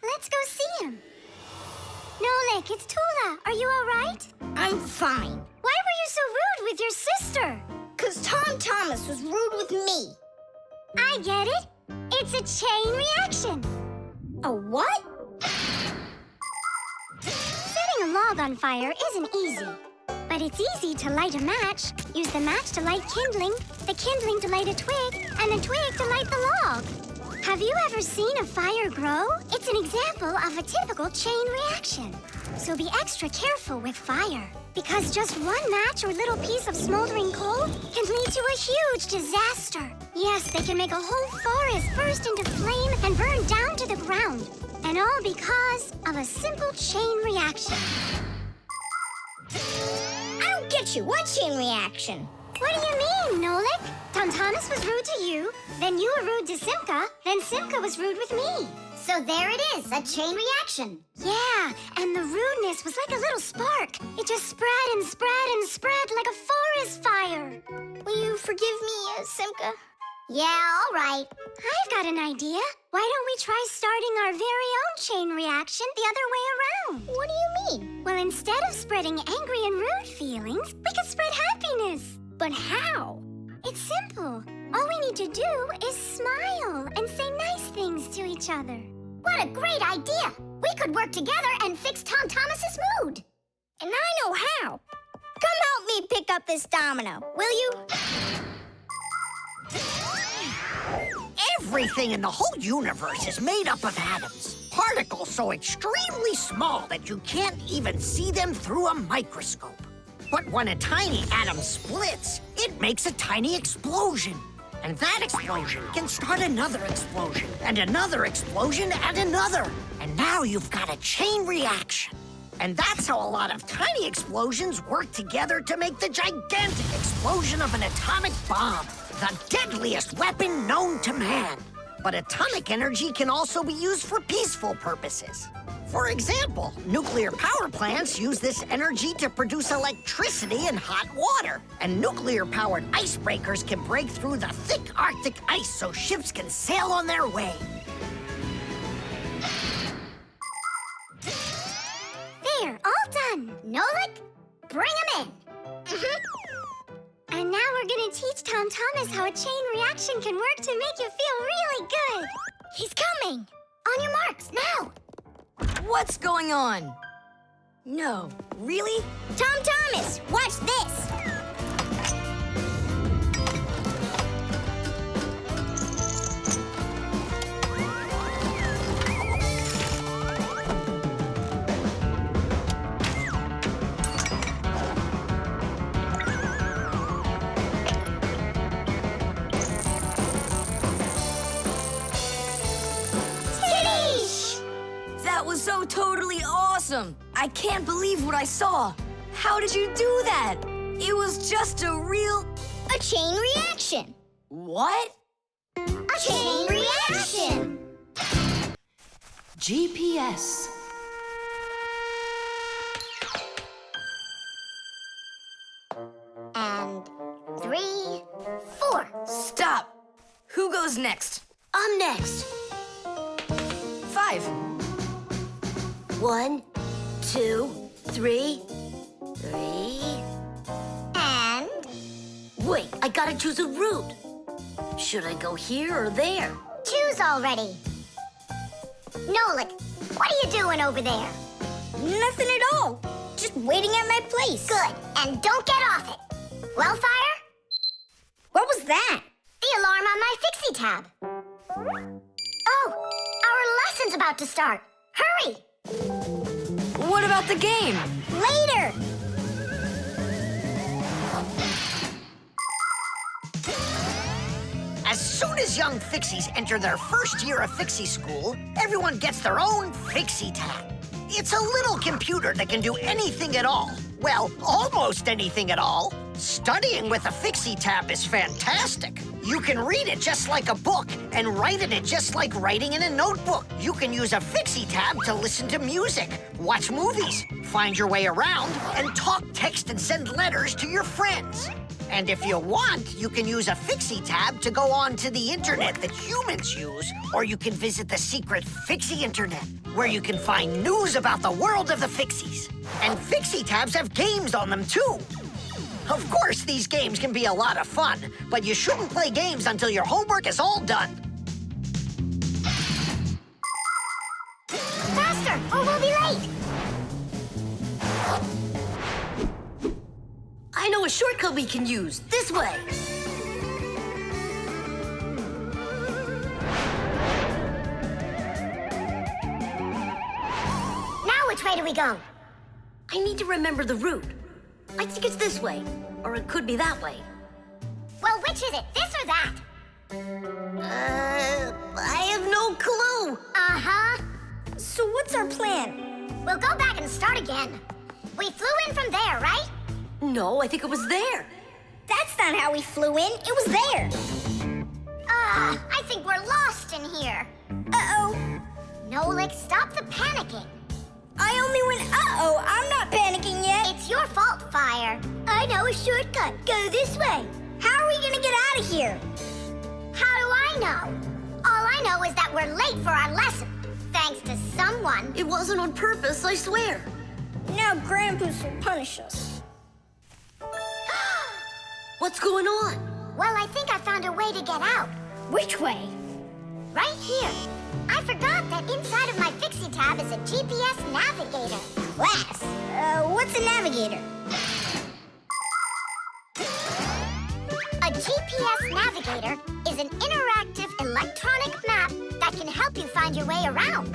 Let's go see him. Nolik, it's Tula. Are you all right? I'm fine. Why were you so rude with your sister? 'Cause Tom Thomas was rude with me. I get it. It's a chain reaction. A what? Setting a log on fire isn't easy. But it's easy to light a match, use the match to light kindling, the kindling to light a twig, and the twig to light the log. Have you ever seen a fire grow? It's an example of a typical chain reaction. So be extra careful with fire, because just one match or little piece of smoldering coal can lead to a huge disaster. Yes, they can make a whole forest burst into flame and burn down to the ground. And all because of a simple chain reaction. I don't get you. What chain reaction? What do you mean, Nolik? Tom Thomas was rude to you, then you were rude to Simka, then Simka was rude with me. So there it is, a chain reaction. Yeah, and the rudeness was like a little spark. It just spread and spread and spread like a forest fire. Will you forgive me, Simka? Yeah, all right. I've got an idea. Why don't we try starting our very own chain reaction the other way around? What do you mean? Well, instead of spreading angry and rude feelings, we could spread happiness. But how? It's simple. All we need to do is smile and say nice things to each other. What a great idea! We could work together and fix Tom Thomas's mood. And I know how. Come help me pick up this domino, will you? Everything in the whole universe is made up of atoms. Particles so extremely small that you can't even see them through a microscope. But when a tiny atom splits, it makes a tiny explosion. And that explosion can start another explosion, and another explosion, and another. And now you've got a chain reaction. And that's how a lot of tiny explosions work together to make the gigantic explosion of an atomic bomb, the deadliest weapon known to man. But atomic energy can also be used for peaceful purposes. For example, nuclear power plants use this energy to produce electricity and hot water. And nuclear-powered icebreakers can break through the thick Arctic ice so ships can sail on their way. There, all done. Nolik, bring him in. And now we're gonna teach Tom Thomas how a chain reaction can work to make you feel really good. He's coming. On your marks, now. What's going on? No, really? Tom Thomas, watch this. That was so totally awesome! I can't believe what I saw! How did you do that? It was just a chain reaction. What? A chain reaction. GPS. And 3, 4. Stop! Who goes next? I'm next. 5. 1, 2, 3. 3. And... Wait, I gotta choose a route. Should I go here or there? Choose already. Nolik, what are you doing over there? Nothing at all. Just waiting at my place. Good. And don't get off it. Well, Fire? What was that? The alarm on my Fixie tab. Oh, our lesson's about to start. Hurry! What about the game? Later! As soon as young Fixies enter their first year of Fixie school, everyone gets their own Fixie tab. It's a little computer that can do anything at all. Well, almost anything at all. Studying with a Fixie tab is fantastic. You can read it just like a book and write in it just like writing in a notebook. You can use a Fixie tab to listen to music, watch movies, find your way around, and talk, text, and send letters to your friends. And if you want, you can use a Fixie tab to go on to the internet that humans use, or you can visit the secret Fixie internet, where you can find news about the world of the Fixies. And Fixie tabs have games on them, too. Of course, these games can be a lot of fun, but you shouldn't play games until your homework is all done. Faster, or we'll be late! I know a shortcut we can use. This way. Now which way do we go? I need to remember the route. I think it's this way, or it could be that way. Well, which is it, this or that? I have no clue. Uh-huh. So what's our plan? We'll go back and start again. We flew in from there, right? No, I think it was there. That's not how we flew in. It was there. I think we're lost in here. Uh-oh. Nolik, stop the panicking. I only went uh-oh. I'm not panicking yet. It's your fault, Fire. I know a shortcut. Go this way. How are we gonna get out of here? How do I know? All I know is that we're late for our lesson. Thanks to someone. It wasn't on purpose, I swear. Now Grandpa's will punish us. What's going on? Well, I think I found a way to get out. Which way? Right here. I forgot that inside of my Fixie tab is a GPS navigator. Class. What's a navigator? A GPS navigator is an interactive electronic map that can help you find your way around.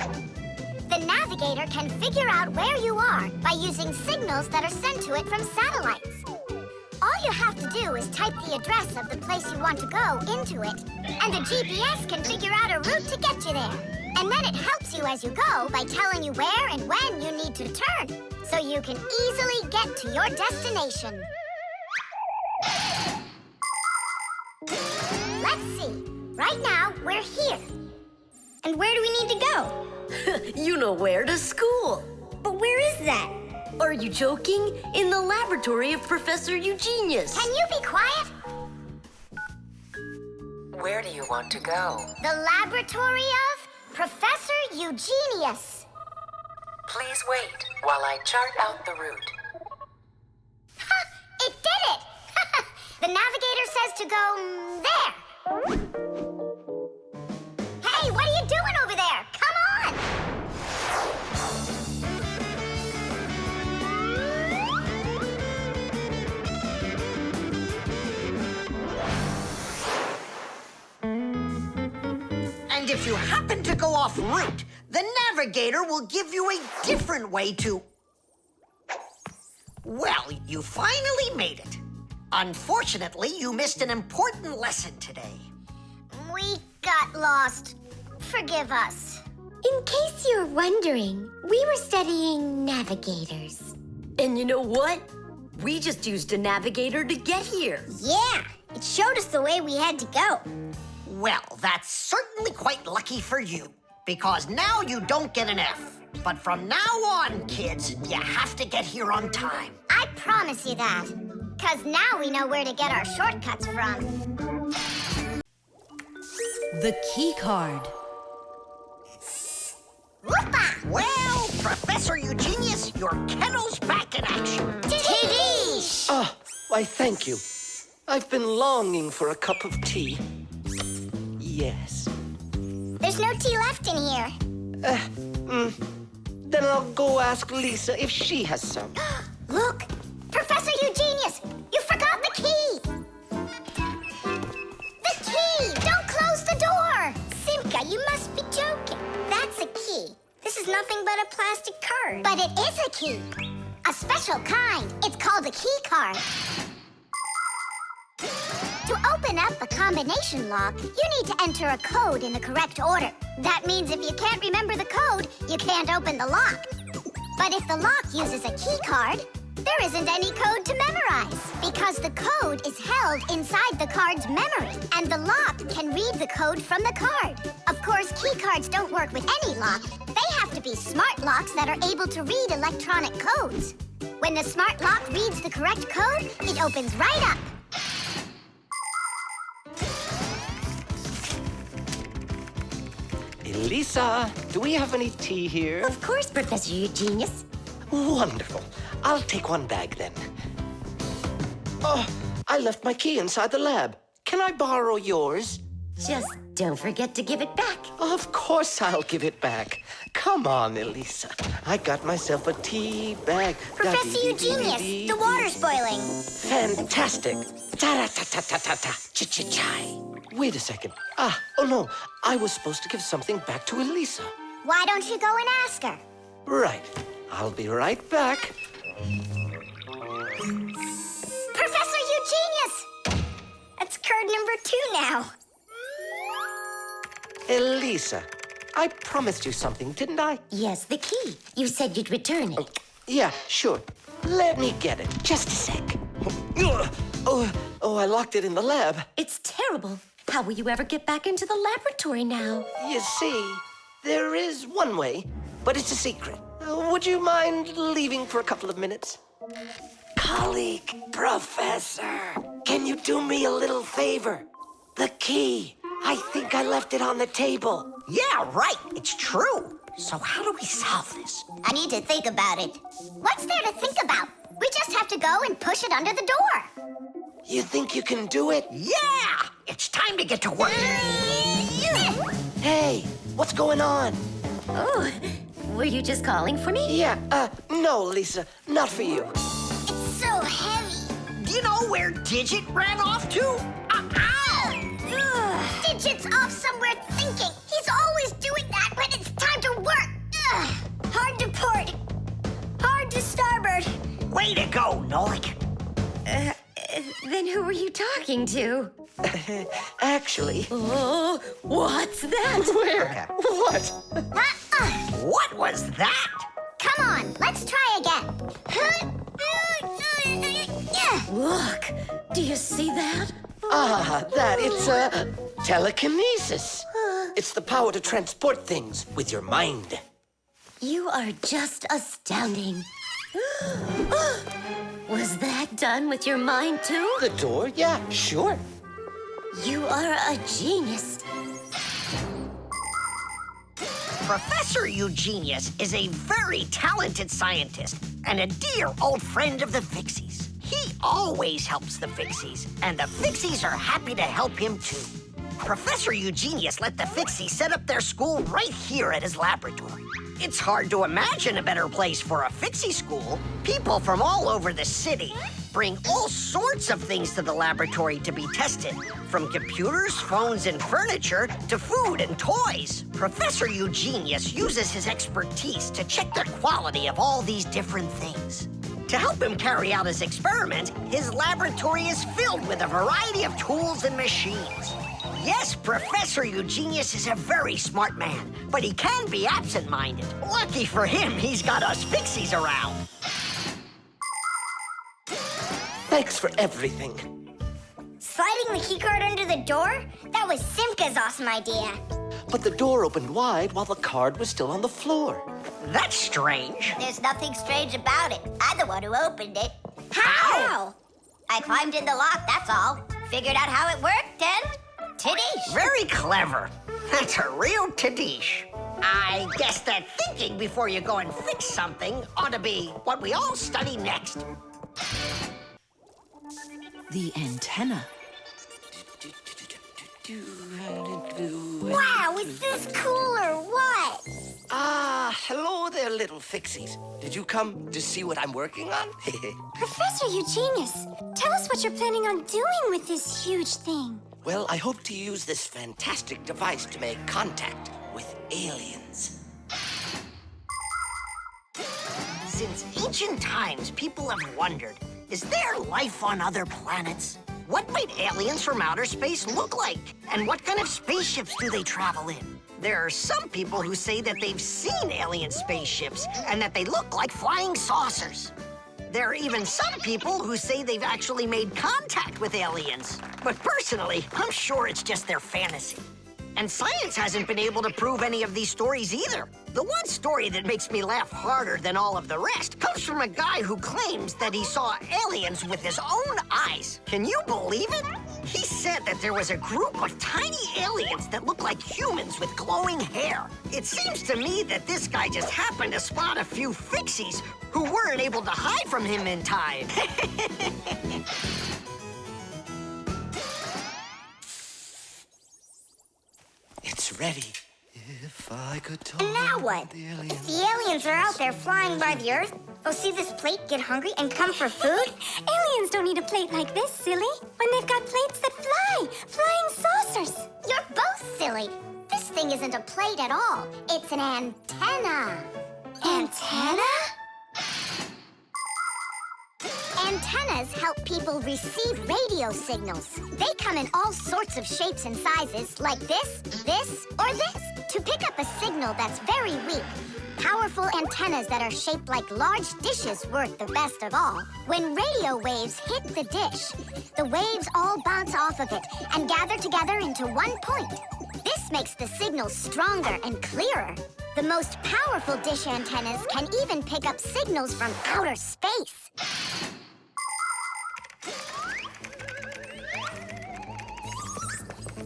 The navigator can figure out where you are by using signals that are sent to it from satellites. All you have to do is type the address of the place you want to go into it, and the GPS can figure out a route to get you there. And then it helps you as you go by telling you where and when you need to turn, so you can easily get to your destination. Let's see. Right now, we're here. And where do we need to go? You know where, to school. But where is that? Are you joking? In the laboratory of Professor Eugenius. Can you be quiet? Where do you want to go? The laboratory of Professor Eugenius. Please wait while I chart out the route. Ha! It did it! The navigator says to go there. Hey, what are you doing over there? Come on! And if you happen to go off route, the navigator will give you a different way to... Well, you finally made it. Unfortunately, you missed an important lesson today. We got lost. Forgive us. In case you're wondering, we were studying navigators. And you know what? We just used a navigator to get here. Yeah, it showed us the way we had to go. Well, that's certainly quite lucky for you, because now you don't get an F. But from now on, kids, you have to get here on time. I promise you that. Because now we know where to get our shortcuts from. The key card. Whoopa! Well, Professor Eugenius, your kennel's back in action. Tidish! Ah, why, thank you. I've been longing for a cup of tea. Yes. There's no tea left in here. Then I'll go ask Lisa if she has some. Look! Professor Eugenius! You forgot the key! The key! Don't close the door! Simka, you must be joking. That's a key. This is nothing but a plastic card. But it is a key. A special kind. It's called a key card. To open up a combination lock, you need to enter a code in the correct order. That means if you can't remember the code, you can't open the lock. But if the lock uses a key card, there isn't any code to memorize, because the code is held inside the card's memory, and the lock can read the code from the card. Of course, key cards don't work with any lock. They have to be smart locks that are able to read electronic codes. When the smart lock reads the correct code, it opens right up. Elisa, do we have any tea here? Of course, Professor Eugenius. Wonderful. I'll take one bag then. Oh, I left my key inside the lab. Can I borrow yours? Just don't forget to give it back. Of course I'll give it back. Come on, Elisa. I got myself a tea bag. Professor Eugenius, the water's boiling. Fantastic. Ta-ra-ta-ta-ta-ta-ta. Ch-ch-chai. Wait a second. Oh no. I was supposed to give something back to Elisa. Why don't you go and ask her? Right. I'll be right back. Professor Eugenius! That's card number 2 now. Elisa, I promised you something, didn't I? Yes, the key. You said you'd return it. Yeah, sure. Let me get it. Just a sec. Oh, I locked it in the lab. It's terrible. How will you ever get back into the laboratory now? You see, there is one way, but it's a secret. Would you mind leaving for a couple of minutes? Colleague, Professor, can you do me a little favor? The key. I think I left it on the table. Yeah, right. It's true. So how do we solve this? I need to think about it. What's there to think about? We just have to go and push it under the door. You think you can do it? Yeah! It's time to get to work. Hey, what's going on? Oh, were you just calling for me? Yeah, no, Lisa, not for you. It's so heavy. Do you know where Digit ran off to? Ow! Digit's off somewhere thinking. He's always doing that when it's time to work. Hard to port. Hard to starboard. Way to go, Nolik. Then who were you talking to? Actually... Oh, what's that? Where? What? What was that? Come on, let's try again. Look, do you see that? It's telekinesis. It's the power to transport things with your mind. You are just astounding. Was that done with your mind, too? The door? Yeah, sure. You are a genius. Professor Eugenius is a very talented scientist and a dear old friend of the Fixies. He always helps the Fixies, and the Fixies are happy to help him, too. Professor Eugenius let the Fixies set up their school right here at his laboratory. It's hard to imagine a better place for a Fixie school. People from all over the city bring all sorts of things to the laboratory to be tested, from computers, phones, and furniture to food and toys. Professor Eugenius uses his expertise to check the quality of all these different things. To help him carry out his experiment, his laboratory is filled with a variety of tools and machines. Yes, Professor Eugenius is a very smart man, but he can be absent-minded. Lucky for him, he's got us Fixies around. Thanks for everything. Sliding the keycard under the door? That was Simka's awesome idea. But the door opened wide while the card was still on the floor. That's strange. There's nothing strange about it. I'm the one who opened it. How? I climbed in the lock, that's all. Figured out how it worked, and... Tadish. Very clever. That's a real Tadish. I guess that thinking before you go and fix something ought to be what we all study next. The antenna. Wow, is this cool or what? Hello there, little Fixies. Did you come to see what I'm working on? Professor Eugenius, tell us what you're planning on doing with this huge thing. Well, I hope to use this fantastic device to make contact with aliens. Since ancient times, people have wondered, is there life on other planets? What might aliens from outer space look like? And what kind of spaceships do they travel in? There are some people who say that they've seen alien spaceships and that they look like flying saucers. There are even some people who say they've actually made contact with aliens. But personally, I'm sure it's just their fantasy. And science hasn't been able to prove any of these stories either. The one story that makes me laugh harder than all of the rest comes from a guy who claims that he saw aliens with his own eyes. Can you believe it? He said that there was a group of tiny aliens that look like humans with glowing hair. It seems to me that this guy just happened to spot a few Fixies who weren't able to hide from him in time. It's ready. If I could talk. And now what? If the aliens are out there flying by the Earth, they'll see this plate, get hungry, and come for food? Aliens don't need a plate like this, silly. When they've got plates that fly, flying saucers. You're both silly. This thing isn't a plate at all. It's an antenna. Antenna? Antennas help people receive radio signals. They come in all sorts of shapes and sizes, like this, or this, to pick up a signal that's very weak. Powerful antennas that are shaped like large dishes work the best of all. When radio waves hit the dish, the waves all bounce off of it and gather together into one point. This makes the signal stronger and clearer. The most powerful dish antennas can even pick up signals from outer space.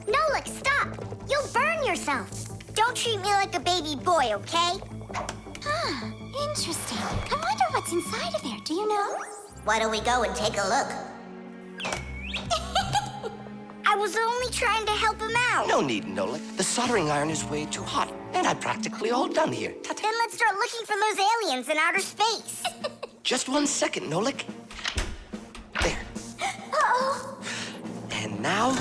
Nolik, stop! You'll burn yourself. Don't treat me like a baby boy, okay? Huh, interesting. I wonder what's inside of there, do you know? Why don't we go and take a look? I was only trying to help him out. No need, Nolik. The soldering iron is way too hot, and I'm practically all done here. Then let's start looking for those aliens in outer space. Just 1 second, Nolik. There. Uh-oh. And now,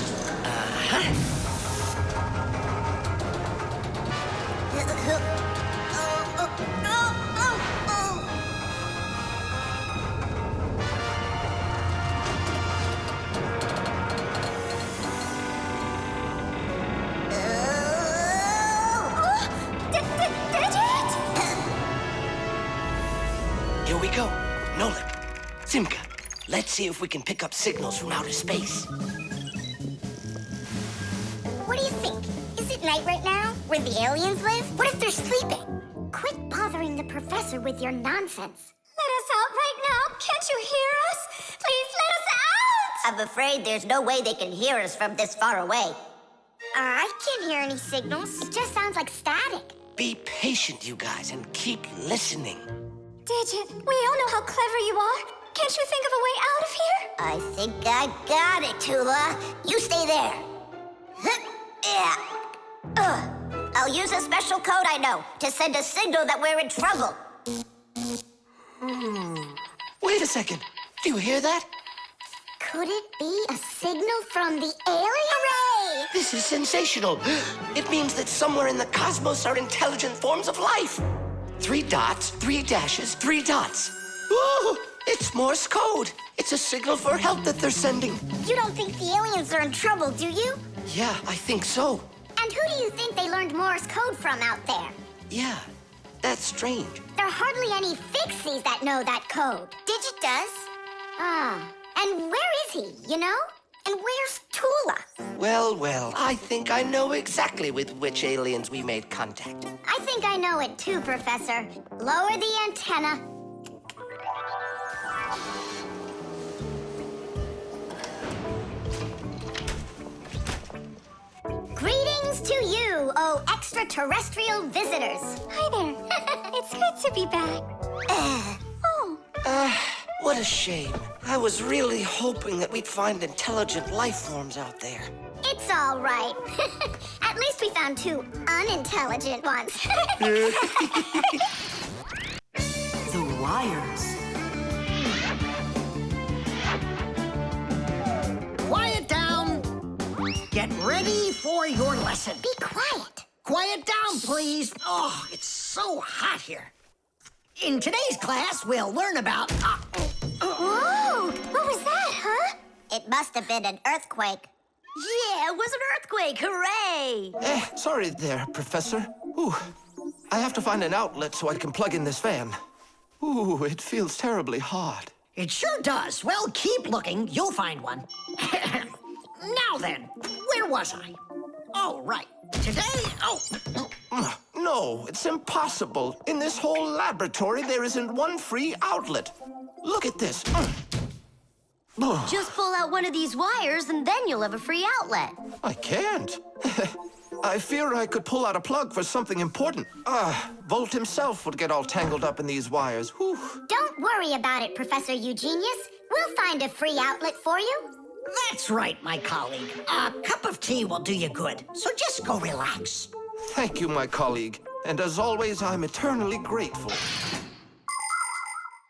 here we go. Nolik, Simka, let's see if we can pick up signals from outer space. What do you think? Is it night right now, where the aliens live? What if they're sleeping? Quit bothering the professor with your nonsense. Let us out right now. Can't you hear us? Please let us out! I'm afraid there's no way they can hear us from this far away. I can't hear any signals. It just sounds like static. Be patient, you guys, and keep listening. Digit, we all know how clever you are. Can't you think of a way out of here? I think I got it, Tula. You stay there. Yeah. I'll use a special code I know to send a signal that we're in trouble. Wait a second. Do you hear that? Could it be a signal from the aliens? Hooray! This is sensational. It means that somewhere in the cosmos are intelligent forms of life. 3 dots, 3 dashes, 3 dots. Ooh, it's Morse code. It's a signal for help that they're sending. You don't think the aliens are in trouble, do you? Yeah, I think so. And who do you think they learned Morse code from out there? Yeah, that's strange. There are hardly any Fixies that know that code. Digit does. And where is he, you know? And where's Tula? Well, I think I know exactly with which aliens we made contact. I think I know it too, Professor. Lower the antenna. Greetings to you, oh extraterrestrial visitors. Hi there. It's good to be back. What a shame. I was really hoping that we'd find intelligent life forms out there. It's all right. At least we found 2 unintelligent ones. The wires. Quiet down. Get ready for your lesson. Be quiet. Quiet down, please. Oh, it's so hot here. In today's class, we'll learn about... Whoa! What was that, huh? It must have been an earthquake. Yeah, it was an earthquake. Hooray! Sorry there, Professor. Ooh, I have to find an outlet so I can plug in this fan. Ooh, it feels terribly hot. It sure does. Well, keep looking. You'll find one. Now then, where was I? Oh, right. Today, No, it's impossible. In this whole laboratory, there isn't one free outlet. Look at this. Just pull out one of these wires and then you'll have a free outlet. I can't. I fear I could pull out a plug for something important. Volt himself would get all tangled up in these wires. Whew. Don't worry about it, Professor Eugenius. We'll find a free outlet for you. That's right, my colleague. A cup of tea will do you good, so just go relax. Thank you, my colleague. And as always, I'm eternally grateful.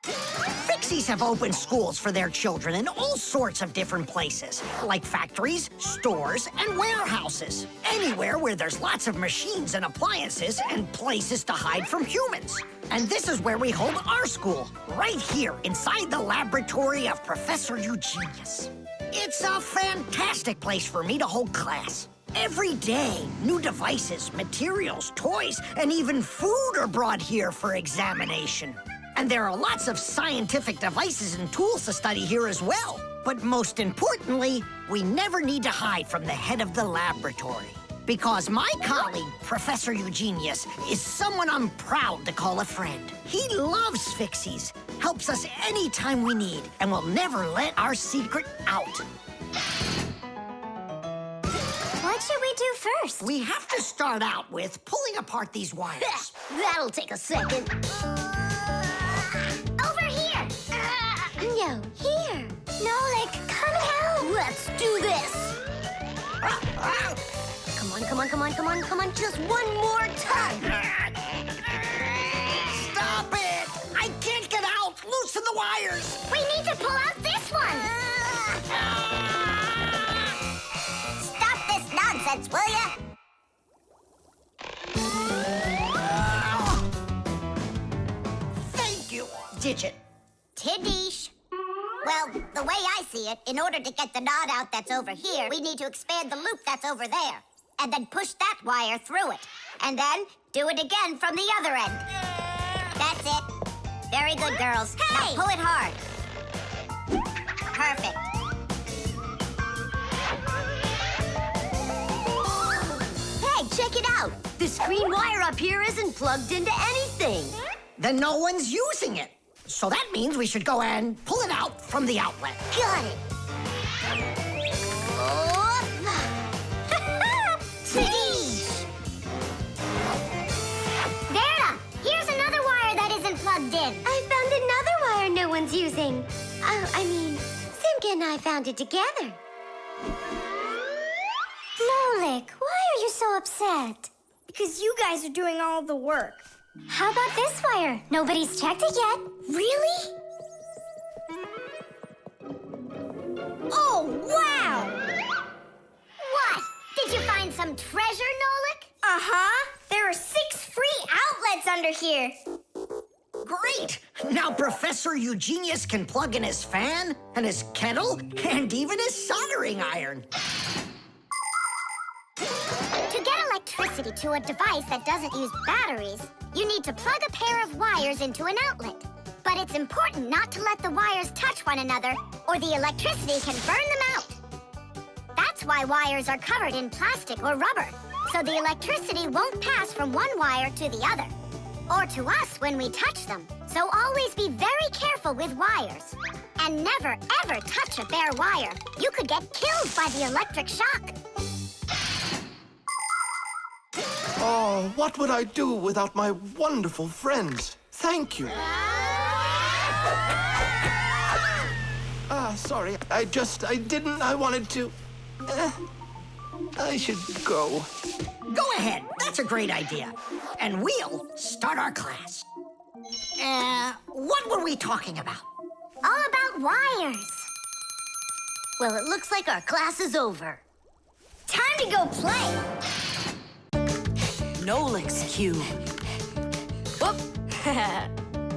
Fixies have opened schools for their children in all sorts of different places, like factories, stores, and warehouses. Anywhere where there's lots of machines and appliances and places to hide from humans. And this is where we hold our school, right here inside the laboratory of Professor Eugenius. It's a fantastic place for me to hold class. Every day, new devices, materials, toys, and even food are brought here for examination. And there are lots of scientific devices and tools to study here as well. But most importantly, we never need to hide from the head of the laboratory. Because my colleague, Professor Eugenius, is someone I'm proud to call a friend. He loves Fixies, helps us anytime we need, and will never let our secret out. What should we do first? We have to start out with pulling apart these wires. That'll take a second. Over here! No, here. Nolik, come help! Let's do this. Come on, come on, come on, come on, come on. Just one more time. Stop it! I can't get out! Loosen the wires! We need to pull out this one! Stop this nonsense, will ya? Thank you, Digit. Tidish. Well, the way I see it, in order to get the knot out that's over here, we need to expand the loop that's over there. And then push that wire through it. And then do it again from the other end. That's it. Very good, girls. Hey! Now pull it hard. Perfect. Hey, check it out. This green wire up here isn't plugged into anything. Then no one's using it. So that means we should go and pull it out from the outlet. Got it. Vera, here's another wire that isn't plugged in. I found another wire no one's using. Simka and I found it together. Nolik, why are you so upset? Because you guys are doing all the work. How about this wire? Nobody's checked it yet. Really? Oh, wow! What? Did you find some treasure, Nolik? Uh-huh. There are 6 free outlets under here. Great! Now Professor Eugenius can plug in his fan, and his kettle, and even his soldering iron. To get electricity to a device that doesn't use batteries, you need to plug a pair of wires into an outlet. But it's important not to let the wires touch one another, or the electricity can burn them out. That's why wires are covered in plastic or rubber, so the electricity won't pass from one wire to the other, or to us when we touch them. So always be very careful with wires. And never, ever touch a bare wire. You could get killed by the electric shock. Oh, what would I do without my wonderful friends? Thank you. Sorry. I wanted to... I should go. Go ahead. That's a great idea. And we'll start our class. What were we talking about? All about wires. Well, it looks like our class is over. Time to go play. Nolik's cube.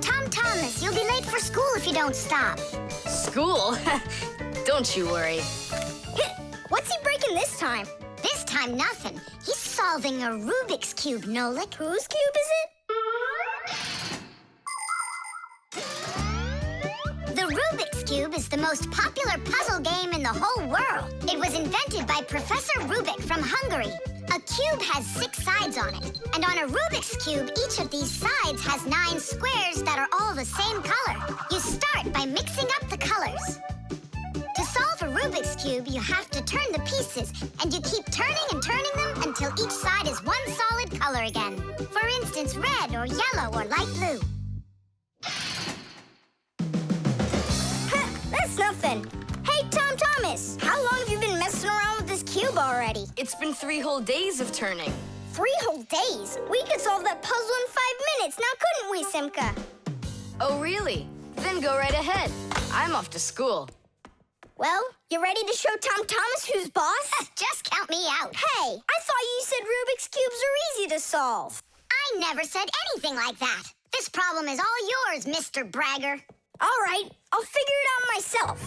Tom Thomas, you'll be late for school if you don't stop. School? Don't you worry. What's he breaking this time? This time, nothing. He's solving a Rubik's Cube, Nolik. Whose cube is it? The Rubik's Cube is the most popular puzzle game in the whole world. It was invented by Professor Rubik from Hungary. A cube has 6 sides on it. And on a Rubik's Cube, each of these sides has 9 squares that are all the same color. You start by mixing up the colors. a Rubik's Cube, you have to turn the pieces, and you keep turning and turning them until each side is one solid color again. For instance, red or yellow or light blue. That's nothing. Hey, Tom Thomas, how long have you been messing around with this cube already? It's been 3 whole days of turning. 3 whole days? We could solve that puzzle in 5 minutes, now couldn't we, Simka? Oh, really? Then go right ahead. I'm off to school. Well, you ready to show Tom Thomas who's boss? Just count me out. Hey, I thought you said Rubik's Cubes are easy to solve. I never said anything like that. This problem is all yours, Mr. Bragger. All right, I'll figure it out myself.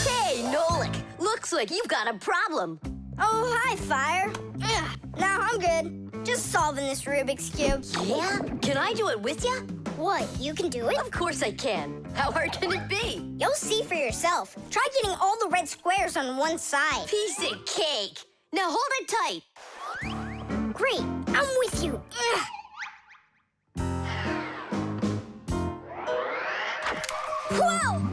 Hey, Nolik, looks like you've got a problem. Oh, hi, Fire. Nah, I'm good. Just solving this Rubik's Cube. Yeah? Can I do it with you? What, you can do it? Of course I can. How hard can it be? You'll see for yourself. Try getting all the red squares on one side. Piece of cake. Now hold it tight. Great, I'm with you. Whoa!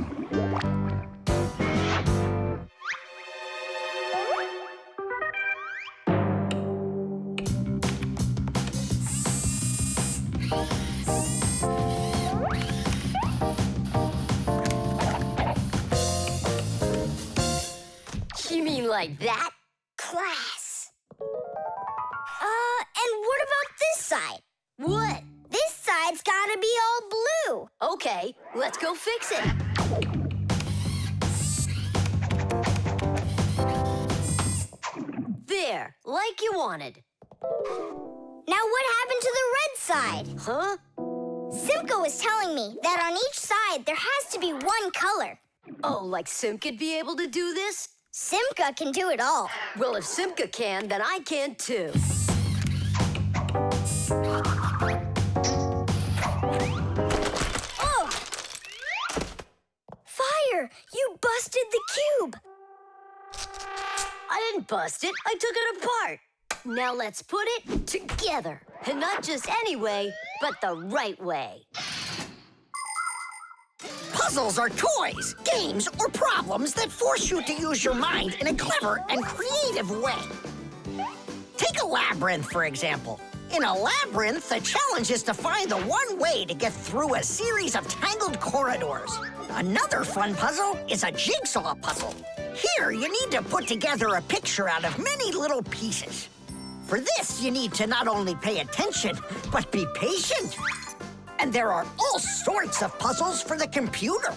You mean like that? Class. And what about this side? What? This side's gotta be all blue. Okay, let's go fix it. There, like you wanted. Now what happened to the red side? Huh? Simka was telling me that on each side there has to be one color. Oh, like Simka'd be able to do this? Simka can do it all. Well, if Simka can, then I can too. Oh! Fire! You busted the cube! I didn't bust it. I took it apart. Now let's put it together. And not just any way, but the right way. Puzzles are toys, games, or problems that force you to use your mind in a clever and creative way. Take a labyrinth, for example. In a labyrinth, the challenge is to find the one way to get through a series of tangled corridors. Another fun puzzle is a jigsaw puzzle. Here, you need to put together a picture out of many little pieces. For this, you need to not only pay attention, but be patient. And there are all sorts of puzzles for the computer.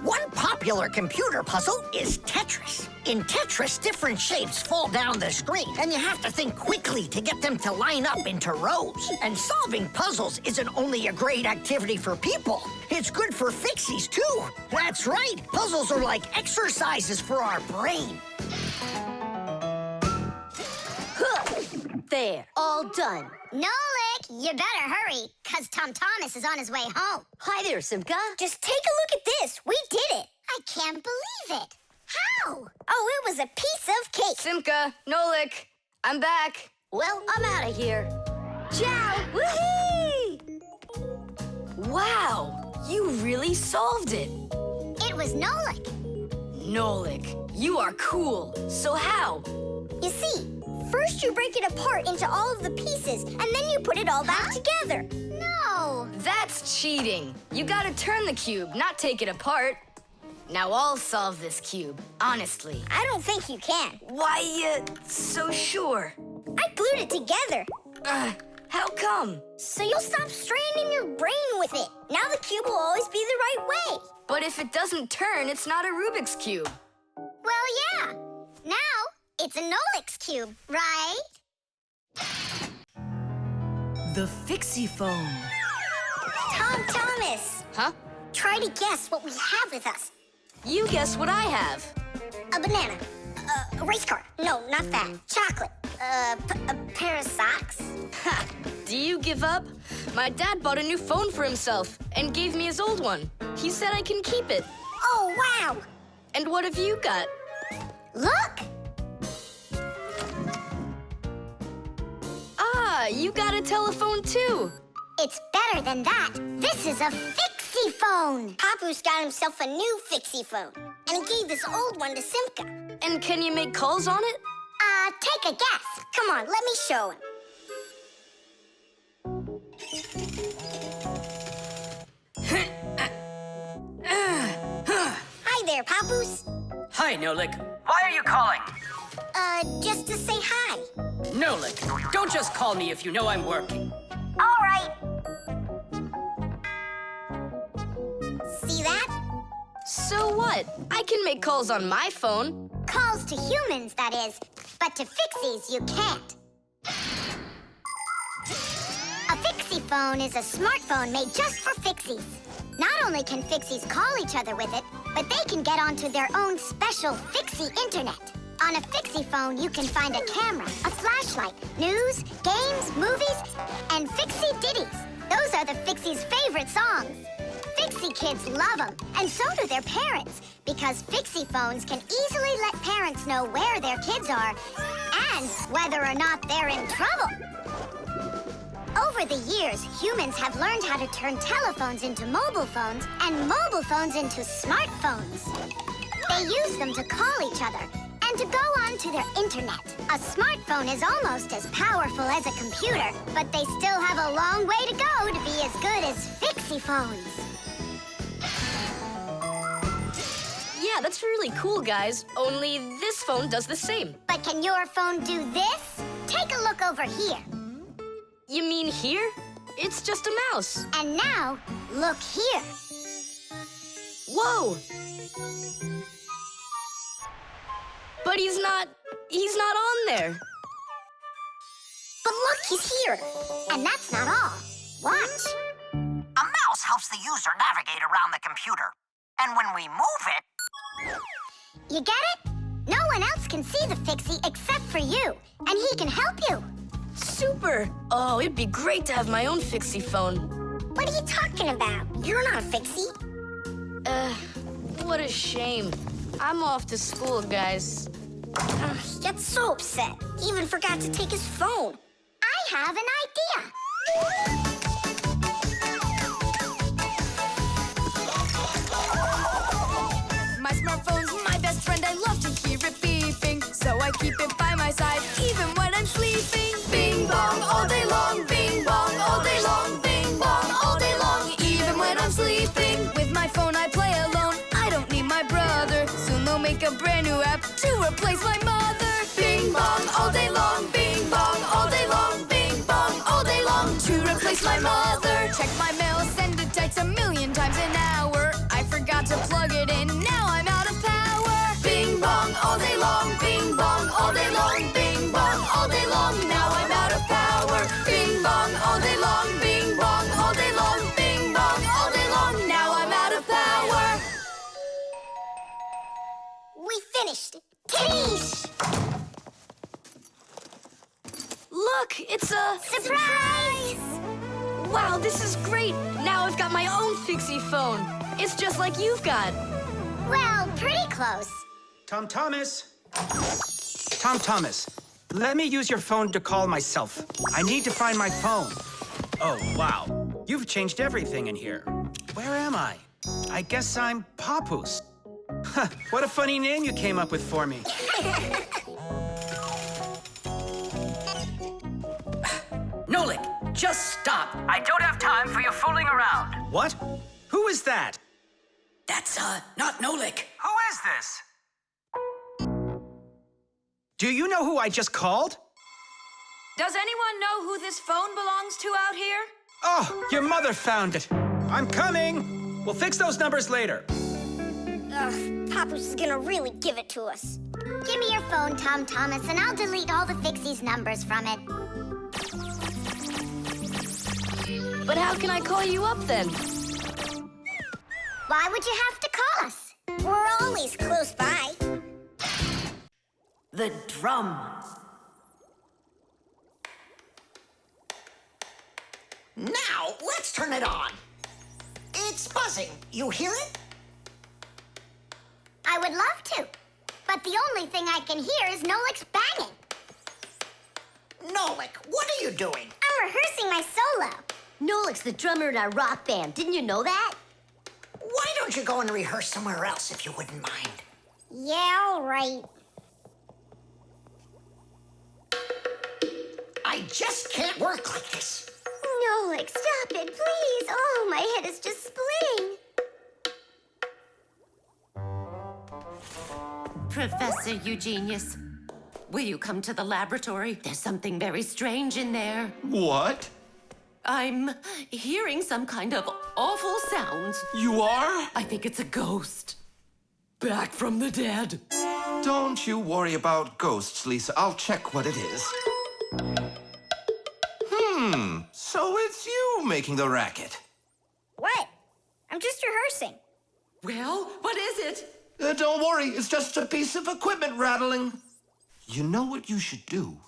One popular computer puzzle is Tetris. In Tetris, different shapes fall down the screen, and you have to think quickly to get them to line up into rows. And solving puzzles isn't only a great activity for people, it's good for Fixies, too. That's right, puzzles are like exercises for our brain. There, all done. Nolik, you better hurry, because Tom Thomas is on his way home. Hi there, Simka. Just take a look at this. We did it. I can't believe it. How? Oh, it was a piece of cake. Simka, Nolik, I'm back. Well, I'm out of here. Ciao! Woohoo! Wow, you really solved it. It was Nolik. Nolik, you are cool. So how? You see, first you break it apart into all of the pieces, and then you put it all back together. No. That's cheating. You gotta turn the cube, not take it apart. Now I'll solve this cube, honestly. I don't think you can. Why you so sure? I glued it together. How come? So you'll stop straining your brain with it. Now the cube will always be the right way. But if it doesn't turn, it's not a Rubik's Cube. Well, yeah. Now it's a Nolik's cube, right? The Fixie phone. Tom Thomas. Huh? Try to guess what we have with us. You guess what I have. A banana. A race car. No, not that. Chocolate. A pair of socks. Ha! Do you give up? My dad bought a new phone for himself and gave me his old one. He said I can keep it. Oh, wow! And what have you got? Look! you got a telephone too. It's better than that. This is a Fixie phone. Papu's got himself a new Fixie phone, and he gave this old one to Simka. And can you make calls on it? Take a guess. Come on, let me show him. Hi there, Papus. Hi, Nolik. Why are you calling? Just to say hi. Nolik, don't just call me if you know I'm working. All right. See that? So what? I can make calls on my phone. Calls to humans, that is. But to Fixies, you can't. A Fixie phone is a smartphone made just for Fixies. Not only can Fixies call each other with it, but they can get onto their own special Fixie internet. On a Fixie phone, you can find a camera, a flashlight, news, games, movies, and Fixie ditties. Those are the Fixies' favorite songs. Fixie kids love them, and so do their parents, because Fixie phones can easily let parents know where their kids are and whether or not they're in trouble. Over the years, humans have learned how to turn telephones into mobile phones and mobile phones into smartphones. They use them to call each other and to go onto their internet. A smartphone is almost as powerful as a computer, but they still have a long way to go to be as good as Fixie phones. Yeah, that's really cool, guys. Only this phone does the same. But can your phone do this? Take a look over here. You mean here? It's just a mouse. And now, look here. Whoa! But he's not on there. But look, he's here. And that's not all. Watch. A mouse helps the user navigate around the computer. And when we move it... You get it? No one else can see the Fixie except for you. And he can help you. Super! Oh, it'd be great to have my own Fixie phone. What are you talking about? You're not a Fixie. What a shame. I'm off to school, guys. He gets so upset. He even forgot to take his phone. I have an idea. My smartphone's my best friend. I love to hear it beeping, so I keep it by my side even when I'm sleeping. Bing bong all day long, bing bong all day long, bing bong all day long, even when I'm sleeping. With my phone I play alone. I don't need my brother. Soon they'll make a brand new app to replace my mother. Bing bong all day long, bing bong all day long, bing bong all day long, to replace my mother. Check my mail, send it text 1,000,000 times an hour. I forgot to plug it in, now I'm out of power. Bing bong all day long, bing bong all day long, bing bong all day long, now I'm out of power. Bing bong all day long, bing bong all day long, bing bong all day long, now I'm out of power. We finished. Titties! Look, it's a... Surprise! Wow, this is great! Now I've got my own Fixie phone. It's just like you've got. Well, pretty close. Tom Thomas! Tom Thomas, let me use your phone to call myself. I need to find my phone. Oh, wow. You've changed everything in here. Where am I? I guess I'm Papus. Huh, what a funny name you came up with for me. Nolik, just stop. I don't have time for you fooling around. What? Who is that? That's, not Nolik. Who is this? Do you know who I just called? Does anyone know who this phone belongs to out here? Oh, your mother found it. I'm coming. We'll fix those numbers later. Ugh, Papus is gonna really give it to us. Give me your phone, Tom Thomas, and I'll delete all the Fixie's numbers from it. But how can I call you up then? Why would you have to call us? We're always close by. The drum. Now, let's turn it on. It's buzzing. You hear it? I would love to, but the only thing I can hear is Nolik's banging. Nolik, what are you doing? I'm rehearsing my solo. Nolik's the drummer in our rock band. Didn't you know that? Why don't you go and rehearse somewhere else if you wouldn't mind? Yeah, all right. I just can't work like this. Nolik, stop it, please. Oh, my head is just splitting. Professor Eugenius, will you come to the laboratory? There's something very strange in there. What? I'm hearing some kind of awful sounds. You are? I think it's a ghost. Back from the dead. Don't you worry about ghosts, Lisa. I'll check what it is. So it's you making the racket. What? I'm just rehearsing. Well, what is it? Don't worry, it's just a piece of equipment rattling. You know what you should do?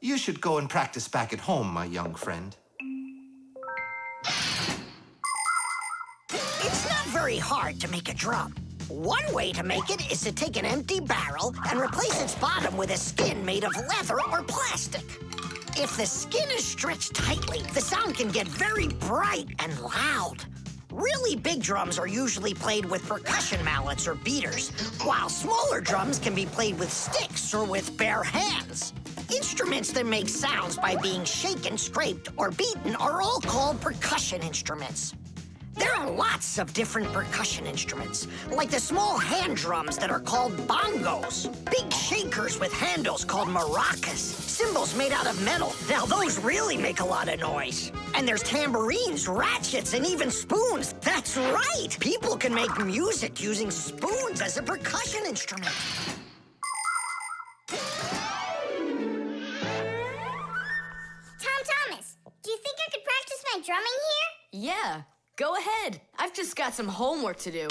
You should go and practice back at home, my young friend. It's not very hard to make a drum. One way to make it is to take an empty barrel and replace its bottom with a skin made of leather or plastic. If the skin is stretched tightly, the sound can get very bright and loud. Really big drums are usually played with percussion mallets or beaters, while smaller drums can be played with sticks or with bare hands. Instruments that make sounds by being shaken, scraped, or beaten are all called percussion instruments. There are lots of different percussion instruments, like the small hand drums that are called bongos, big shakers with handles called maracas, cymbals made out of metal. Now those really make a lot of noise. And there's tambourines, ratchets, and even spoons. That's right! People can make music using spoons as a percussion instrument. Tom Thomas, do you think I could practice my drumming here? Yeah, go ahead. I've just got some homework to do.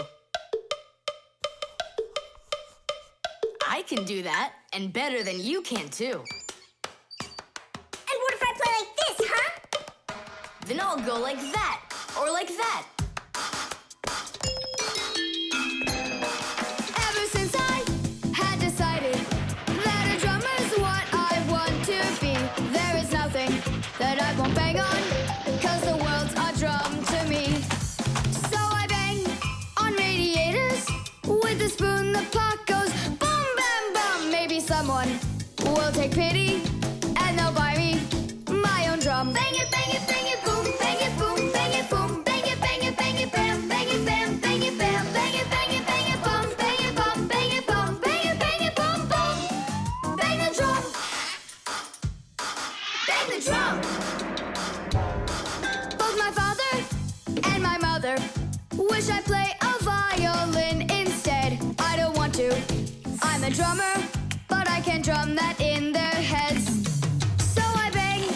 I can do that, and better than you can, too. And what if I play like this, huh? Then I'll go like that, or like that. Ever since I had decided that a drummer's what I want to be, there is nothing that I won't bang on, 'cause the world's a drum to me. So I bang on radiators with a spoon, the pot goes boom, bam, bum. Maybe someone will take pity and they'll buy me my own drum. Bang it, bang it, bang it, boom, bang it, boom, bang it, boom, bang it, bang it, bang it, bam, bang it, bam, bang it, bam, bang it, bang it, bang it, bum, bang it, bum, bang it, bum, bang it, bum, bum. Bang the drum. Bang the drum. Both my father and my mother wish I play a violin instead. I don't want to. I'm a drummer, but I can drum that in their heads. So I bang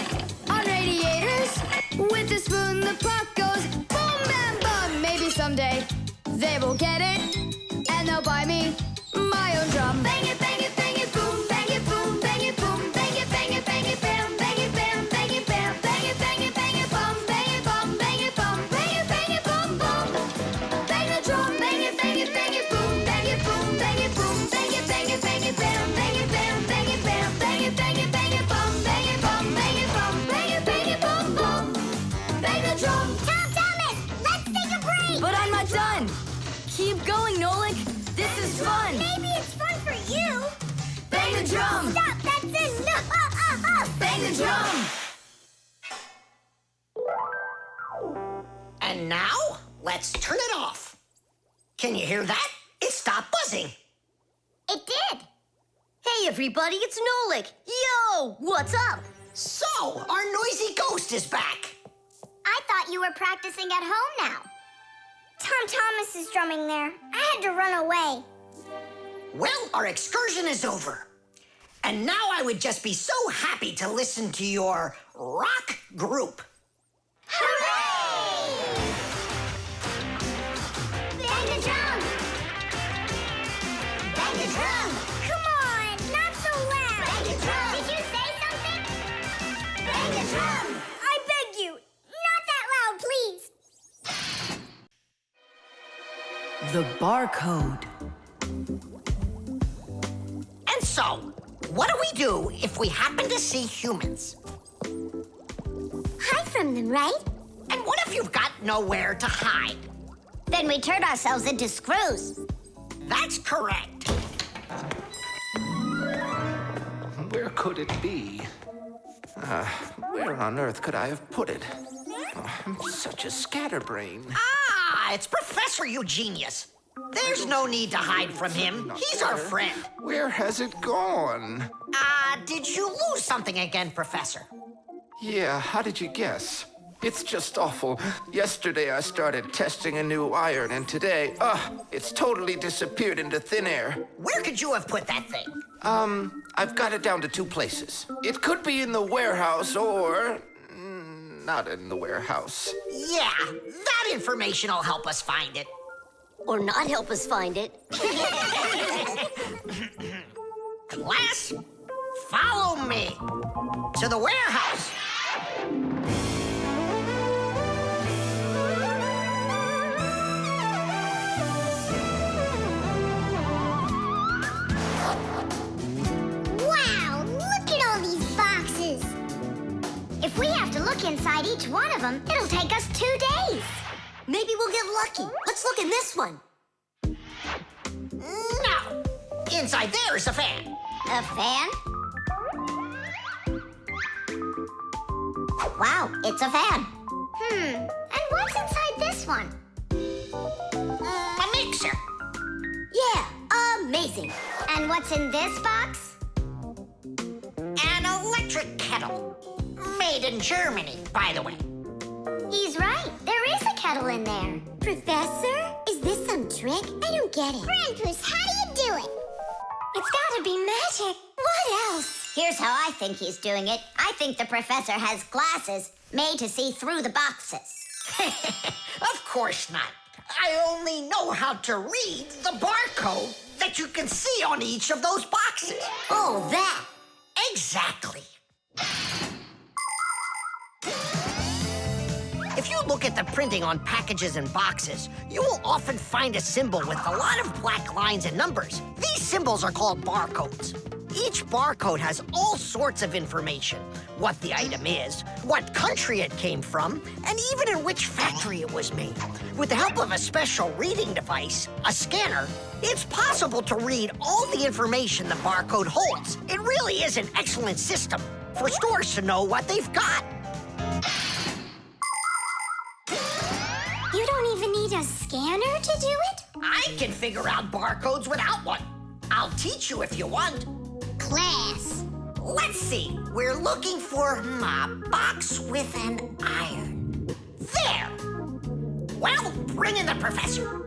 on radiators with a spoon. The pot goes boom, bam, bum. Maybe someday they will get it and they'll buy me my own drum. Bang it, bang it, bang it, boom, bang it, boom, bang it, boom, bang it, bang it, bang it, bam, bang it, bam, bang it, bam, bang it, bang it, bang it, bum, bang it, bum, bang it, bum, bang it, bang it, bum, bum. Bang the drum, bang it, bang it, bang it, boom, bang it, boom, bang it, boom, bang it, bang it, bang it, bam, bang it, bam, bang it, bam, bang it, bang it, bang it, bum, bang it, bum, bang it, bum, bang it, bang it, bum, bum. Bang the drum. Tom Thomas, let's take a break. But I'm not done. Keep going, Nolik. This is fun. Maybe it's fun for you. Bang the drum. Stop, that's enough. Bang the drum. And now, let's turn it off. Can you hear that? It stopped buzzing. It did. Hey, everybody, it's Nolik. Yo, what's up? So, our noisy ghost is back. I thought you were practicing at home now. Tom Thomas is drumming there. I had to run away. Well, our excursion is over. And now I would just be so happy to listen to your rock group. Hooray! Bang the drum! Bang the drum! Come on, not so loud! Bang the drum! Did you say something? Bang the drum! I beg you, not that loud, please! The barcode. And so, What do we do if we happen to see humans? Hide from them, right? And what if you've got nowhere to hide? Then we turn ourselves into screws. That's correct. Where could it be? Where on earth could I have put it? Oh, I'm such a scatterbrain. Ah, it's Professor Eugenius. There's no need to hide from him. He's our friend. Where has it gone? Did you lose something again, Professor? Yeah, how did you guess? It's just awful. Yesterday I started testing a new iron, and today, it's totally disappeared into thin air. Where could you have put that thing? I've got it down to 2 places. It could be in the warehouse or not in the warehouse. Yeah, that information will help us find it. Or not help us find it. Class, follow me to the warehouse. Wow, look at all these boxes. If we have to look inside each one of them, it'll take us 2 days. Maybe we'll get lucky. Let's look in this one. No. Inside there is a fan. A fan? Wow, it's a fan. And what's inside this one? A mixer. Yeah, amazing. And what's in this box? An electric kettle. Made in Germany, by the way. He's right. There is a kettle in there. Professor, is this some trick? I don't get it. Grandpus, how do you do it? It's gotta be magic. What else? Here's how I think he's doing it. I think the professor has glasses made to see through the boxes. Of course not. I only know how to read the barcode that you can see on each of those boxes. Oh, that. Exactly. If you look at the printing on packages and boxes, you will often find a symbol with a lot of black lines and numbers. These symbols are called barcodes. Each barcode has all sorts of information. What the item is, what country it came from, and even in which factory it was made. With the help of a special reading device, a scanner, it's possible to read all the information the barcode holds. It really is an excellent system for stores to know what they've got. You don't even need a scanner to do it? I can figure out barcodes without one. I'll teach you if you want. Class. Let's see. We're looking for a box with an iron. There. Well, bring in the professor.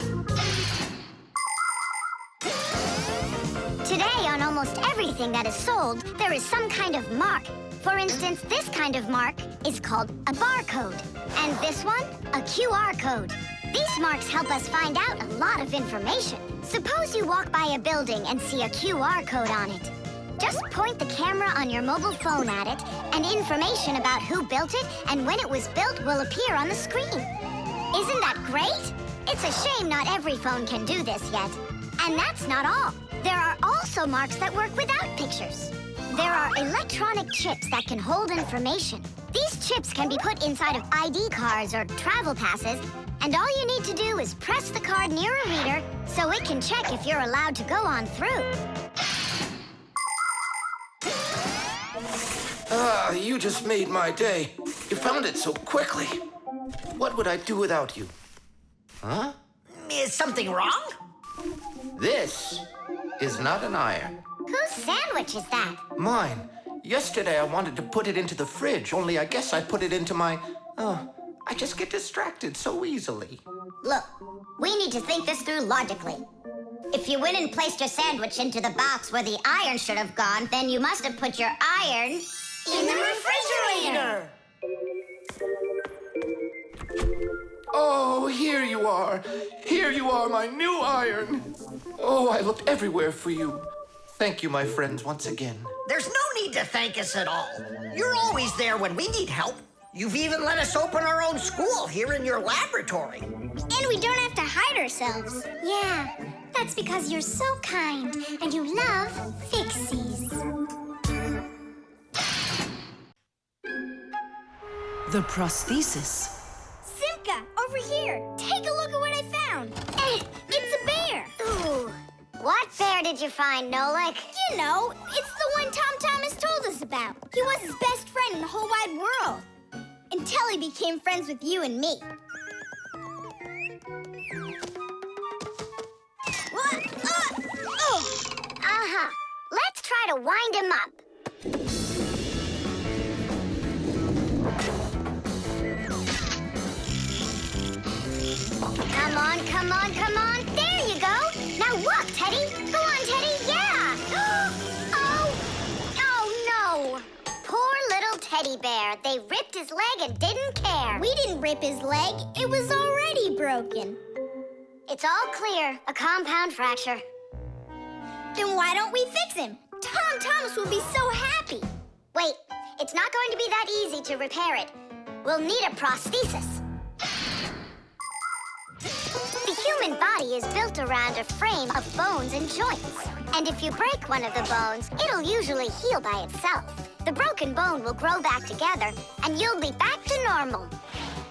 Today, on almost everything that is sold, there is some kind of mark. For instance, this kind of mark is called a barcode. And this one, a QR code. These marks help us find out a lot of information. Suppose you walk by a building and see a QR code on it. Just point the camera on your mobile phone at it, and information about who built it and when it was built will appear on the screen. Isn't that great? It's a shame not every phone can do this yet. And that's not all. There are also marks that work without pictures. There are electronic chips that can hold information. These chips can be put inside of ID cards or travel passes, and all you need to do is press the card near a reader so it can check if you're allowed to go on through. You just made my day. You found it so quickly. What would I do without you? Huh? Is something wrong? This is not an iron. Whose sandwich is that? Mine. Yesterday I wanted to put it into the fridge, only I guess I put it into my... I just get distracted so easily. Look, we need to think this through logically. If you went and placed your sandwich into the box where the iron should have gone, then you must have put your iron in the refrigerator. Oh, here you are. Here you are, my new iron. Oh, I looked everywhere for you. Thank you, my friends, once again. There's no need to thank us at all. You're always there when we need help. You've even let us open our own school here in your laboratory. And we don't have to hide ourselves. Yeah, that's because you're so kind and you love Fixies. The prosthesis. Simka, over here. Take a look at what I found. It's a bear. Ooh. What bear did you find, Nolik? You know, it's the one Tom Thomas told us about. He was his best friend in the whole wide world. Until he became friends with you and me. What? Oh! Uh-huh. Let's try to wind him up. Come on, come on, come on. There you go. Now walk, Teddy. Go on, Teddy. Yeah. Oh no. Poor little teddy bear. They ripped his leg and didn't care. We didn't rip his leg. It was already broken. It's all clear. A compound fracture. Then why don't we fix him? Tom Thomas will be so happy. Wait, it's not going to be that easy to repair it. We'll need a prosthesis. The human body is built around a frame of bones and joints. And if you break one of the bones, it'll usually heal by itself. The broken bone will grow back together, and you'll be back to normal.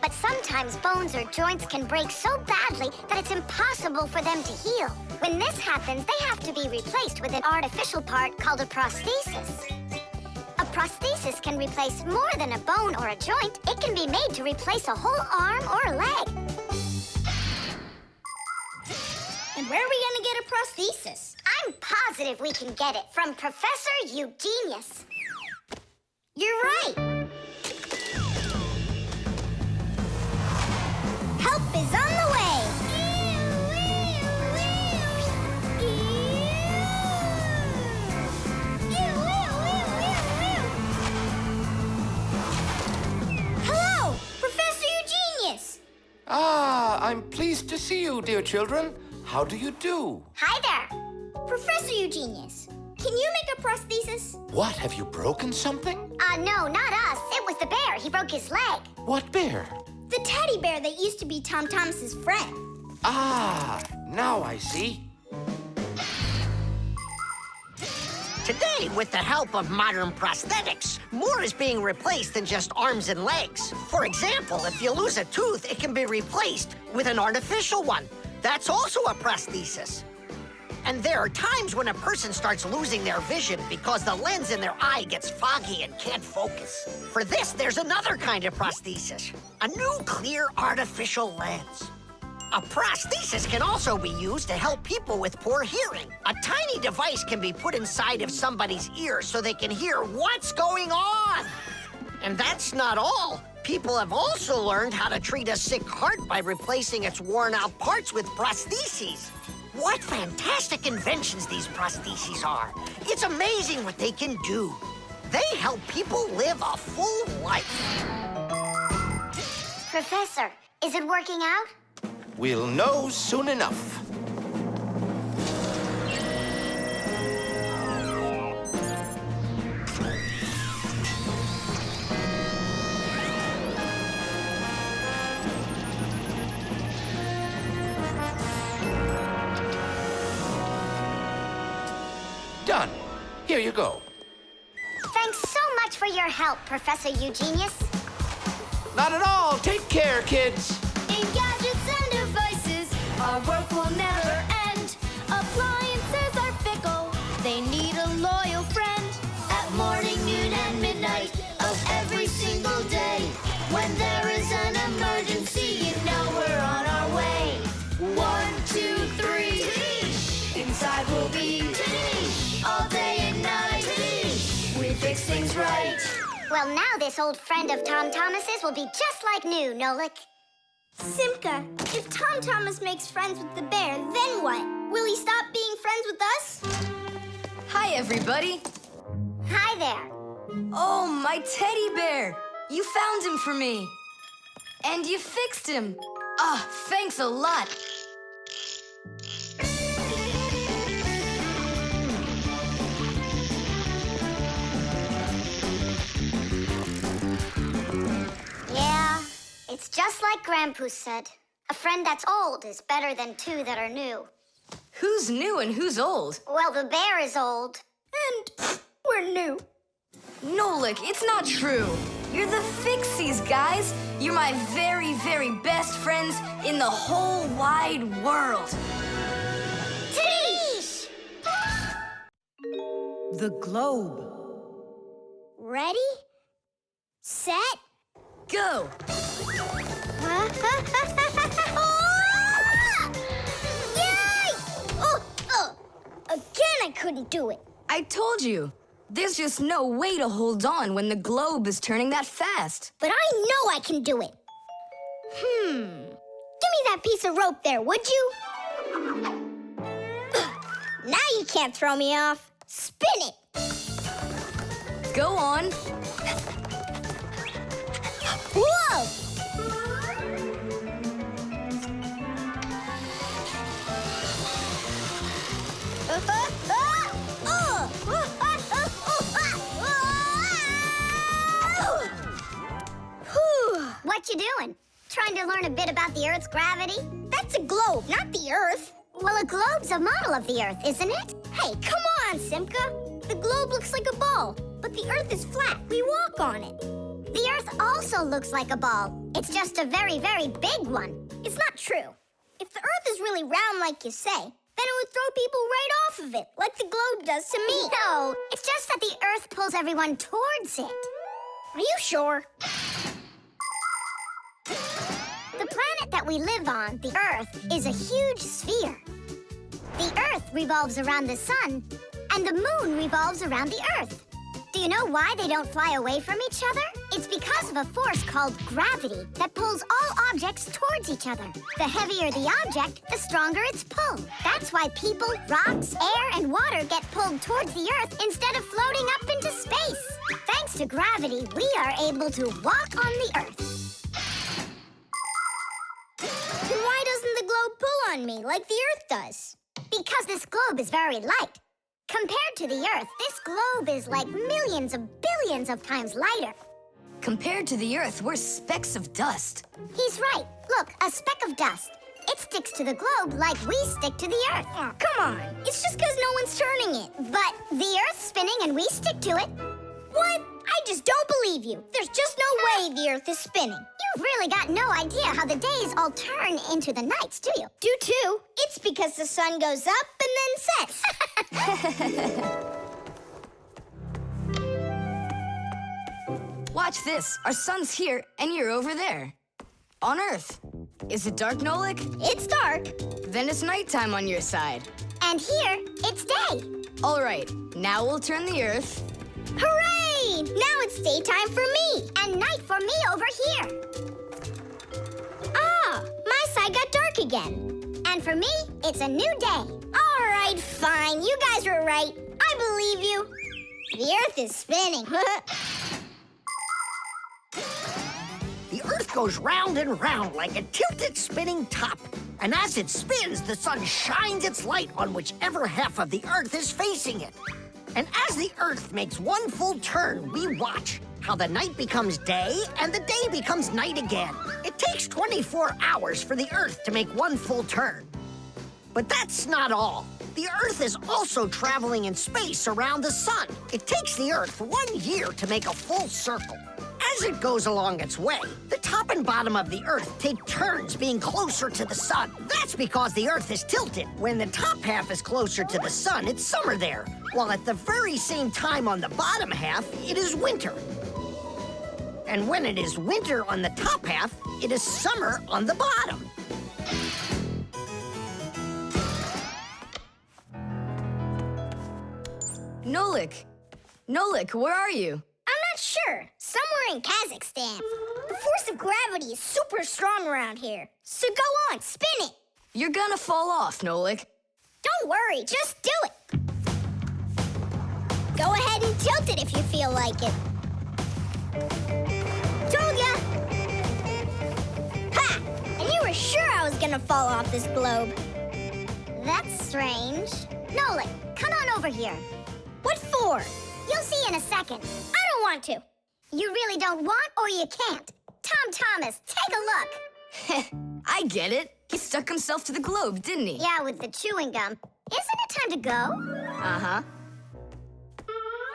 But sometimes bones or joints can break so badly that it's impossible for them to heal. When this happens, they have to be replaced with an artificial part called a prosthesis. A prosthesis can replace more than a bone or a joint. It can be made to replace a whole arm or a leg. And where are we going to get a prosthesis? I'm positive we can get it from Professor Eugenius. You're right. Help is on the way. Hello, Professor Eugenius. Ah, I'm pleased to see you, dear children. How do you do? Hi there. Professor Eugenius, can you make a prosthesis? What, have you broken something? No, not us. It was the bear. He broke his leg. What bear? The teddy bear that used to be Tom Thomas's friend. Ah, now I see. Today, with the help of modern prosthetics, more is being replaced than just arms and legs. For example, if you lose a tooth, it can be replaced with an artificial one. That's also a prosthesis. And there are times when a person starts losing their vision because the lens in their eye gets foggy and can't focus. For this, there's another kind of prosthesis, a new clear artificial lens. A prosthesis can also be used to help people with poor hearing. A tiny device can be put inside of somebody's ear so they can hear what's going on. And that's not all. People have also learned how to treat a sick heart by replacing its worn-out parts with prostheses. What fantastic inventions these prostheses are. It's amazing what they can do. They help people live a full life. Professor, is it working out? We'll know soon enough. Done. Here you go. Thanks so much for your help, Professor Eugenius. Not at all. Take care, kids. In gadgets and devices, our work will never end. Appliances are fickle, they need a loyal friend. At morning, noon, and midnight of every single day. When there is an emergency, you know we're on our way. 1, 2, 3. Inside we'll be all day and night. We fix things right. Well, now this old friend of Tom Thomas's will be just like new, Nolik. Simka, if Tom Thomas makes friends with the bear, then what? Will he stop being friends with us? Hi, everybody. Hi there. Oh, my teddy bear. You found him for me. And you fixed him. Ah, thanks a lot. Yeah, it's just like Grandpoo said. A friend that's old is better than two that are new. Who's new and who's old? Well, the bear is old. And we're new. Nolik, it's not true. You're the Fixies, guys. You're my very, very best friends in the whole wide world. Teesh! The globe. Ready? Set? Go! Yay! Again, I couldn't do it. I told you. There's just no way to hold on when the globe is turning that fast. But I know I can do it. Give me that piece of rope there, would you? Now you can't throw me off. Spin it. Go on. Whoa! What you doing? Trying to learn a bit about the Earth's gravity? That's a globe, not the Earth. Well, a globe's a model of the Earth, isn't it? Hey, come on, Simka. The globe looks like a ball, but the Earth is flat. We walk on it. The Earth also looks like a ball. It's just a very, very big one. It's not true. If the Earth is really round like you say, then it would throw people right off of it, like the globe does to me. No, it's just that the Earth pulls everyone towards it. Are you sure? The planet that we live on, the Earth, is a huge sphere. The Earth revolves around the sun, and the moon revolves around the Earth. Do you know why they don't fly away from each other? It's because of a force called gravity that pulls all objects towards each other. The heavier the object, the stronger its pull. That's why people, rocks, air, and water get pulled towards the Earth instead of floating up into space. Thanks to gravity, we are able to walk on the Earth. Then why doesn't the globe pull on me like the Earth does? Because this globe is very light. Compared to the Earth, this globe is like millions of billions of times lighter. Compared to the Earth, we're specks of dust. He's right. Look, a speck of dust. It sticks to the globe like we stick to the Earth. Oh, come on. It's just because no one's turning it. But the Earth's spinning and we stick to it. What? I just don't believe you. There's just no way the Earth is spinning. You've really got no idea how the days all turn into the nights, do you? Do too. It's because the sun goes up and then sets. Watch this. Our sun's here, and you're over there. On Earth. Is it dark, Nolik? It's dark. Then it's nighttime on your side. And here, it's day. All right. Now we'll turn the Earth. Hooray! Now it's daytime for me. And night for me over here. Ah, my side got dark again. And for me, it's a new day. All right, fine. You guys were right. I believe you. The Earth is spinning. The Earth goes round and round like a tilted spinning top. And as it spins, the sun shines its light on whichever half of the Earth is facing it. And as the Earth makes one full turn, we watch how the night becomes day and the day becomes night again. It takes 24 hours for the Earth to make one full turn. But that's not all. The Earth is also traveling in space around the sun. It takes the Earth 1 year to make a full circle. As it goes along its way, the top and bottom of the Earth take turns being closer to the sun. That's because the Earth is tilted. When the top half is closer to the sun, it's summer there, while at the very same time on the bottom half, it is winter. And when it is winter on the top half, it is summer on the bottom. Nolik! Nolik, where are you? I'm not sure. Somewhere in Kazakhstan. The force of gravity is super strong around here. So go on, spin it. You're gonna fall off, Nolik. Don't worry, just do it. Go ahead and tilt it if you feel like it. Told ya! Ha! And you were sure I was gonna fall off this globe. That's strange. Nolik, come on over here. What for? You'll see in a second. I don't want to. You really don't want or you can't. Tom Thomas, take a look. I get it. He stuck himself to the globe, didn't he? Yeah, with the chewing gum. Isn't it time to go? Uh-huh.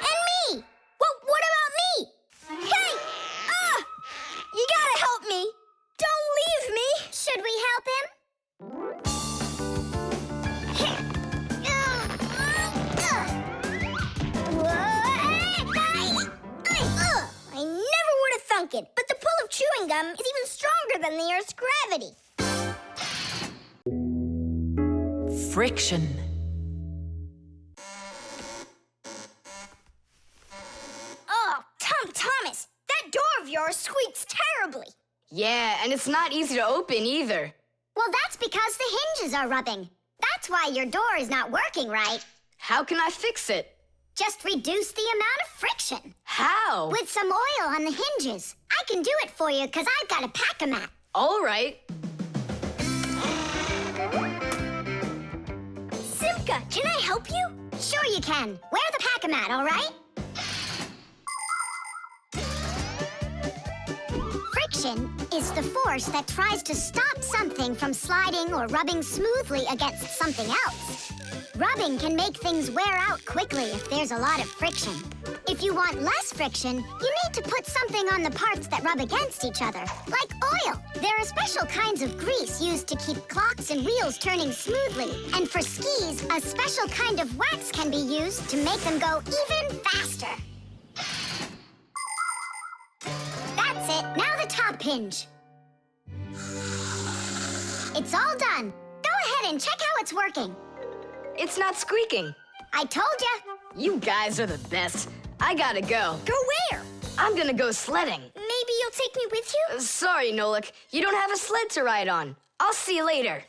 And me! What shrunk it, but the pull of chewing gum is even stronger than the Earth's gravity. Friction. Oh, Tom Thomas, that door of yours squeaks terribly. Yeah, and it's not easy to open either. Well, that's because the hinges are rubbing. That's why your door is not working right. How can I fix it? Just reduce the amount of friction. How? With some oil on the hinges. I can do it for you because I've got a pack-a-mat. All right. Simka, can I help you? Sure you can. Wear the pack-a-mat, all right? Friction is the force that tries to stop something from sliding or rubbing smoothly against something else. Rubbing can make things wear out quickly if there's a lot of friction. If you want less friction, you need to put something on the parts that rub against each other, like oil. There are special kinds of grease used to keep clocks and wheels turning smoothly. And for skis, a special kind of wax can be used to make them go even faster. That's it. Now the top hinge. It's all done. Go ahead and check how it's working. It's not squeaking. I told ya. You guys are the best. I gotta go. Go where? I'm gonna go sledding. Maybe you'll take me with you? Sorry, Nolik. You don't have a sled to ride on. I'll see you later.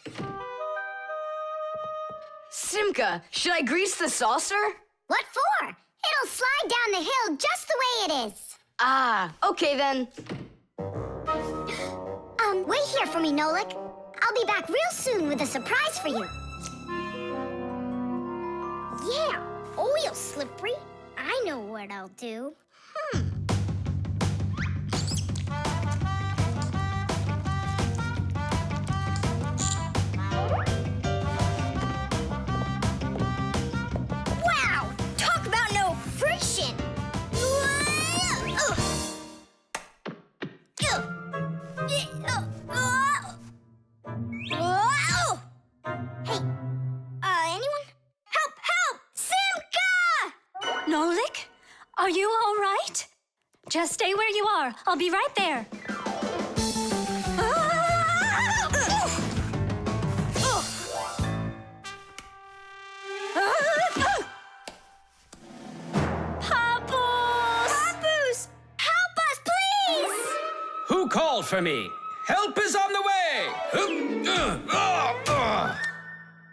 Simka, should I grease the saucer? What for? It'll slide down the hill just the way it is. Ah, okay then. Wait here for me, Nolik. I'll be back real soon with a surprise for you. Yeah, oil's slippery. I know what I'll do. Wow! Talk about no friction! Hey, anyone? Help! Help! Simka! Nolik, are you all right? Just stay where you are. I'll be right there. Papoose! Help us, please! Who called for me? Help is on the way!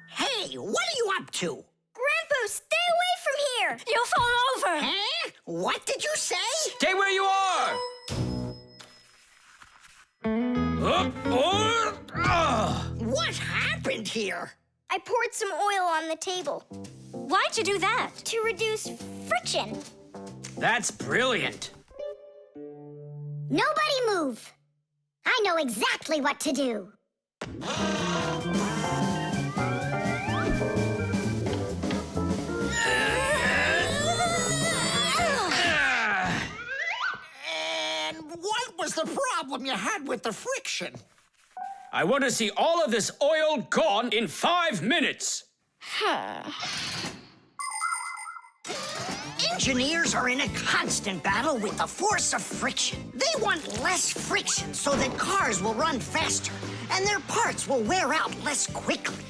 Hey, what are you up to? Grandpa, stay away from here! You'll fall over! Huh? What did you say? Stay where you are! What happened here? I poured some oil on the table Why'd you do that? to reduce friction. That's brilliant. Nobody move. I know exactly what to do. And what was the problem you had with the friction? I want to see all of this oil gone in 5 minutes. Engineers are in a constant battle with the force of friction. They want less friction so that cars will run faster and their parts will wear out less quickly.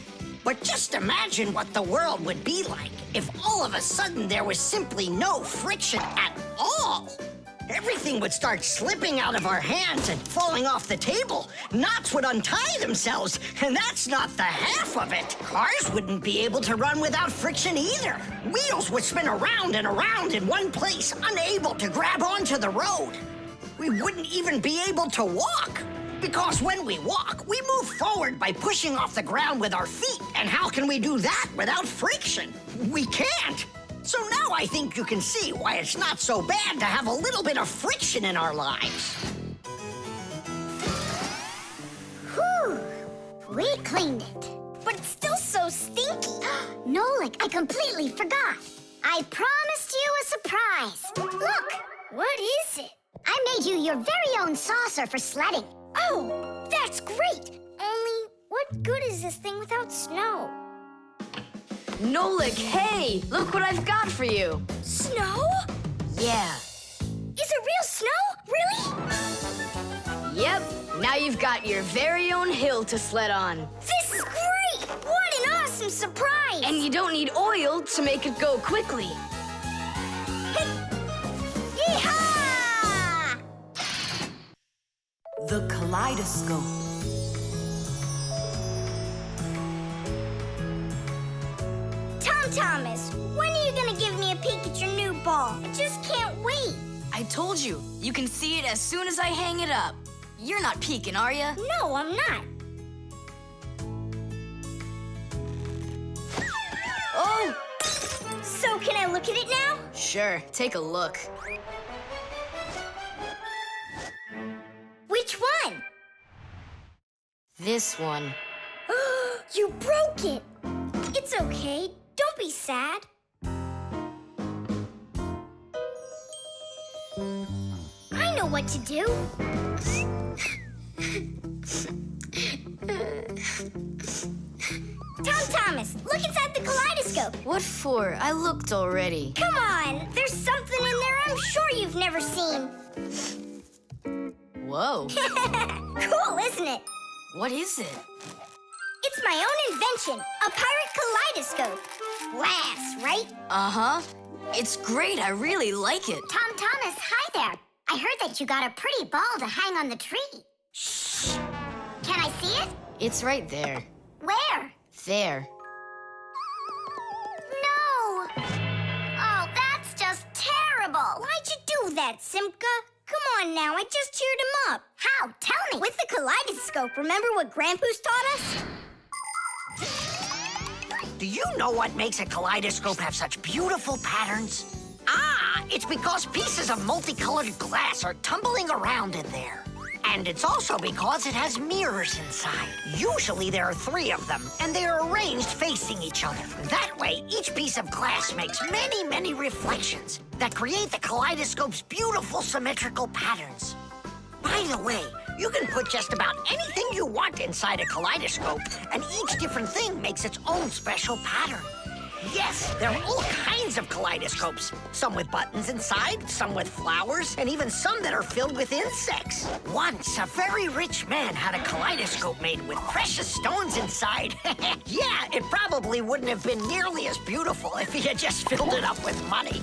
But just imagine what the world would be like if all of a sudden there was simply no friction at all. Everything would start slipping out of our hands and falling off the table. Knots would untie themselves, and that's not the half of it. Cars wouldn't be able to run without friction either. Wheels would spin around and around in one place, unable to grab onto the road. We wouldn't even be able to walk. Because when we walk, we move forward by pushing off the ground with our feet. And how can we do that without friction? We can't. So now I think you can see why it's not so bad to have a little bit of friction in our lives. Whew. We cleaned it. But it's still so stinky. Nolik, I completely forgot. I promised you a surprise. Look. What is it? I made you your very own saucer for sledding. Oh, that's great. Only, what good is this thing without snow? Nolik, hey! Look what I've got for you. Snow? Yeah. Is it real snow? Really? Now you've got your very own hill to sled on. This is great! What an awesome surprise! And you don't need oil to make it go quickly. Yeehaw! The Kaleidoscope. Tom Thomas, when are you gonna give me a peek at your new ball? I just can't wait. I told you, you can see it as soon as I hang it up. You're not peeking, are you? No, I'm not. Oh! So can I look at it now? Sure, take a look. Which one? This one. You broke it. It's okay. Don't be sad. I know what to do. Tom Thomas, look inside the kaleidoscope. What for? I looked already. Come on, there's something in there I'm sure you've never seen. Whoa. Cool, isn't it? What is it? It's my own invention, a pirate kaleidoscope. Laughs, right? Uh-huh. It's great. I really like it. Tom Thomas, hi there. I heard that you got a pretty ball to hang on the tree. Shh. Can I see it? It's right there. Where? There. No. Oh, that's just terrible. Why'd you do that, Simka? Come on now, I just cheered him up. How? Tell me. With the kaleidoscope, remember what Grandpa's taught us? Do you know what makes a kaleidoscope have such beautiful patterns? Ah, it's because pieces of multicolored glass are tumbling around in there. And it's also because it has mirrors inside. Usually there are 3 of them, and they are arranged facing each other. That way, each piece of glass makes many, many reflections that create the kaleidoscope's beautiful symmetrical patterns. By the way, you can put just about anything you want inside a kaleidoscope, and each different thing makes its own special pattern. Yes, there are all kinds of kaleidoscopes. Some with buttons inside, some with flowers, and even some that are filled with insects. Once, a very rich man had a kaleidoscope made with precious stones inside. Yeah, it probably wouldn't have been nearly as beautiful if he had just filled it up with money.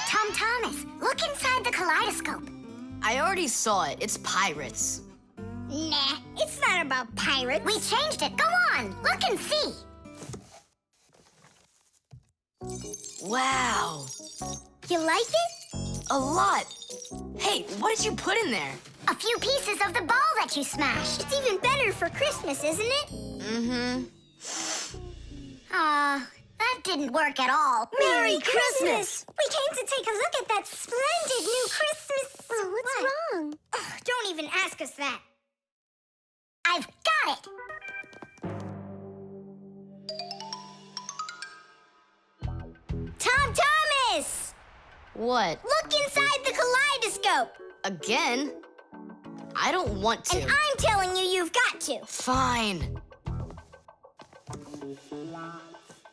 Tom Thomas, look inside the kaleidoscope. I already saw it. It's pirates. Nah, it's not about pirates. We changed it. Go on, look and see. Wow. You like it? A lot. Hey, what did you put in there? A few pieces of the ball that you smashed. It's even better for Christmas, isn't it? Mm-hmm. That didn't work at all. Merry Christmas! We came to take a look at that splendid new Christmas... What's wrong? Oh, don't even ask us that. I've got it! Tom Thomas! What? Look inside the kaleidoscope! Again? I don't want to. And I'm telling you, you've got to. Fine.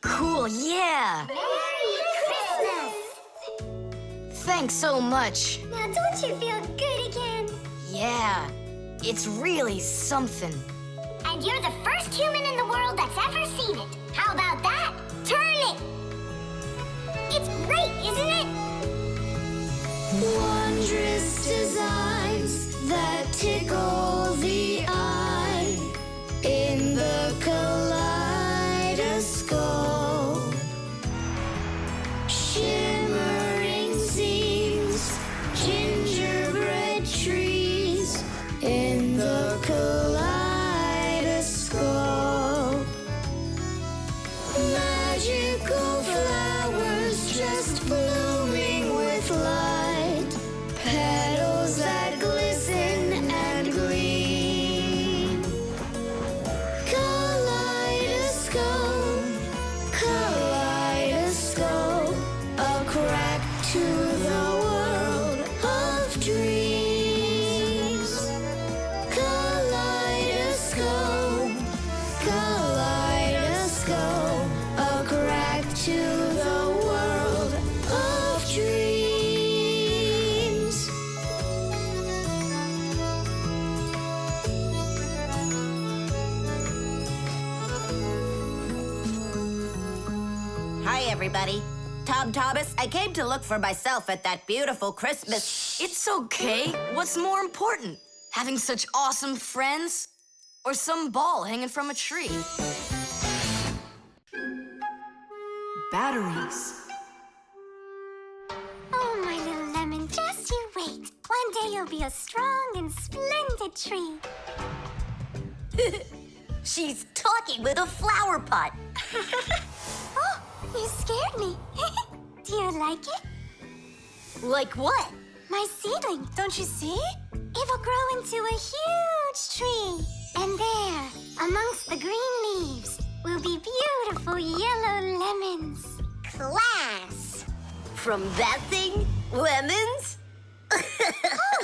Cool, yeah! Merry Christmas! Thanks so much. Now don't you feel good again? Yeah, it's really something. And you're the first human in the world that's ever seen it. How about that? Turn it! It's great, isn't it? Wondrous designs that tickle the eye in the kaleidoscope. Shimmering scenes, gingerbread trees in the kaleidoscope. Magical flowers just blooming with light, petals that glisten and gleam. everybody. Tom Thomas, I came to look for myself at that beautiful Christmas. It's okay. What's more important? Having such awesome friends? Or some ball hanging from a tree? Batteries. Oh, my little lemon, just you wait. One day you'll be a strong and splendid tree. She's talking with a flower pot. Oh, you scared me. Do you like it? Like what? My seedling, don't you see? It will grow into a huge tree. And there, amongst the green leaves, will be beautiful yellow lemons. Class! From that thing? Lemons? Oh,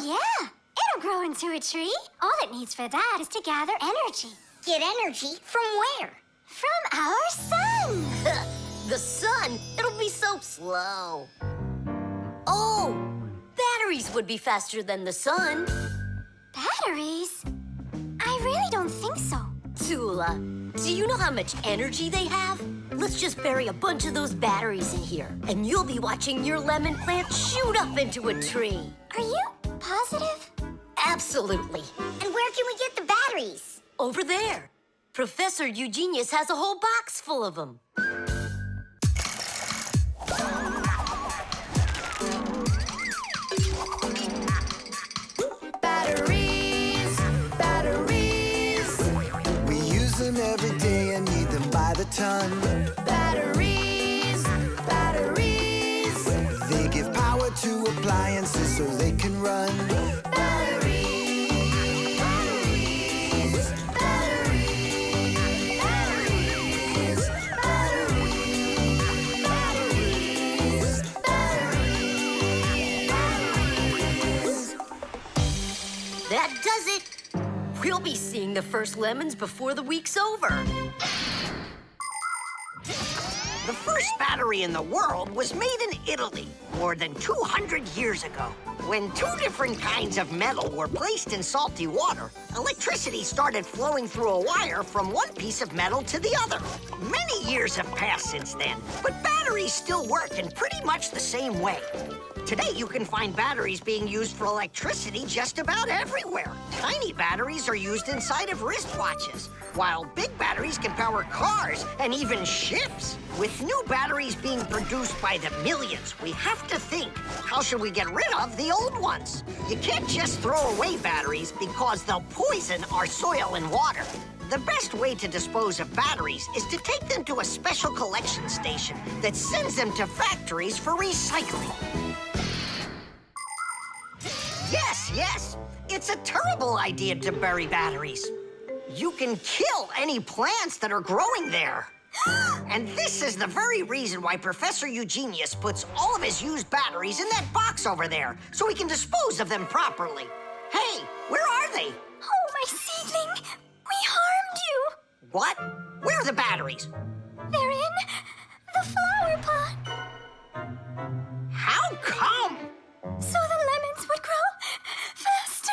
yeah. It'll grow into a tree. All it needs for that is to gather energy. Get energy from where? From our sun. The sun? It'll be so slow. Oh, batteries would be faster than the sun. Batteries? I really don't think so. Tula, do you know how much energy they have? Let's just bury a bunch of those batteries in here, and you'll be watching your lemon plant shoot up into a tree. Are you positive? Absolutely. And where can we get the batteries? Over there. Professor Eugenius has a whole box full of them. Batteries, batteries. We use them every day and need them by the ton. Batteries, batteries. They give power to appliances so they can run. That does it. We'll be seeing the first lemons before the week's over. The first battery in the world was made in Italy more than 200 years ago. When two different kinds of metal were placed in salty water, electricity started flowing through a wire from one piece of metal to the other. Many years have passed since then, but batteries still work in pretty much the same way. Today, you can find batteries being used for electricity just about everywhere. Tiny batteries are used inside of wristwatches, while big batteries can power cars and even ships. With new batteries being produced by the millions, we have to think, how should we get rid of the old ones? You can't just throw away batteries because they'll poison our soil and water. The best way to dispose of batteries is to take them to a special collection station that sends them to factories for recycling. Yes, it's a terrible idea to bury batteries. You can kill any plants that are growing there. And this is the very reason why Professor Eugenius puts all of his used batteries in that box over there, so he can dispose of them properly. Hey, where are they? Oh, my seedling, we harmed you. What? Where are the batteries? They're in the flower pot. How come? So the lemons would grow faster.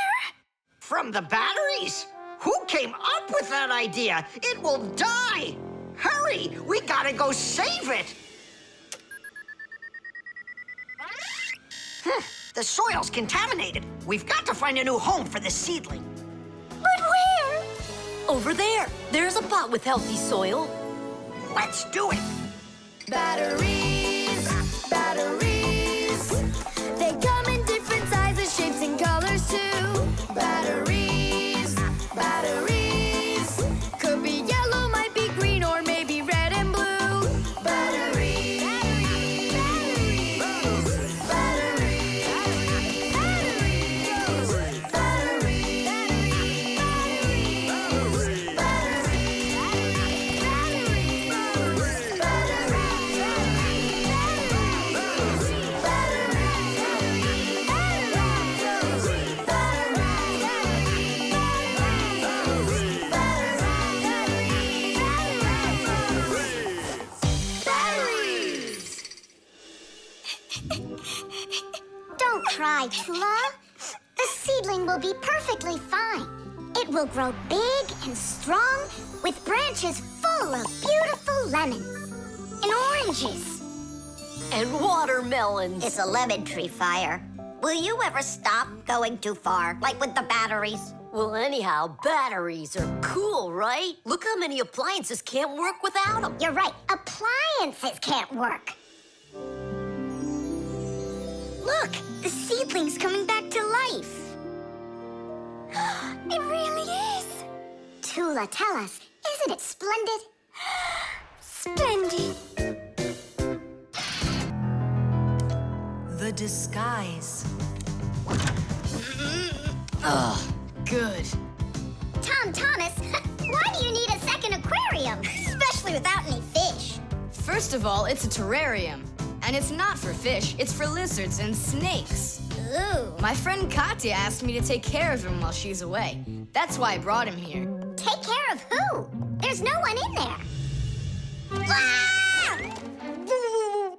From the batteries? Who came up with that idea? It will die! Hurry! We gotta go save it! The soil's contaminated. We've got to find a new home for the seedling. But where? Over there. There's a pot with healthy soil. Let's do it! Batteries, batteries. They come in different sizes, shapes, and colors too. Batteries, batteries. Could be yellow, might be green, or maybe red and blue. Batteries, batteries, batteries, batteries, Don't cry, Tula. The seedling will be perfectly fine. It will grow big and strong with branches full of beautiful lemons and oranges And watermelons. It's a lemon tree fire. Will you ever stop going too far, like with the batteries? Well, anyhow, batteries are cool, right? Look how many appliances can't work without them. You're right. Appliances can't work. Look, the seedling's coming back to life. It really is. Tula, tell us, isn't it splendid? Splendid. The disguise. Ugh, good. Tom Thomas, why do you need a second aquarium? Especially without any fish. First of all, it's a terrarium. And it's not for fish, it's for lizards and snakes. Ooh. My friend Katya asked me to take care of him while she's away. That's why I brought him here. Take care of who? There's no one in there. Ah!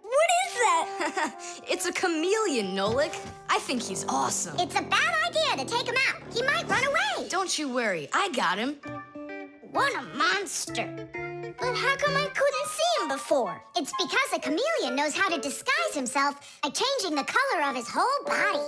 What is that? It's a chameleon, Nolik. I think he's awesome. It's a bad idea to take him out. He might run away. Don't you worry, I got him. What a monster. But how come I couldn't see him before? It's because a chameleon knows how to disguise himself by changing the color of his whole body.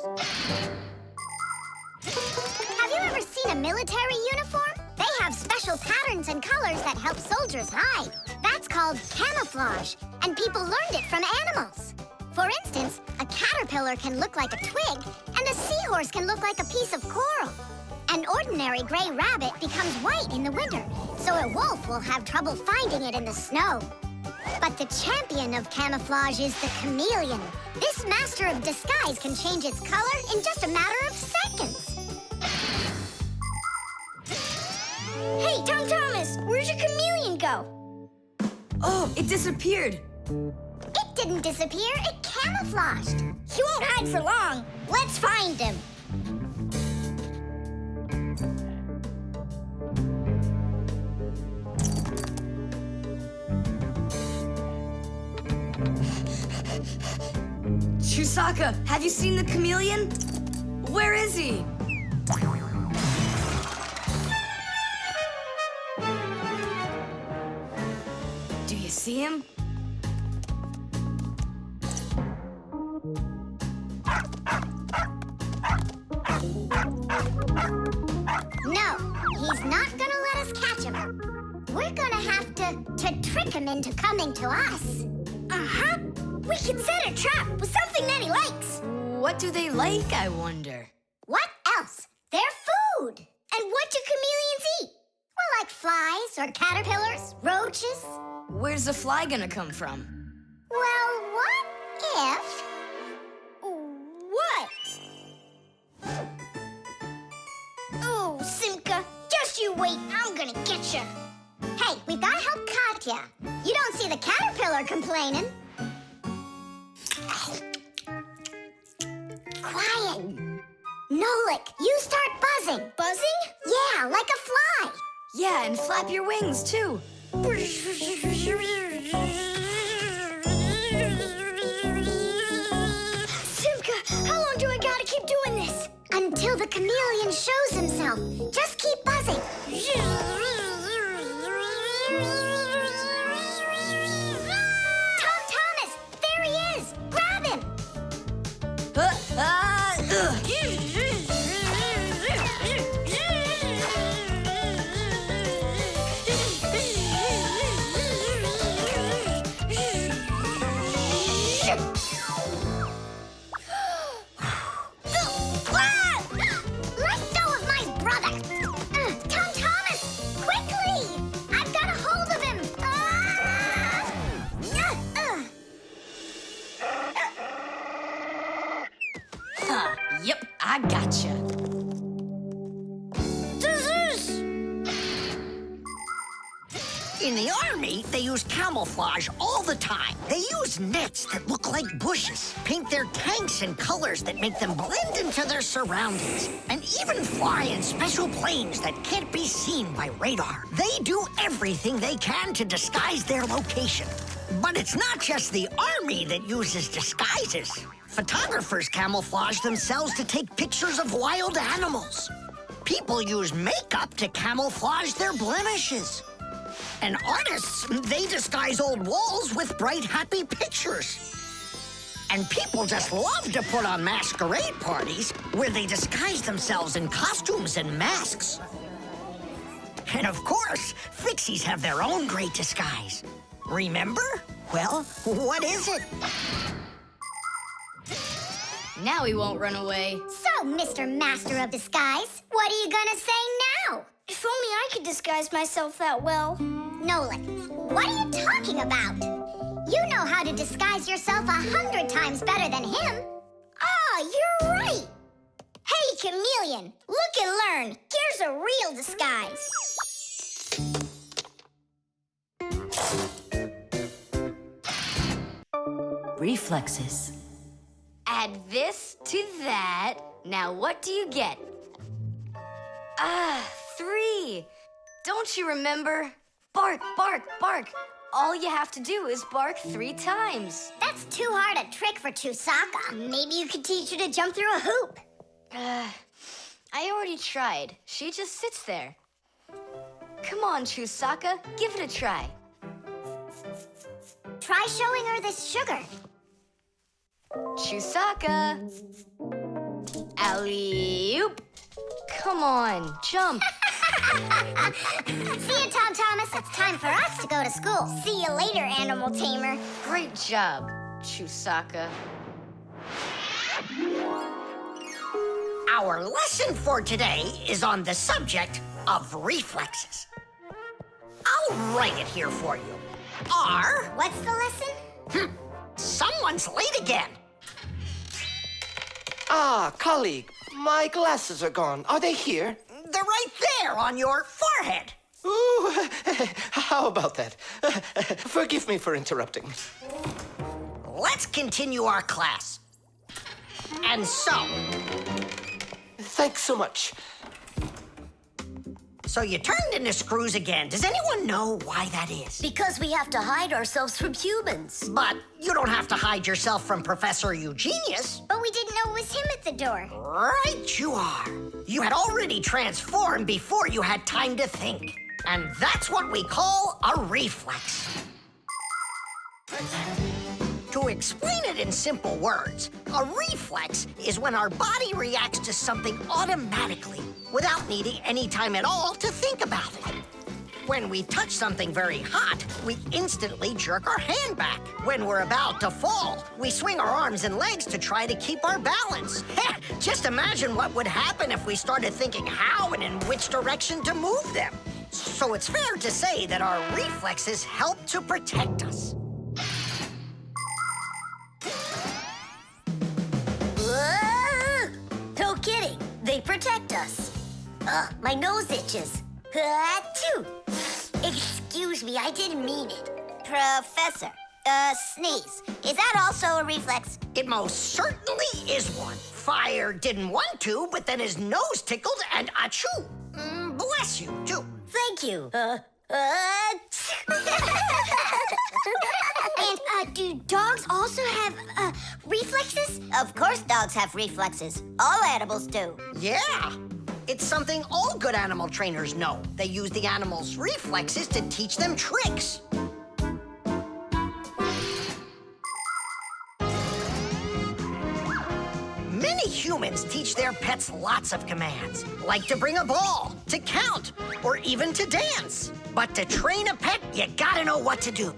Have you ever seen a military uniform? They have special patterns and colors that help soldiers hide. That's called camouflage, and people learned it from animals. For instance, a caterpillar can look like a twig, and a seahorse can look like a piece of coral. An ordinary gray rabbit becomes white in the winter, so a wolf will have trouble finding it in the snow. But the champion of camouflage is the chameleon. This master of disguise can change its color in just a matter of seconds. Hey, Tom Thomas, where'd your chameleon go? Oh, it disappeared. It didn't disappear, it camouflaged. He won't hide for long. Let's find him. Chewsocka, have you seen the chameleon? Where is he? Do you see him? No, he's not gonna let us catch him. We're gonna have to trick him into coming to us. Uh-huh. We can set a trap with something that he likes. What do they like, I wonder? What else? They're food. And what do chameleons eat? Well, like flies or caterpillars, roaches. Where's the fly gonna come from? Well, what if... What? Oh, Simka, just you wait. I'm gonna get you. Hey, we've gotta help Katya. You don't see the caterpillar complaining. Quiet. Nolik, you start buzzing. Buzzing? Yeah, like a fly. Yeah, and flap your wings, too. Simka, how long do I gotta keep doing this? Until the chameleon shows himself. Just keep buzzing. Tom Thomas, there he is. Grab him. Let go of my brother. Tom Thomas, quickly. I've got a hold of him. Yep, I gotcha. In the army, they use camouflage all the time. They use nets that look like bushes, paint their tanks in colors that make them blend into their surroundings, and even fly in special planes that can't be seen by radar. They do everything they can to disguise their location. But it's not just the army that uses disguises. Photographers camouflage themselves to take pictures of wild animals. People use makeup to camouflage their blemishes. And artists, they disguise old walls with bright, happy pictures. And people just love to put on masquerade parties where they disguise themselves in costumes and masks. And of course, Fixies have their own great disguise. Remember? Well, what is it? Now he won't run away. So, Mr. Master of Disguise, what are you gonna say now? If only I could disguise myself that well. Nolik, what are you talking about? You know how to disguise yourself 100 times better than him. You're right. Hey, chameleon, look and learn. Here's a real disguise. Reflexes. Add this to that. Now what do you get? 3. Don't you remember? Bark, bark, bark. All you have to do is bark 3 times. That's too hard a trick for Chewsocka. Maybe you could teach her to jump through a hoop. I already tried. She just sits there. Come on, Chewsocka, give it a try. Try showing her this sugar. Chewsocka. Alley-oop. Come on, jump. See you, Tom Thomas. It's time for us to go to school. See you later, animal tamer. Great job, Chewsocka. Our lesson for today is on the subject of reflexes. I'll write it here for you. What's the lesson? Someone's late again. Ah, colleague, my glasses are gone. Are they here? They're right there on your forehead. Ooh, how about that? Forgive me for interrupting. Let's continue our class. And so... Thanks so much. So you turned into screws again. Does anyone know why that is? Because we have to hide ourselves from humans. But you don't have to hide yourself from Professor Eugenius. But we didn't know it was him at the door. Right you are. You had already transformed before you had time to think. And that's what we call a reflex. To explain it in simple words, a reflex is when our body reacts to something automatically without needing any time at all to think about it. When we touch something very hot, we instantly jerk our hand back. When we're about to fall, we swing our arms and legs to try to keep our balance. Just imagine what would happen if we started thinking how and in which direction to move them. So it's fair to say that our reflexes help to protect us. No kidding. They protect us. My nose itches. Achoo. Excuse me, I didn't mean it. Professor, sneeze. Is that also a reflex? It most certainly is one. Fire didn't want to, but then his nose tickled and achoo. Bless you, too. Thank you. And do dogs also have reflexes? Of course dogs have reflexes. All animals do. Yeah. It's something all good animal trainers know. They use the animals' reflexes to teach them tricks. Many humans teach their pets lots of commands, like to bring a ball, to count, or even to dance. But to train a pet, you gotta know what to do.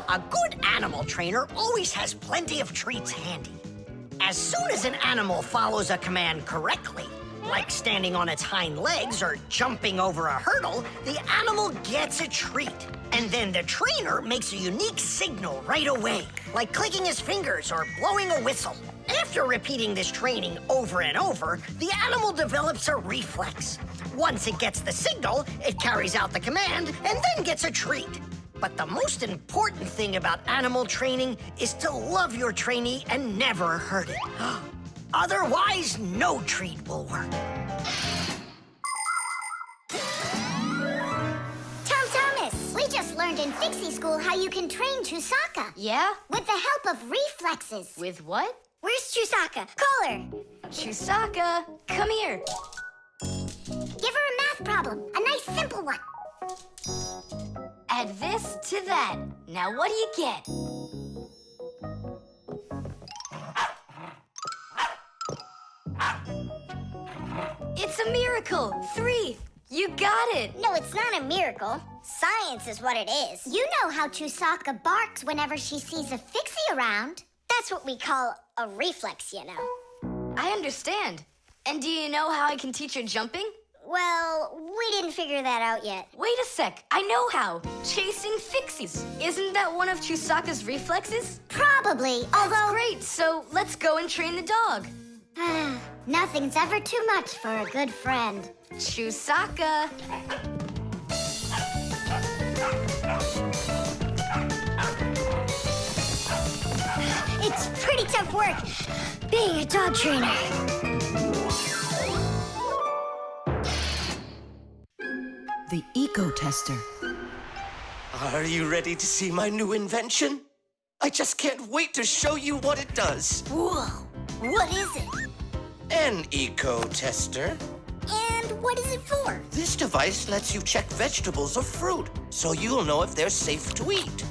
A good animal trainer always has plenty of treats handy. As soon as an animal follows a command correctly, like standing on its hind legs or jumping over a hurdle, the animal gets a treat. And then the trainer makes a unique signal right away, like clicking his fingers or blowing a whistle. After repeating this training over and over, the animal develops a reflex. Once it gets the signal, it carries out the command and then gets a treat. But the most important thing about animal training is to love your trainee and never hurt it. Otherwise, no treat will work. Tom Thomas, we just learned in Fixie school how you can train Chewsocka. Yeah? With the help of reflexes. With what? Where's Chewsocka? Call her. Chewsocka, come here. Give her a math problem, a nice simple one. Add this to that. Now what do you get? It's a miracle. 3. You got it. No, it's not a miracle. Science is what it is. You know how Chewsocka barks whenever she sees a Fixie around. That's what we call a reflex, you know. I understand. And do you know how I can teach her jumping? Well, we didn't figure that out yet. Wait a sec. I know how. Chasing Fixies. Isn't that one of Chewsocka's reflexes? Probably, That's great. So let's go and train the dog. Nothing's ever too much for a good friend. Chewsocka. It's pretty tough work being a dog trainer. The EcoTester. Are you ready to see my new invention? I just can't wait to show you what it does. Whoa, what is it? An EcoTester. And what is it for? This device lets you check vegetables or fruit, so you'll know if they're safe to eat.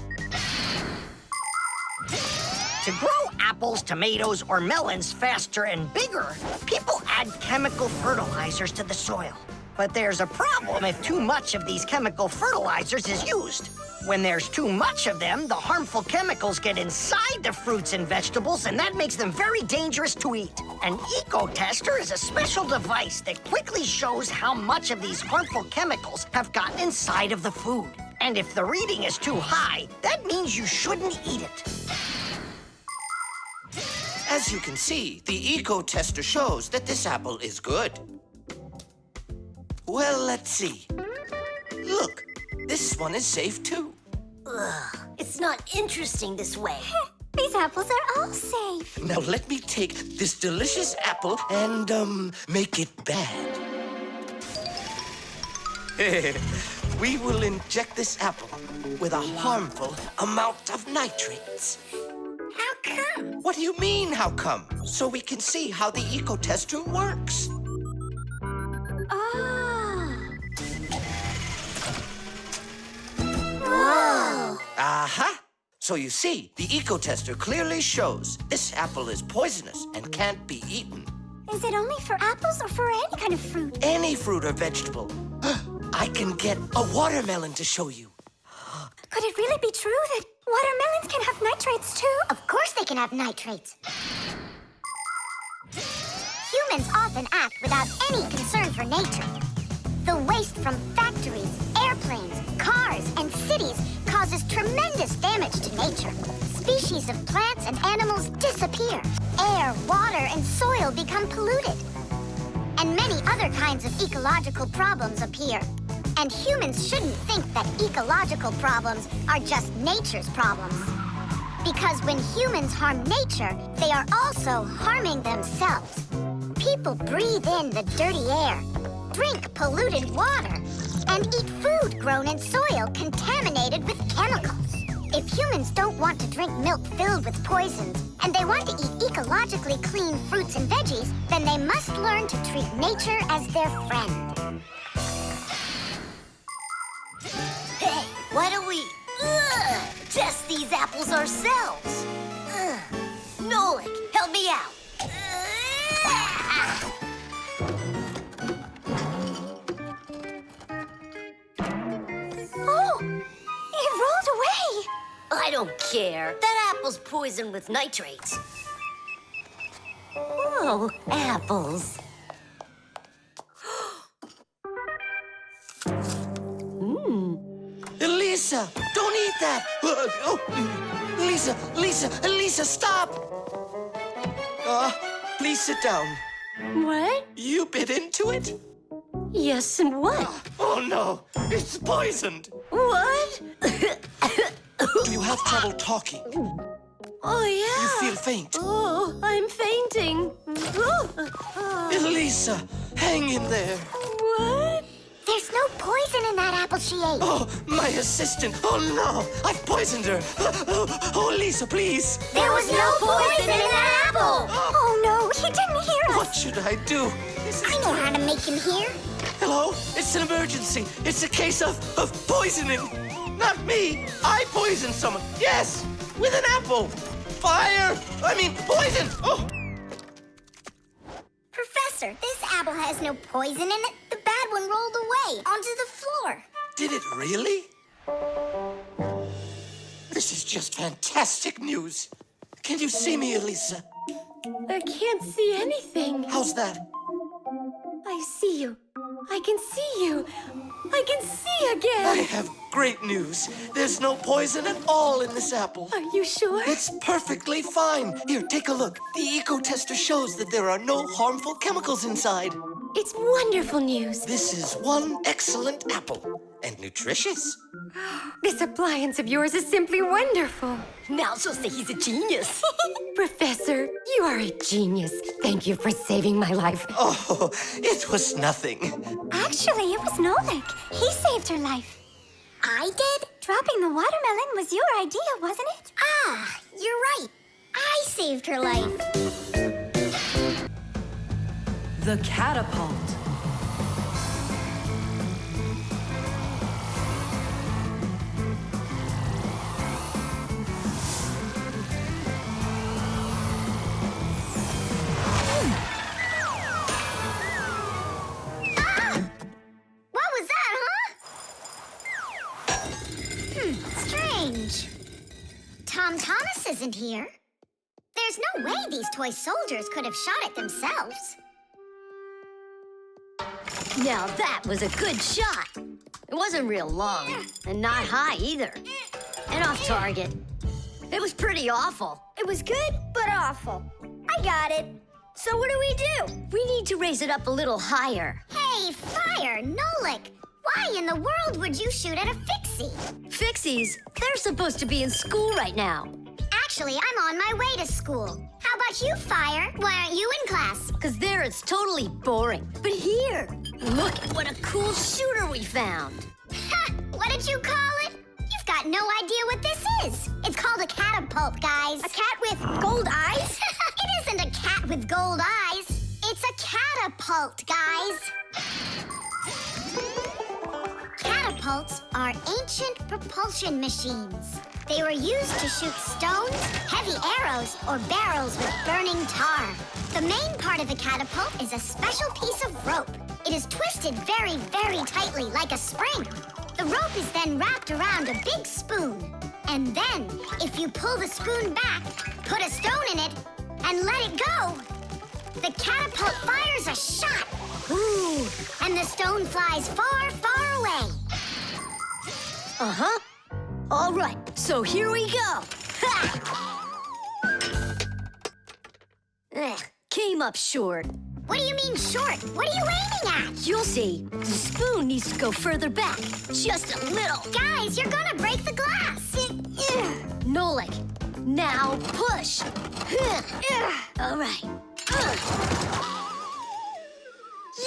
To grow apples, tomatoes, or melons faster and bigger, people add chemical fertilizers to the soil. But there's a problem if too much of these chemical fertilizers is used. When there's too much of them, the harmful chemicals get inside the fruits and vegetables, and that makes them very dangerous to eat. An EcoTester is a special device that quickly shows how much of these harmful chemicals have gotten inside of the food. And if the reading is too high, that means you shouldn't eat it. As you can see, the EcoTester shows that this apple is good. Well, let's see. Look, this one is safe too. Ugh, it's not interesting this way. These apples are all safe. Now let me take this delicious apple and, make it bad. We will inject this apple with a harmful amount of nitrates. How come? What do you mean, how come? So we can see how the EcoTester works. Whoa! Aha! So you see, the EcoTester clearly shows this apple is poisonous and can't be eaten. Is it only for apples or for any kind of fruit? Any fruit or vegetable. I can get a watermelon to show you. Could it really be true that watermelons can have nitrates too? Of course they can have nitrates. Humans often act without any concern for nature. The waste from factories, airplanes, cars, and cities causes tremendous damage to nature. Species of plants and animals disappear. Air, water, and soil become polluted. And many other kinds of ecological problems appear. And humans shouldn't think that ecological problems are just nature's problems. Because when humans harm nature, they are also harming themselves. People breathe in the dirty air, drink polluted water, and eat food grown in soil contaminated with chemicals. If humans don't want to drink milk filled with poisons, and they want to eat ecologically clean fruits and veggies, then they must learn to treat nature as their friend. Hey, why don't we test these apples ourselves? Nolik, help me out. Oh, it rolled away. I don't care. That apple's poisoned with nitrates. Oh, apples. Elisa, don't eat that! Elisa, stop! Please sit down. What? You bit into it? Yes, and what? Oh no, it's poisoned! What? Do you have trouble talking? Oh, yeah. You feel faint? Oh, I'm fainting. Elisa, hang in there. What? There's no poison in that apple she ate. Oh, my assistant. Oh no, I've poisoned her. Oh, Lisa, please. There was no poison in that apple. Oh no, he didn't hear us. What should I do? I know how to make him hear. Hello? It's an emergency. It's a case of poisoning. Not me. I poisoned someone. Yes, with an apple. Fire. Poison. Oh. Professor, this apple has no poison in it, the bad one rolled away onto the floor. Did it really? This is just fantastic news. Can you see me, Elisa? I can't see anything. How's that? I see you. I can see you. I can see again. I have great news. There's no poison at all in this apple. Are you sure? It's perfectly fine. Here, take a look. The EcoTester shows that there are no harmful chemicals inside. It's wonderful news. This is one excellent apple. And nutritious. This appliance of yours is simply wonderful. Now she'll say he's a genius. Professor, you are a genius. Thank you for saving my life. Oh, it was nothing. Actually, it was Nolik. He saved her life. I did? Dropping the watermelon was your idea, wasn't it? Ah, you're right. I saved her life. The catapult. Strange. Tom Thomas isn't here. There's no way these toy soldiers could have shot it themselves. Now that was a good shot. It wasn't real long, and not high either. And off target. It was pretty awful. It was good, but awful. I got it. So what do we do? We need to raise it up a little higher. Hey, Fire, Nolik! Why in the world would you shoot at a Fixie? Fixies, they're supposed to be in school right now. Actually, I'm on my way to school. How about you, Fire? Why aren't you in class? Because there it's totally boring. But here, look at what a cool shooter we found. Ha! What did you call it? You've got no idea what this is. It's called a catapult, guys. A cat with gold eyes? It isn't a cat with gold eyes. It's a catapult, guys. Catapults are ancient propulsion machines. They were used to shoot stones, heavy arrows, or barrels with burning tar. The main part of the catapult is a special piece of rope. It is twisted very, very tightly like a spring. The rope is then wrapped around a big spoon. And then, if you pull the spoon back, put a stone in it, and let it go, the catapult fires a shot. Ooh, and the stone flies far, far away. Uh-huh. All right, so here we go. Came up short. What do you mean short? What are you aiming at? You'll see. The spoon needs to go further back. Just a little. Guys, you're gonna break the glass. Nolik, now push. All right.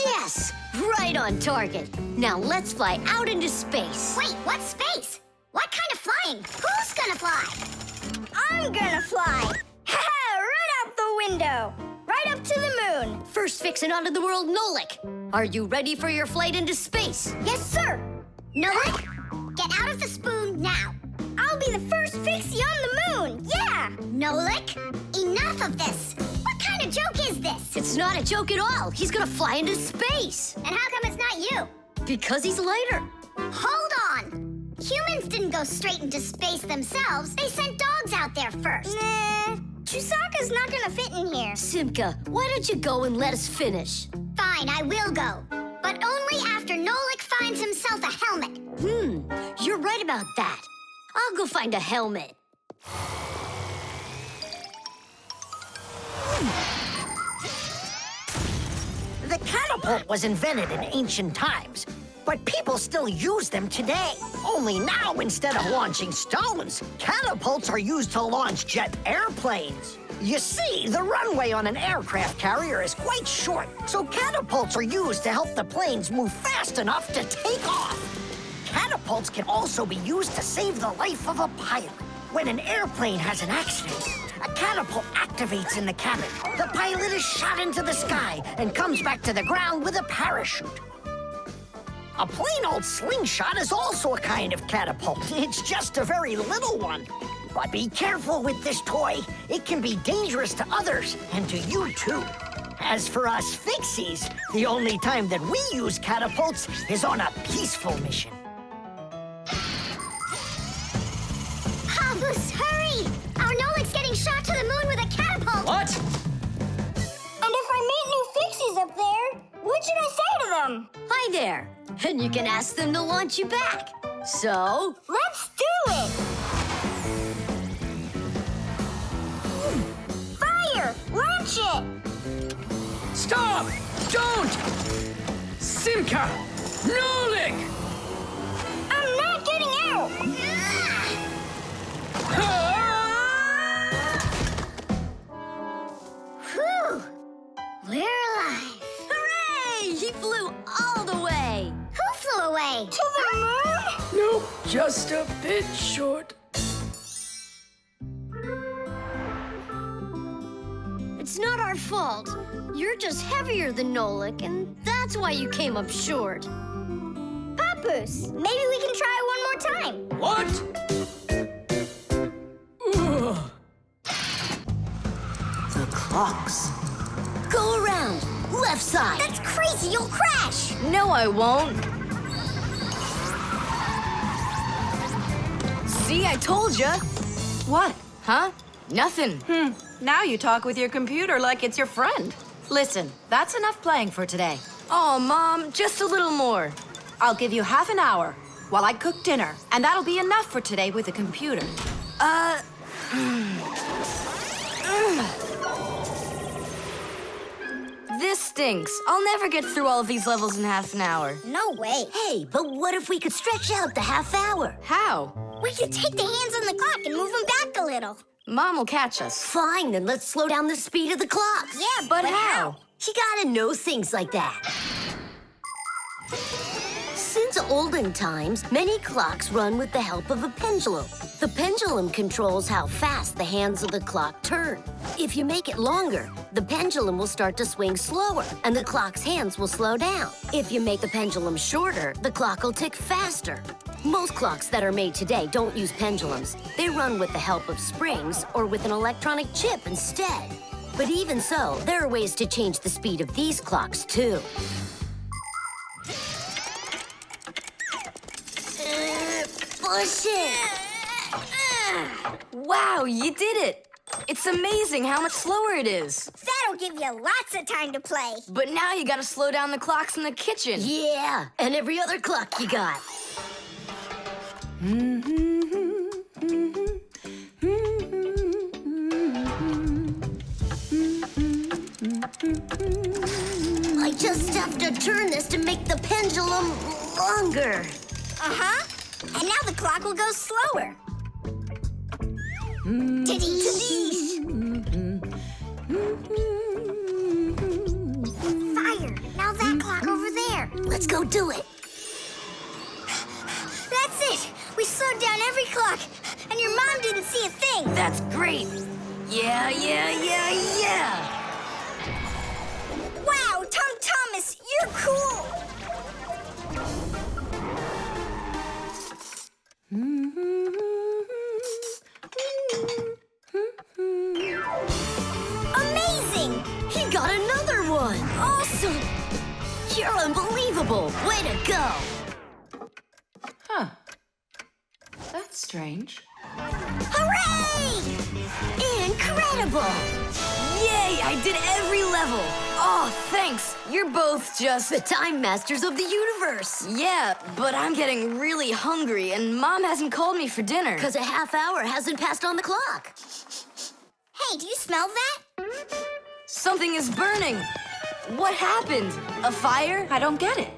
Yes, right on target. Now let's fly out into space. Wait, what space? What kind of flying? Who's gonna fly? I'm gonna fly. Right out the window. Right up to the moon. First fixing onto the world, Nolik. Are you ready for your flight into space? Yes, sir. Nolik, get out of the spoon now. I'll be the first Fixie on the moon. Yeah. Nolik, enough of this. What kind of joke is this? It's not a joke at all. He's gonna fly into space. And how come it's not you? Because he's lighter. Hold on. Humans didn't go straight into space themselves. They sent dogs out there first. Nah, Chewsocka's not gonna fit in here. Simka, why don't you go and let us finish? Fine, I will go. But only after Nolik finds himself a helmet. You're right about that. I'll go find a helmet. The catapult was invented in ancient times, but people still use them today. Only now, instead of launching stones, catapults are used to launch jet airplanes. You see, the runway on an aircraft carrier is quite short, so catapults are used to help the planes move fast enough to take off. Catapults can also be used to save the life of a pilot. When an airplane has an accident, a catapult activates in the cabin. The pilot is shot into the sky and comes back to the ground with a parachute. A plain old slingshot is also a kind of catapult. It's just a very little one. But be careful with this toy. It can be dangerous to others and to you too. As for us Fixies, the only time that we use catapults is on a peaceful mission. Papa's, hurry! Our Nolik's getting shot to the moon with a catapult! What? And if I meet new Fixies up there, what should I say to them? Hi there. And you can ask them to launch you back. So, Let's do it! Fire! Launch it! Stop! Don't! Simka! Nolik! I'm not getting out! Whew! We're alive. hooray! He flew all the way. Who flew away? To the moon? Nope, just a bit short. It's not our fault. You're just heavier than Nolik, and that's why you came up short. Papoose, maybe we can try one more time. What? Ugh. The clocks. Go around. Left side. That's crazy, you'll crash! No, I won't. See, I told ya. What? Huh? Nothing. Now you talk with your computer like it's your friend. Listen, that's enough playing for today. Oh, Mom, just a little more. I'll give you half an hour while I cook dinner, and that'll be enough for today with the computer. This stinks. I'll never get through all of these levels in half an hour. No way. Hey, but what if we could stretch out the half hour? How? We could take the hands on the clock and move them back a little. Mom will catch us. Fine, then let's slow down the speed of the clocks. Yeah, But how? You gotta know things like that. Since olden times, many clocks run with the help of a pendulum. The pendulum controls how fast the hands of the clock turn. If you make it longer, the pendulum will start to swing slower, and the clock's hands will slow down. If you make the pendulum shorter, the clock will tick faster. Most clocks that are made today don't use pendulums. They run with the help of springs or with an electronic chip instead. But even so, there are ways to change the speed of these clocks, too. Push it! Wow, you did it! It's amazing how much slower it is. That'll give you lots of time to play. But now you gotta slow down the clocks in the kitchen. Yeah, and every other clock you got. I just have to turn this to make the pendulum longer. Uh-huh. And now the clock will go slower. Tadee! Fire! Now that clock over there. Let's go do it. That's it! We slowed down every clock, and your mom didn't see a thing. That's great. Yeah. Wow, Tom Thomas, you're cool! Amazing! He got another one. Awesome. You're unbelievable. Way to go. Huh. That's strange. Hooray! Incredible. Yay, I did every level. Oh, thanks. You're both just... The time masters of the universe. Yeah, but I'm getting really hungry, and Mom hasn't called me for dinner. Because a half hour hasn't passed on the clock. Hey, do you smell that? Something is burning. What happened? A fire? I don't get it.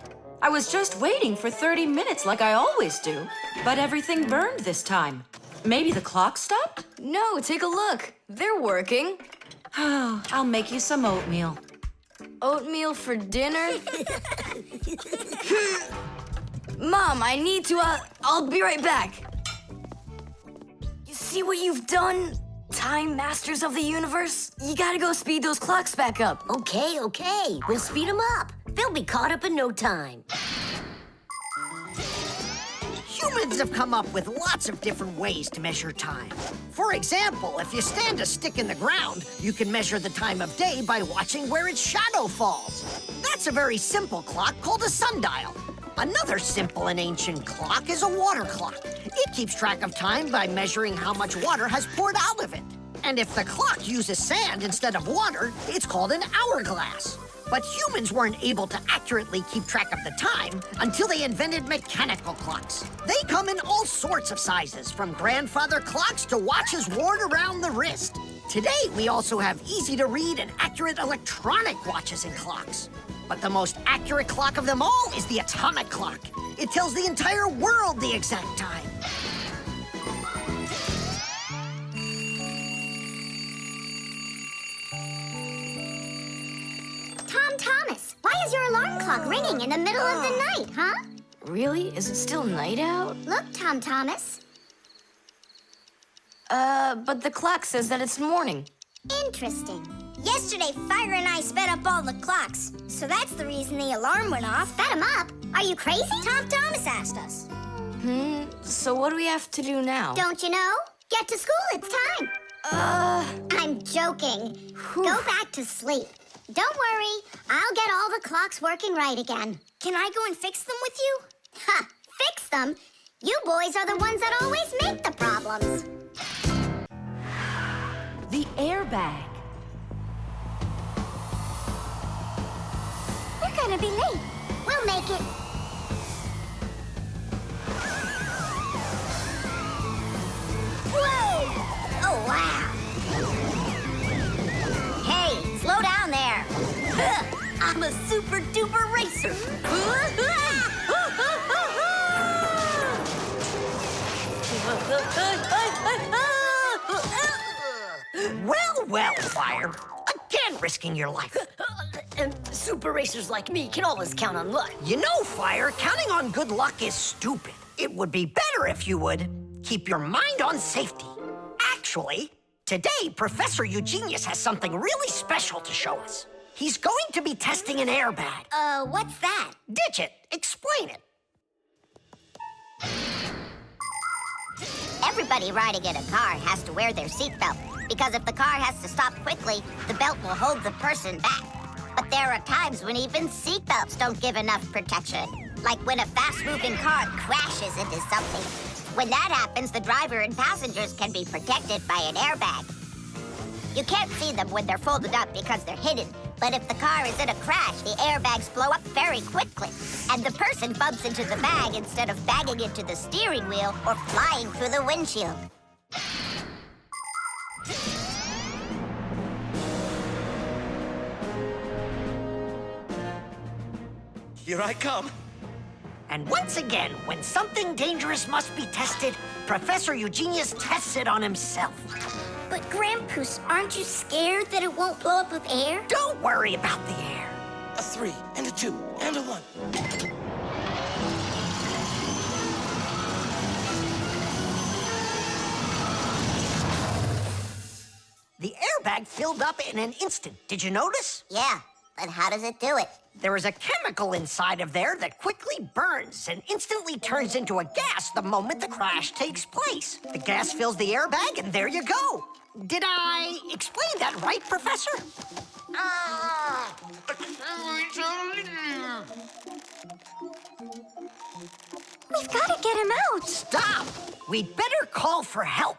I was just waiting for 30 minutes like I always do, but everything burned this time. Maybe the clock stopped? No, take a look. They're working. Oh, I'll make you some oatmeal. Oatmeal for dinner? Mom, I need to, I'll be right back. You see what you've done, Time Masters of the Universe? You gotta go speed those clocks back up. Okay. We'll speed them up. They'll be caught up in no time. You Humans have come up with lots of different ways to measure time. For example, if you stand a stick in the ground, you can measure the time of day by watching where its shadow falls. That's a very simple clock called a sundial. Another simple and ancient clock is a water clock. It keeps track of time by measuring how much water has poured out of it. And if the clock uses sand instead of water, it's called an hourglass. But humans weren't able to accurately keep track of the time until they invented mechanical clocks. They come in all sorts of sizes, from grandfather clocks to watches worn around the wrist. Today, we also have easy-to-read and accurate electronic watches and clocks. But the most accurate clock of them all is the atomic clock. It tells the entire world the exact time. Thomas, why is your alarm clock ringing in the middle of the night, huh? Really? Is it still night out? Look, Thomas. But the clock says that it's morning. Interesting. Yesterday, Fire and I sped up all the clocks, so that's the reason the alarm went off. Sped them up? Are you crazy? Thomas asked us. So what do we have to do now? Don't you know? Get to school, it's time. I'm joking. Go back to sleep. Don't worry, I'll get all the clocks working right again. Can I go and fix them with you? Ha! Fix them? You boys are the ones that always make the problems. The airbag. We're gonna be late. We'll make it. Whoa! Oh, wow. Hey, slow down there. I'm a super duper racer. Well, Fire. Again, risking your life. And super racers like me can always count on luck. You know, Fire, counting on good luck is stupid. It would be better if you would keep your mind on safety. Actually, today, Professor Eugenius has something really special to show us. He's going to be testing an airbag. What's that? Digit, explain it. Everybody riding in a car has to wear their seatbelt, because if the car has to stop quickly, the belt will hold the person back. But there are times when even seatbelts don't give enough protection, like when a fast-moving car crashes into something. When that happens, the driver and passengers can be protected by an airbag. You can't see them when they're folded up because they're hidden, but if the car is in a crash, the airbags blow up very quickly, and the person bumps into the bag instead of banging into the steering wheel or flying through the windshield. Here I come. And once again, when something dangerous must be tested, Professor Eugenius tests it on himself. But Grandpoos, aren't you scared that it won't blow up with air? Don't worry about the air. A 3 and a 2 and a 1. The airbag filled up in an instant. Did you notice? Yeah, but how does it do it? There is a chemical inside of there that quickly burns and instantly turns into a gas the moment the crash takes place. The gas fills the airbag, and there you go. Did I explain that right, Professor? We've got to get him out. Stop! We'd better call for help.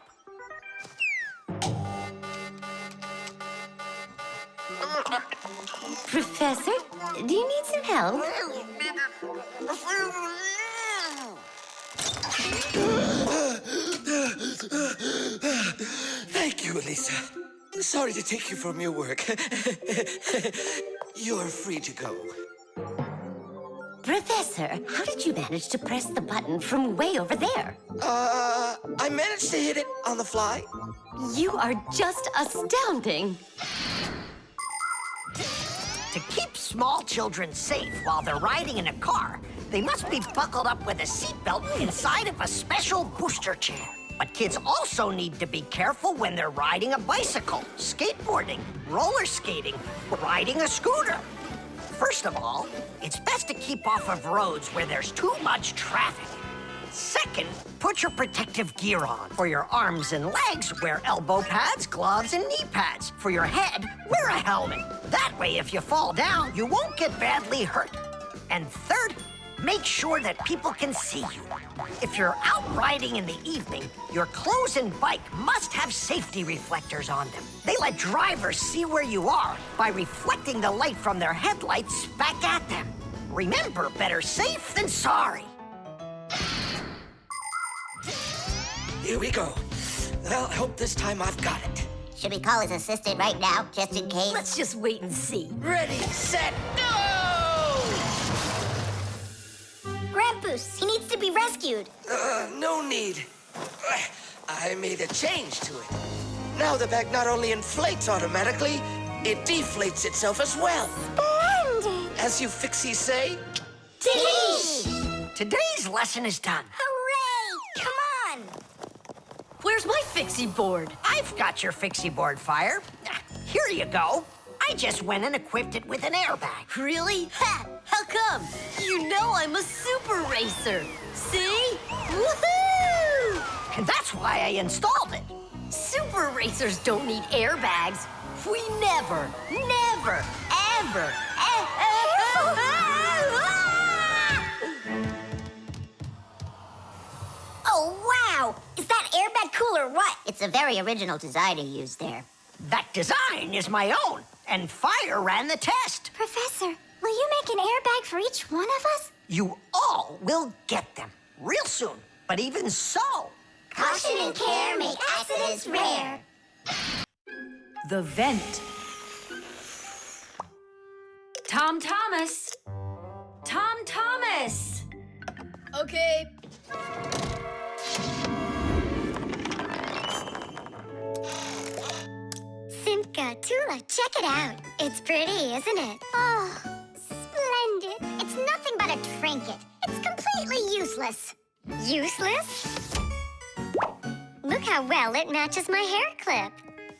Professor, do you need some help? Thank you, Elisa. Sorry to take you from your work. You're free to go. Professor, how did you manage to press the button from way over there? I managed to hit it on the fly. You are just astounding. To keep small children safe while they're riding in a car, they must be buckled up with a seatbelt inside of a special booster chair. But kids also need to be careful when they're riding a bicycle, skateboarding, roller skating, or riding a scooter. First of all, it's best to keep off of roads where there's too much traffic. Second, put your protective gear on. For your arms and legs, wear elbow pads, gloves, and knee pads. For your head, wear a helmet. That way, if you fall down, you won't get badly hurt. And third, make sure that people can see you. If you're out riding in the evening, your clothes and bike must have safety reflectors on them. They let drivers see where you are by reflecting the light from their headlights back at them. Remember, better safe than sorry. Here we go. Well, I hope this time I've got it. Should we call his assistant right now, just in case? Let's just wait and see. Ready, set, go! Grampus, he needs to be rescued. No need. I made a change to it. Now the bag not only inflates automatically, it deflates itself as well. Splendid! As you Fixies say, Teach! Today's lesson is done. Hooray! Come on! Where's my Fixie board? I've got your Fixie board, Fire. Here you go. I just went and equipped it with an airbag. Really? Ha! How come? You know I'm a super racer. See? Woohoo! And that's why I installed it. Super racers don't need airbags. We never, ever. Oh, wow! Is that airbag cool or what? It's a very original design you used there. That design is my own, and Fire ran the test. Professor, will you make an airbag for each one of us? You all will get them real soon. But even so... Caution and care make accidents rare. The vent. Tom Thomas. Tom Thomas. Okay. Simka, Tula, check it out. It's pretty, isn't it? Oh, splendid. It's nothing but a trinket. It's completely useless. Useless? Look how well it matches my hair clip.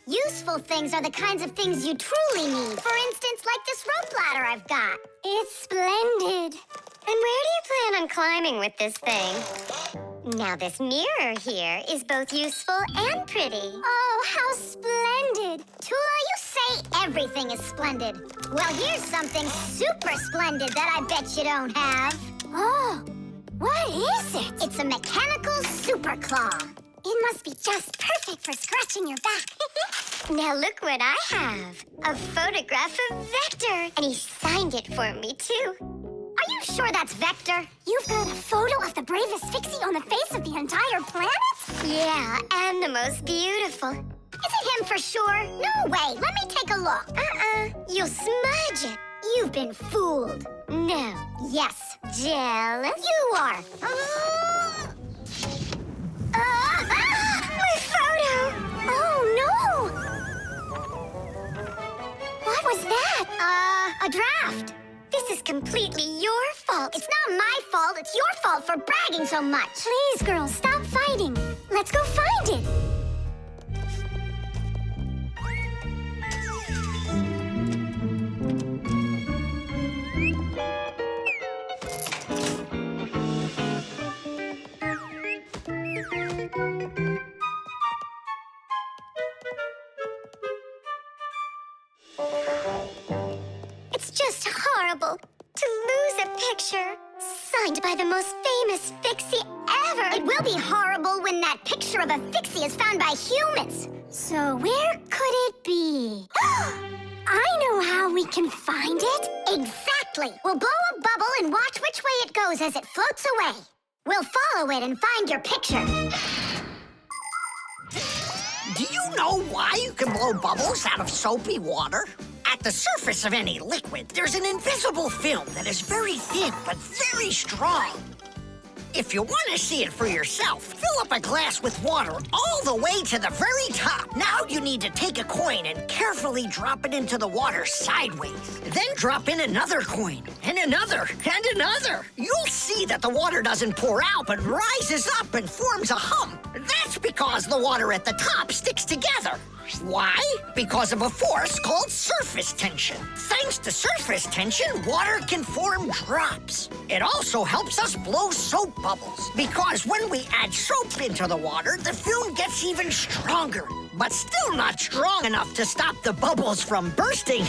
Useful things are the kinds of things you truly need. For instance, like this rope ladder I've got. It's splendid. And where do you plan on climbing with this thing? Now this mirror here is both useful and pretty. Oh, how splendid. Tula, you say everything is splendid. Well, here's something super splendid that I bet you don't have. Oh, what is it? It's a mechanical super claw. It must be just perfect for scratching your back. Now look what I have. A photograph of Vector. And he signed it for me, too. Are you sure that's Vector? You've got a photo of the bravest Fixie on the face of the entire planet? Yeah, and the most beautiful. Is it him for sure? No way. Let me take a look. You'll smudge it. You've been fooled. No. Yes. Jealous? You are. My photo! Oh, no! What was that? A draft. This is completely your fault. It's not my fault. It's your fault for bragging so much. Please, girls, stop fighting. Let's go find it. It's just horrible to lose a picture signed by the most famous Fixie ever. It will be horrible when that picture of a Fixie is found by humans. So where could it be? I know how we can find it. Exactly. We'll blow a bubble and watch which way it goes as it floats away. We'll follow it and find your picture. Do you know why you can blow bubbles out of soapy water? At the surface of any liquid, there's an invisible film that is very thin but very strong. If you want to see it for yourself, fill up a glass with water all the way to the very top. Now you need to take a coin and carefully drop it into the water sideways. Then drop in another coin, and another, and another. You'll see that the water doesn't pour out, but rises up and forms a hump. That's That's because the water at the top sticks together. Why? Because of a force called surface tension. Thanks to surface tension, water can form drops. It also helps us blow soap bubbles, because when we add soap into the water, the fume gets even stronger, but still not strong enough to stop the bubbles from bursting.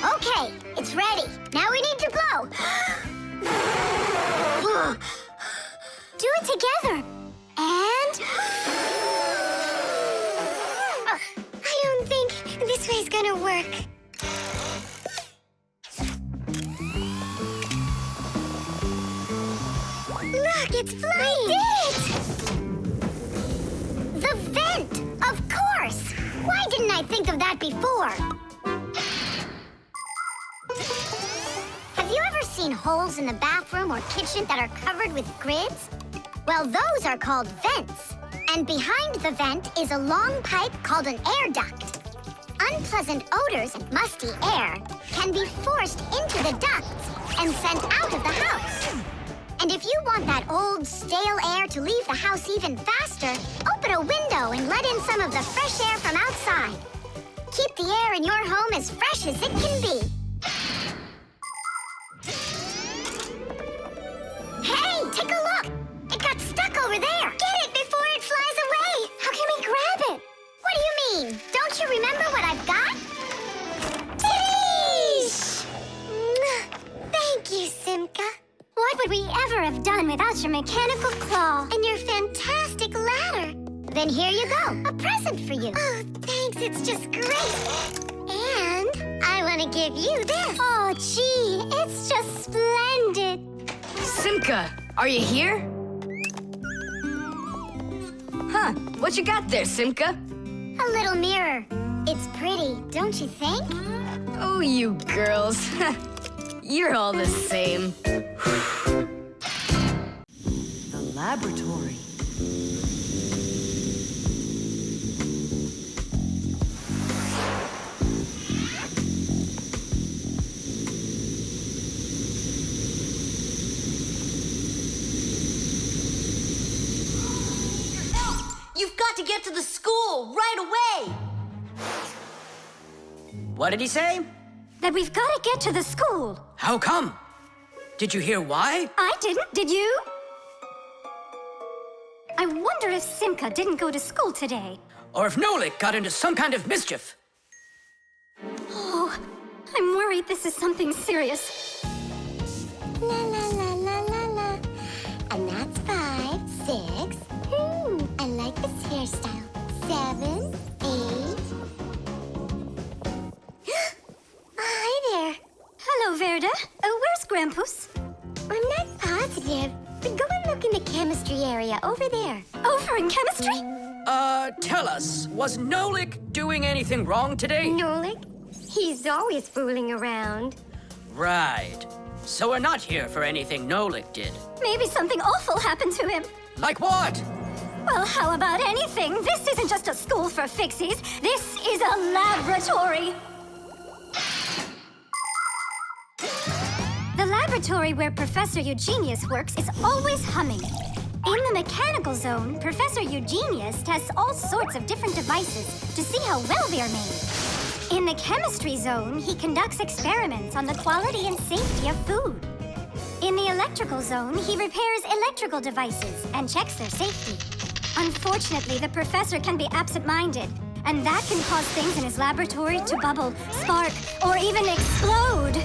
Okay, it's ready. Now we need to blow. Do it together. And... I don't think this way's gonna work. Look, it's flying! We did it! The vent! Of course! Why didn't I think of that before? Have you ever seen holes in the bathroom or kitchen that are covered with grids? Well, those are called vents. And behind the vent is a long pipe called an air duct. Unpleasant odors and musty air can be forced into the ducts and sent out of the house. And if you want that old, stale air to leave the house even faster, open a window and let in some of the fresh air from outside. Keep the air in your home as fresh as it can be. Hey, take a look! It got stuck over there! Get it before it flies away! How can we grab it? What do you mean? Don't you remember what I've got? Teesh! Thank you, Simka. What would we ever have done without your mechanical claw and your fantastic ladder? Then here you go, a present for you. Oh, thanks, it's just great. And I want to give you this. Oh, gee, it's just splendid. Simka, are you here? Huh, what you got there, Simka? A little mirror. It's pretty, don't you think? Oh, you girls. You're all the same. The laboratory. You've got to get to the school right away! What did he say? That we've got to get to the school. How come? Did you hear why? I didn't, did you? I wonder if Simka didn't go to school today. Or if Nolik got into some kind of mischief. Oh, I'm worried this is something serious. La la la la la la. And that's 5, 6. I like this hairstyle. 7, 8. Hi there. Hello, Verda. Where's Grampus? I'm not positive, but go and look in the chemistry area over there. Over in chemistry? Tell us, was Nolik doing anything wrong today? Nolik? He's always fooling around. Right. So we're not here for anything Nolik did. Maybe something awful happened to him. Like what? Well, how about anything? This isn't just a school for Fixies. This is a laboratory. The laboratory where Professor Eugenius works is always humming. In the mechanical zone, Professor Eugenius tests all sorts of different devices to see how well they're made. In the chemistry zone, he conducts experiments on the quality and safety of food. In the electrical zone, he repairs electrical devices and checks their safety. Unfortunately, the professor can be absent-minded, and that can cause things in his laboratory to bubble, spark, or even explode.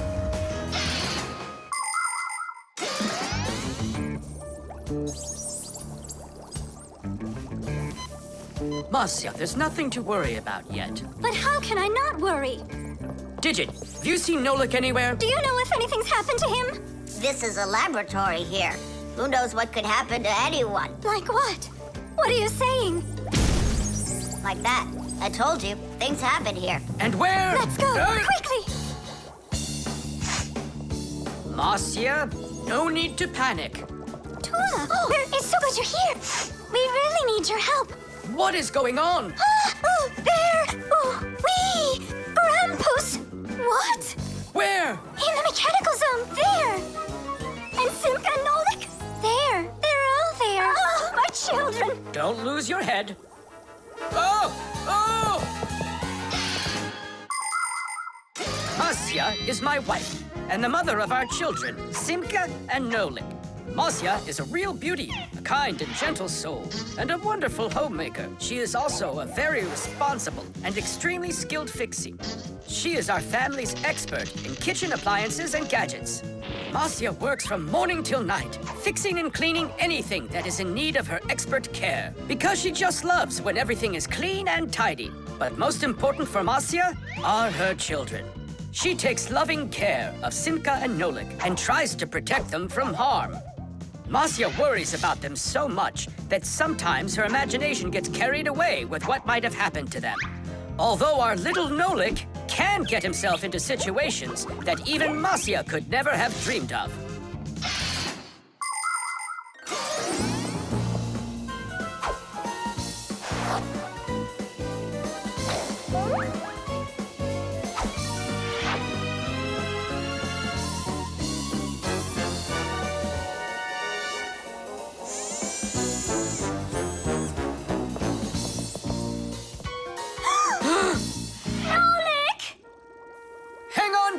Marcia, there's nothing to worry about yet. But how can I not worry? Digit, have you seen Nolik anywhere? Do you know if anything's happened to him? This is a laboratory here. Who knows what could happen to anyone? Like what? What are you saying? Like that. I told you, things happen here. And where? Let's go, quickly! Marcia, no need to panic. Tula, it's so good you're here. We really need your help. What is going on? There! Grampus! What? Where? In the mechanical zone, there! And Simka and Nolik? There, they're all there. Don't lose your head. Oh! Oh! Marcia is my wife, and the mother of our children, Simka and Nolik. Marcia is a real beauty, a kind and gentle soul, and a wonderful homemaker. She is also a very responsible and extremely skilled Fixie. She is our family's expert in kitchen appliances and gadgets. Marcia works from morning till night, fixing and cleaning anything that is in need of her expert care, because she just loves when everything is clean and tidy. But most important for Marcia are her children. She takes loving care of Simka and Nolik and tries to protect them from harm. Marcia worries about them so much that sometimes her imagination gets carried away with what might have happened to them. Although our little Nolik can get himself into situations that even Marcia could never have dreamed of.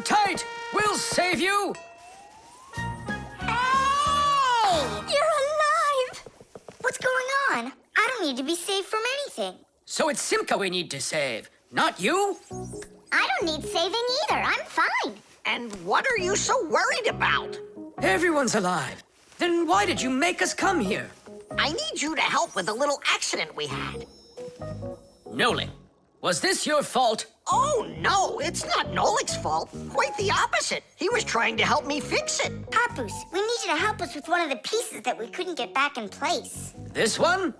Tight! We'll save you! Hey! You're alive! What's going on? I don't need to be saved from anything. So it's Simka we need to save, not you? I don't need saving either. I'm fine. And what are you so worried about? Everyone's alive. Then why did you make us come here? I need you to help with a little accident we had. Nolik, was this your fault? Oh, no, it's not Nolik's fault. Quite the opposite. He was trying to help me fix it. Papoose, we need you to help us with one of the pieces that we couldn't get back in place. This one?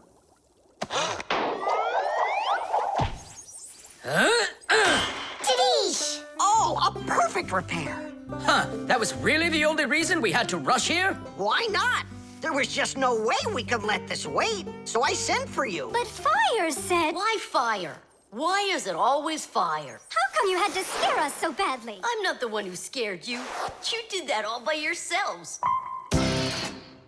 Tadish! Oh, a perfect repair. Huh, that was really the only reason we had to rush here? Why not? There was just no way we could let this wait, so I sent for you. But Fire said... Why fire? Why is it always fire? How come you had to scare us so badly? I'm not the one who scared you. You did that all by yourselves.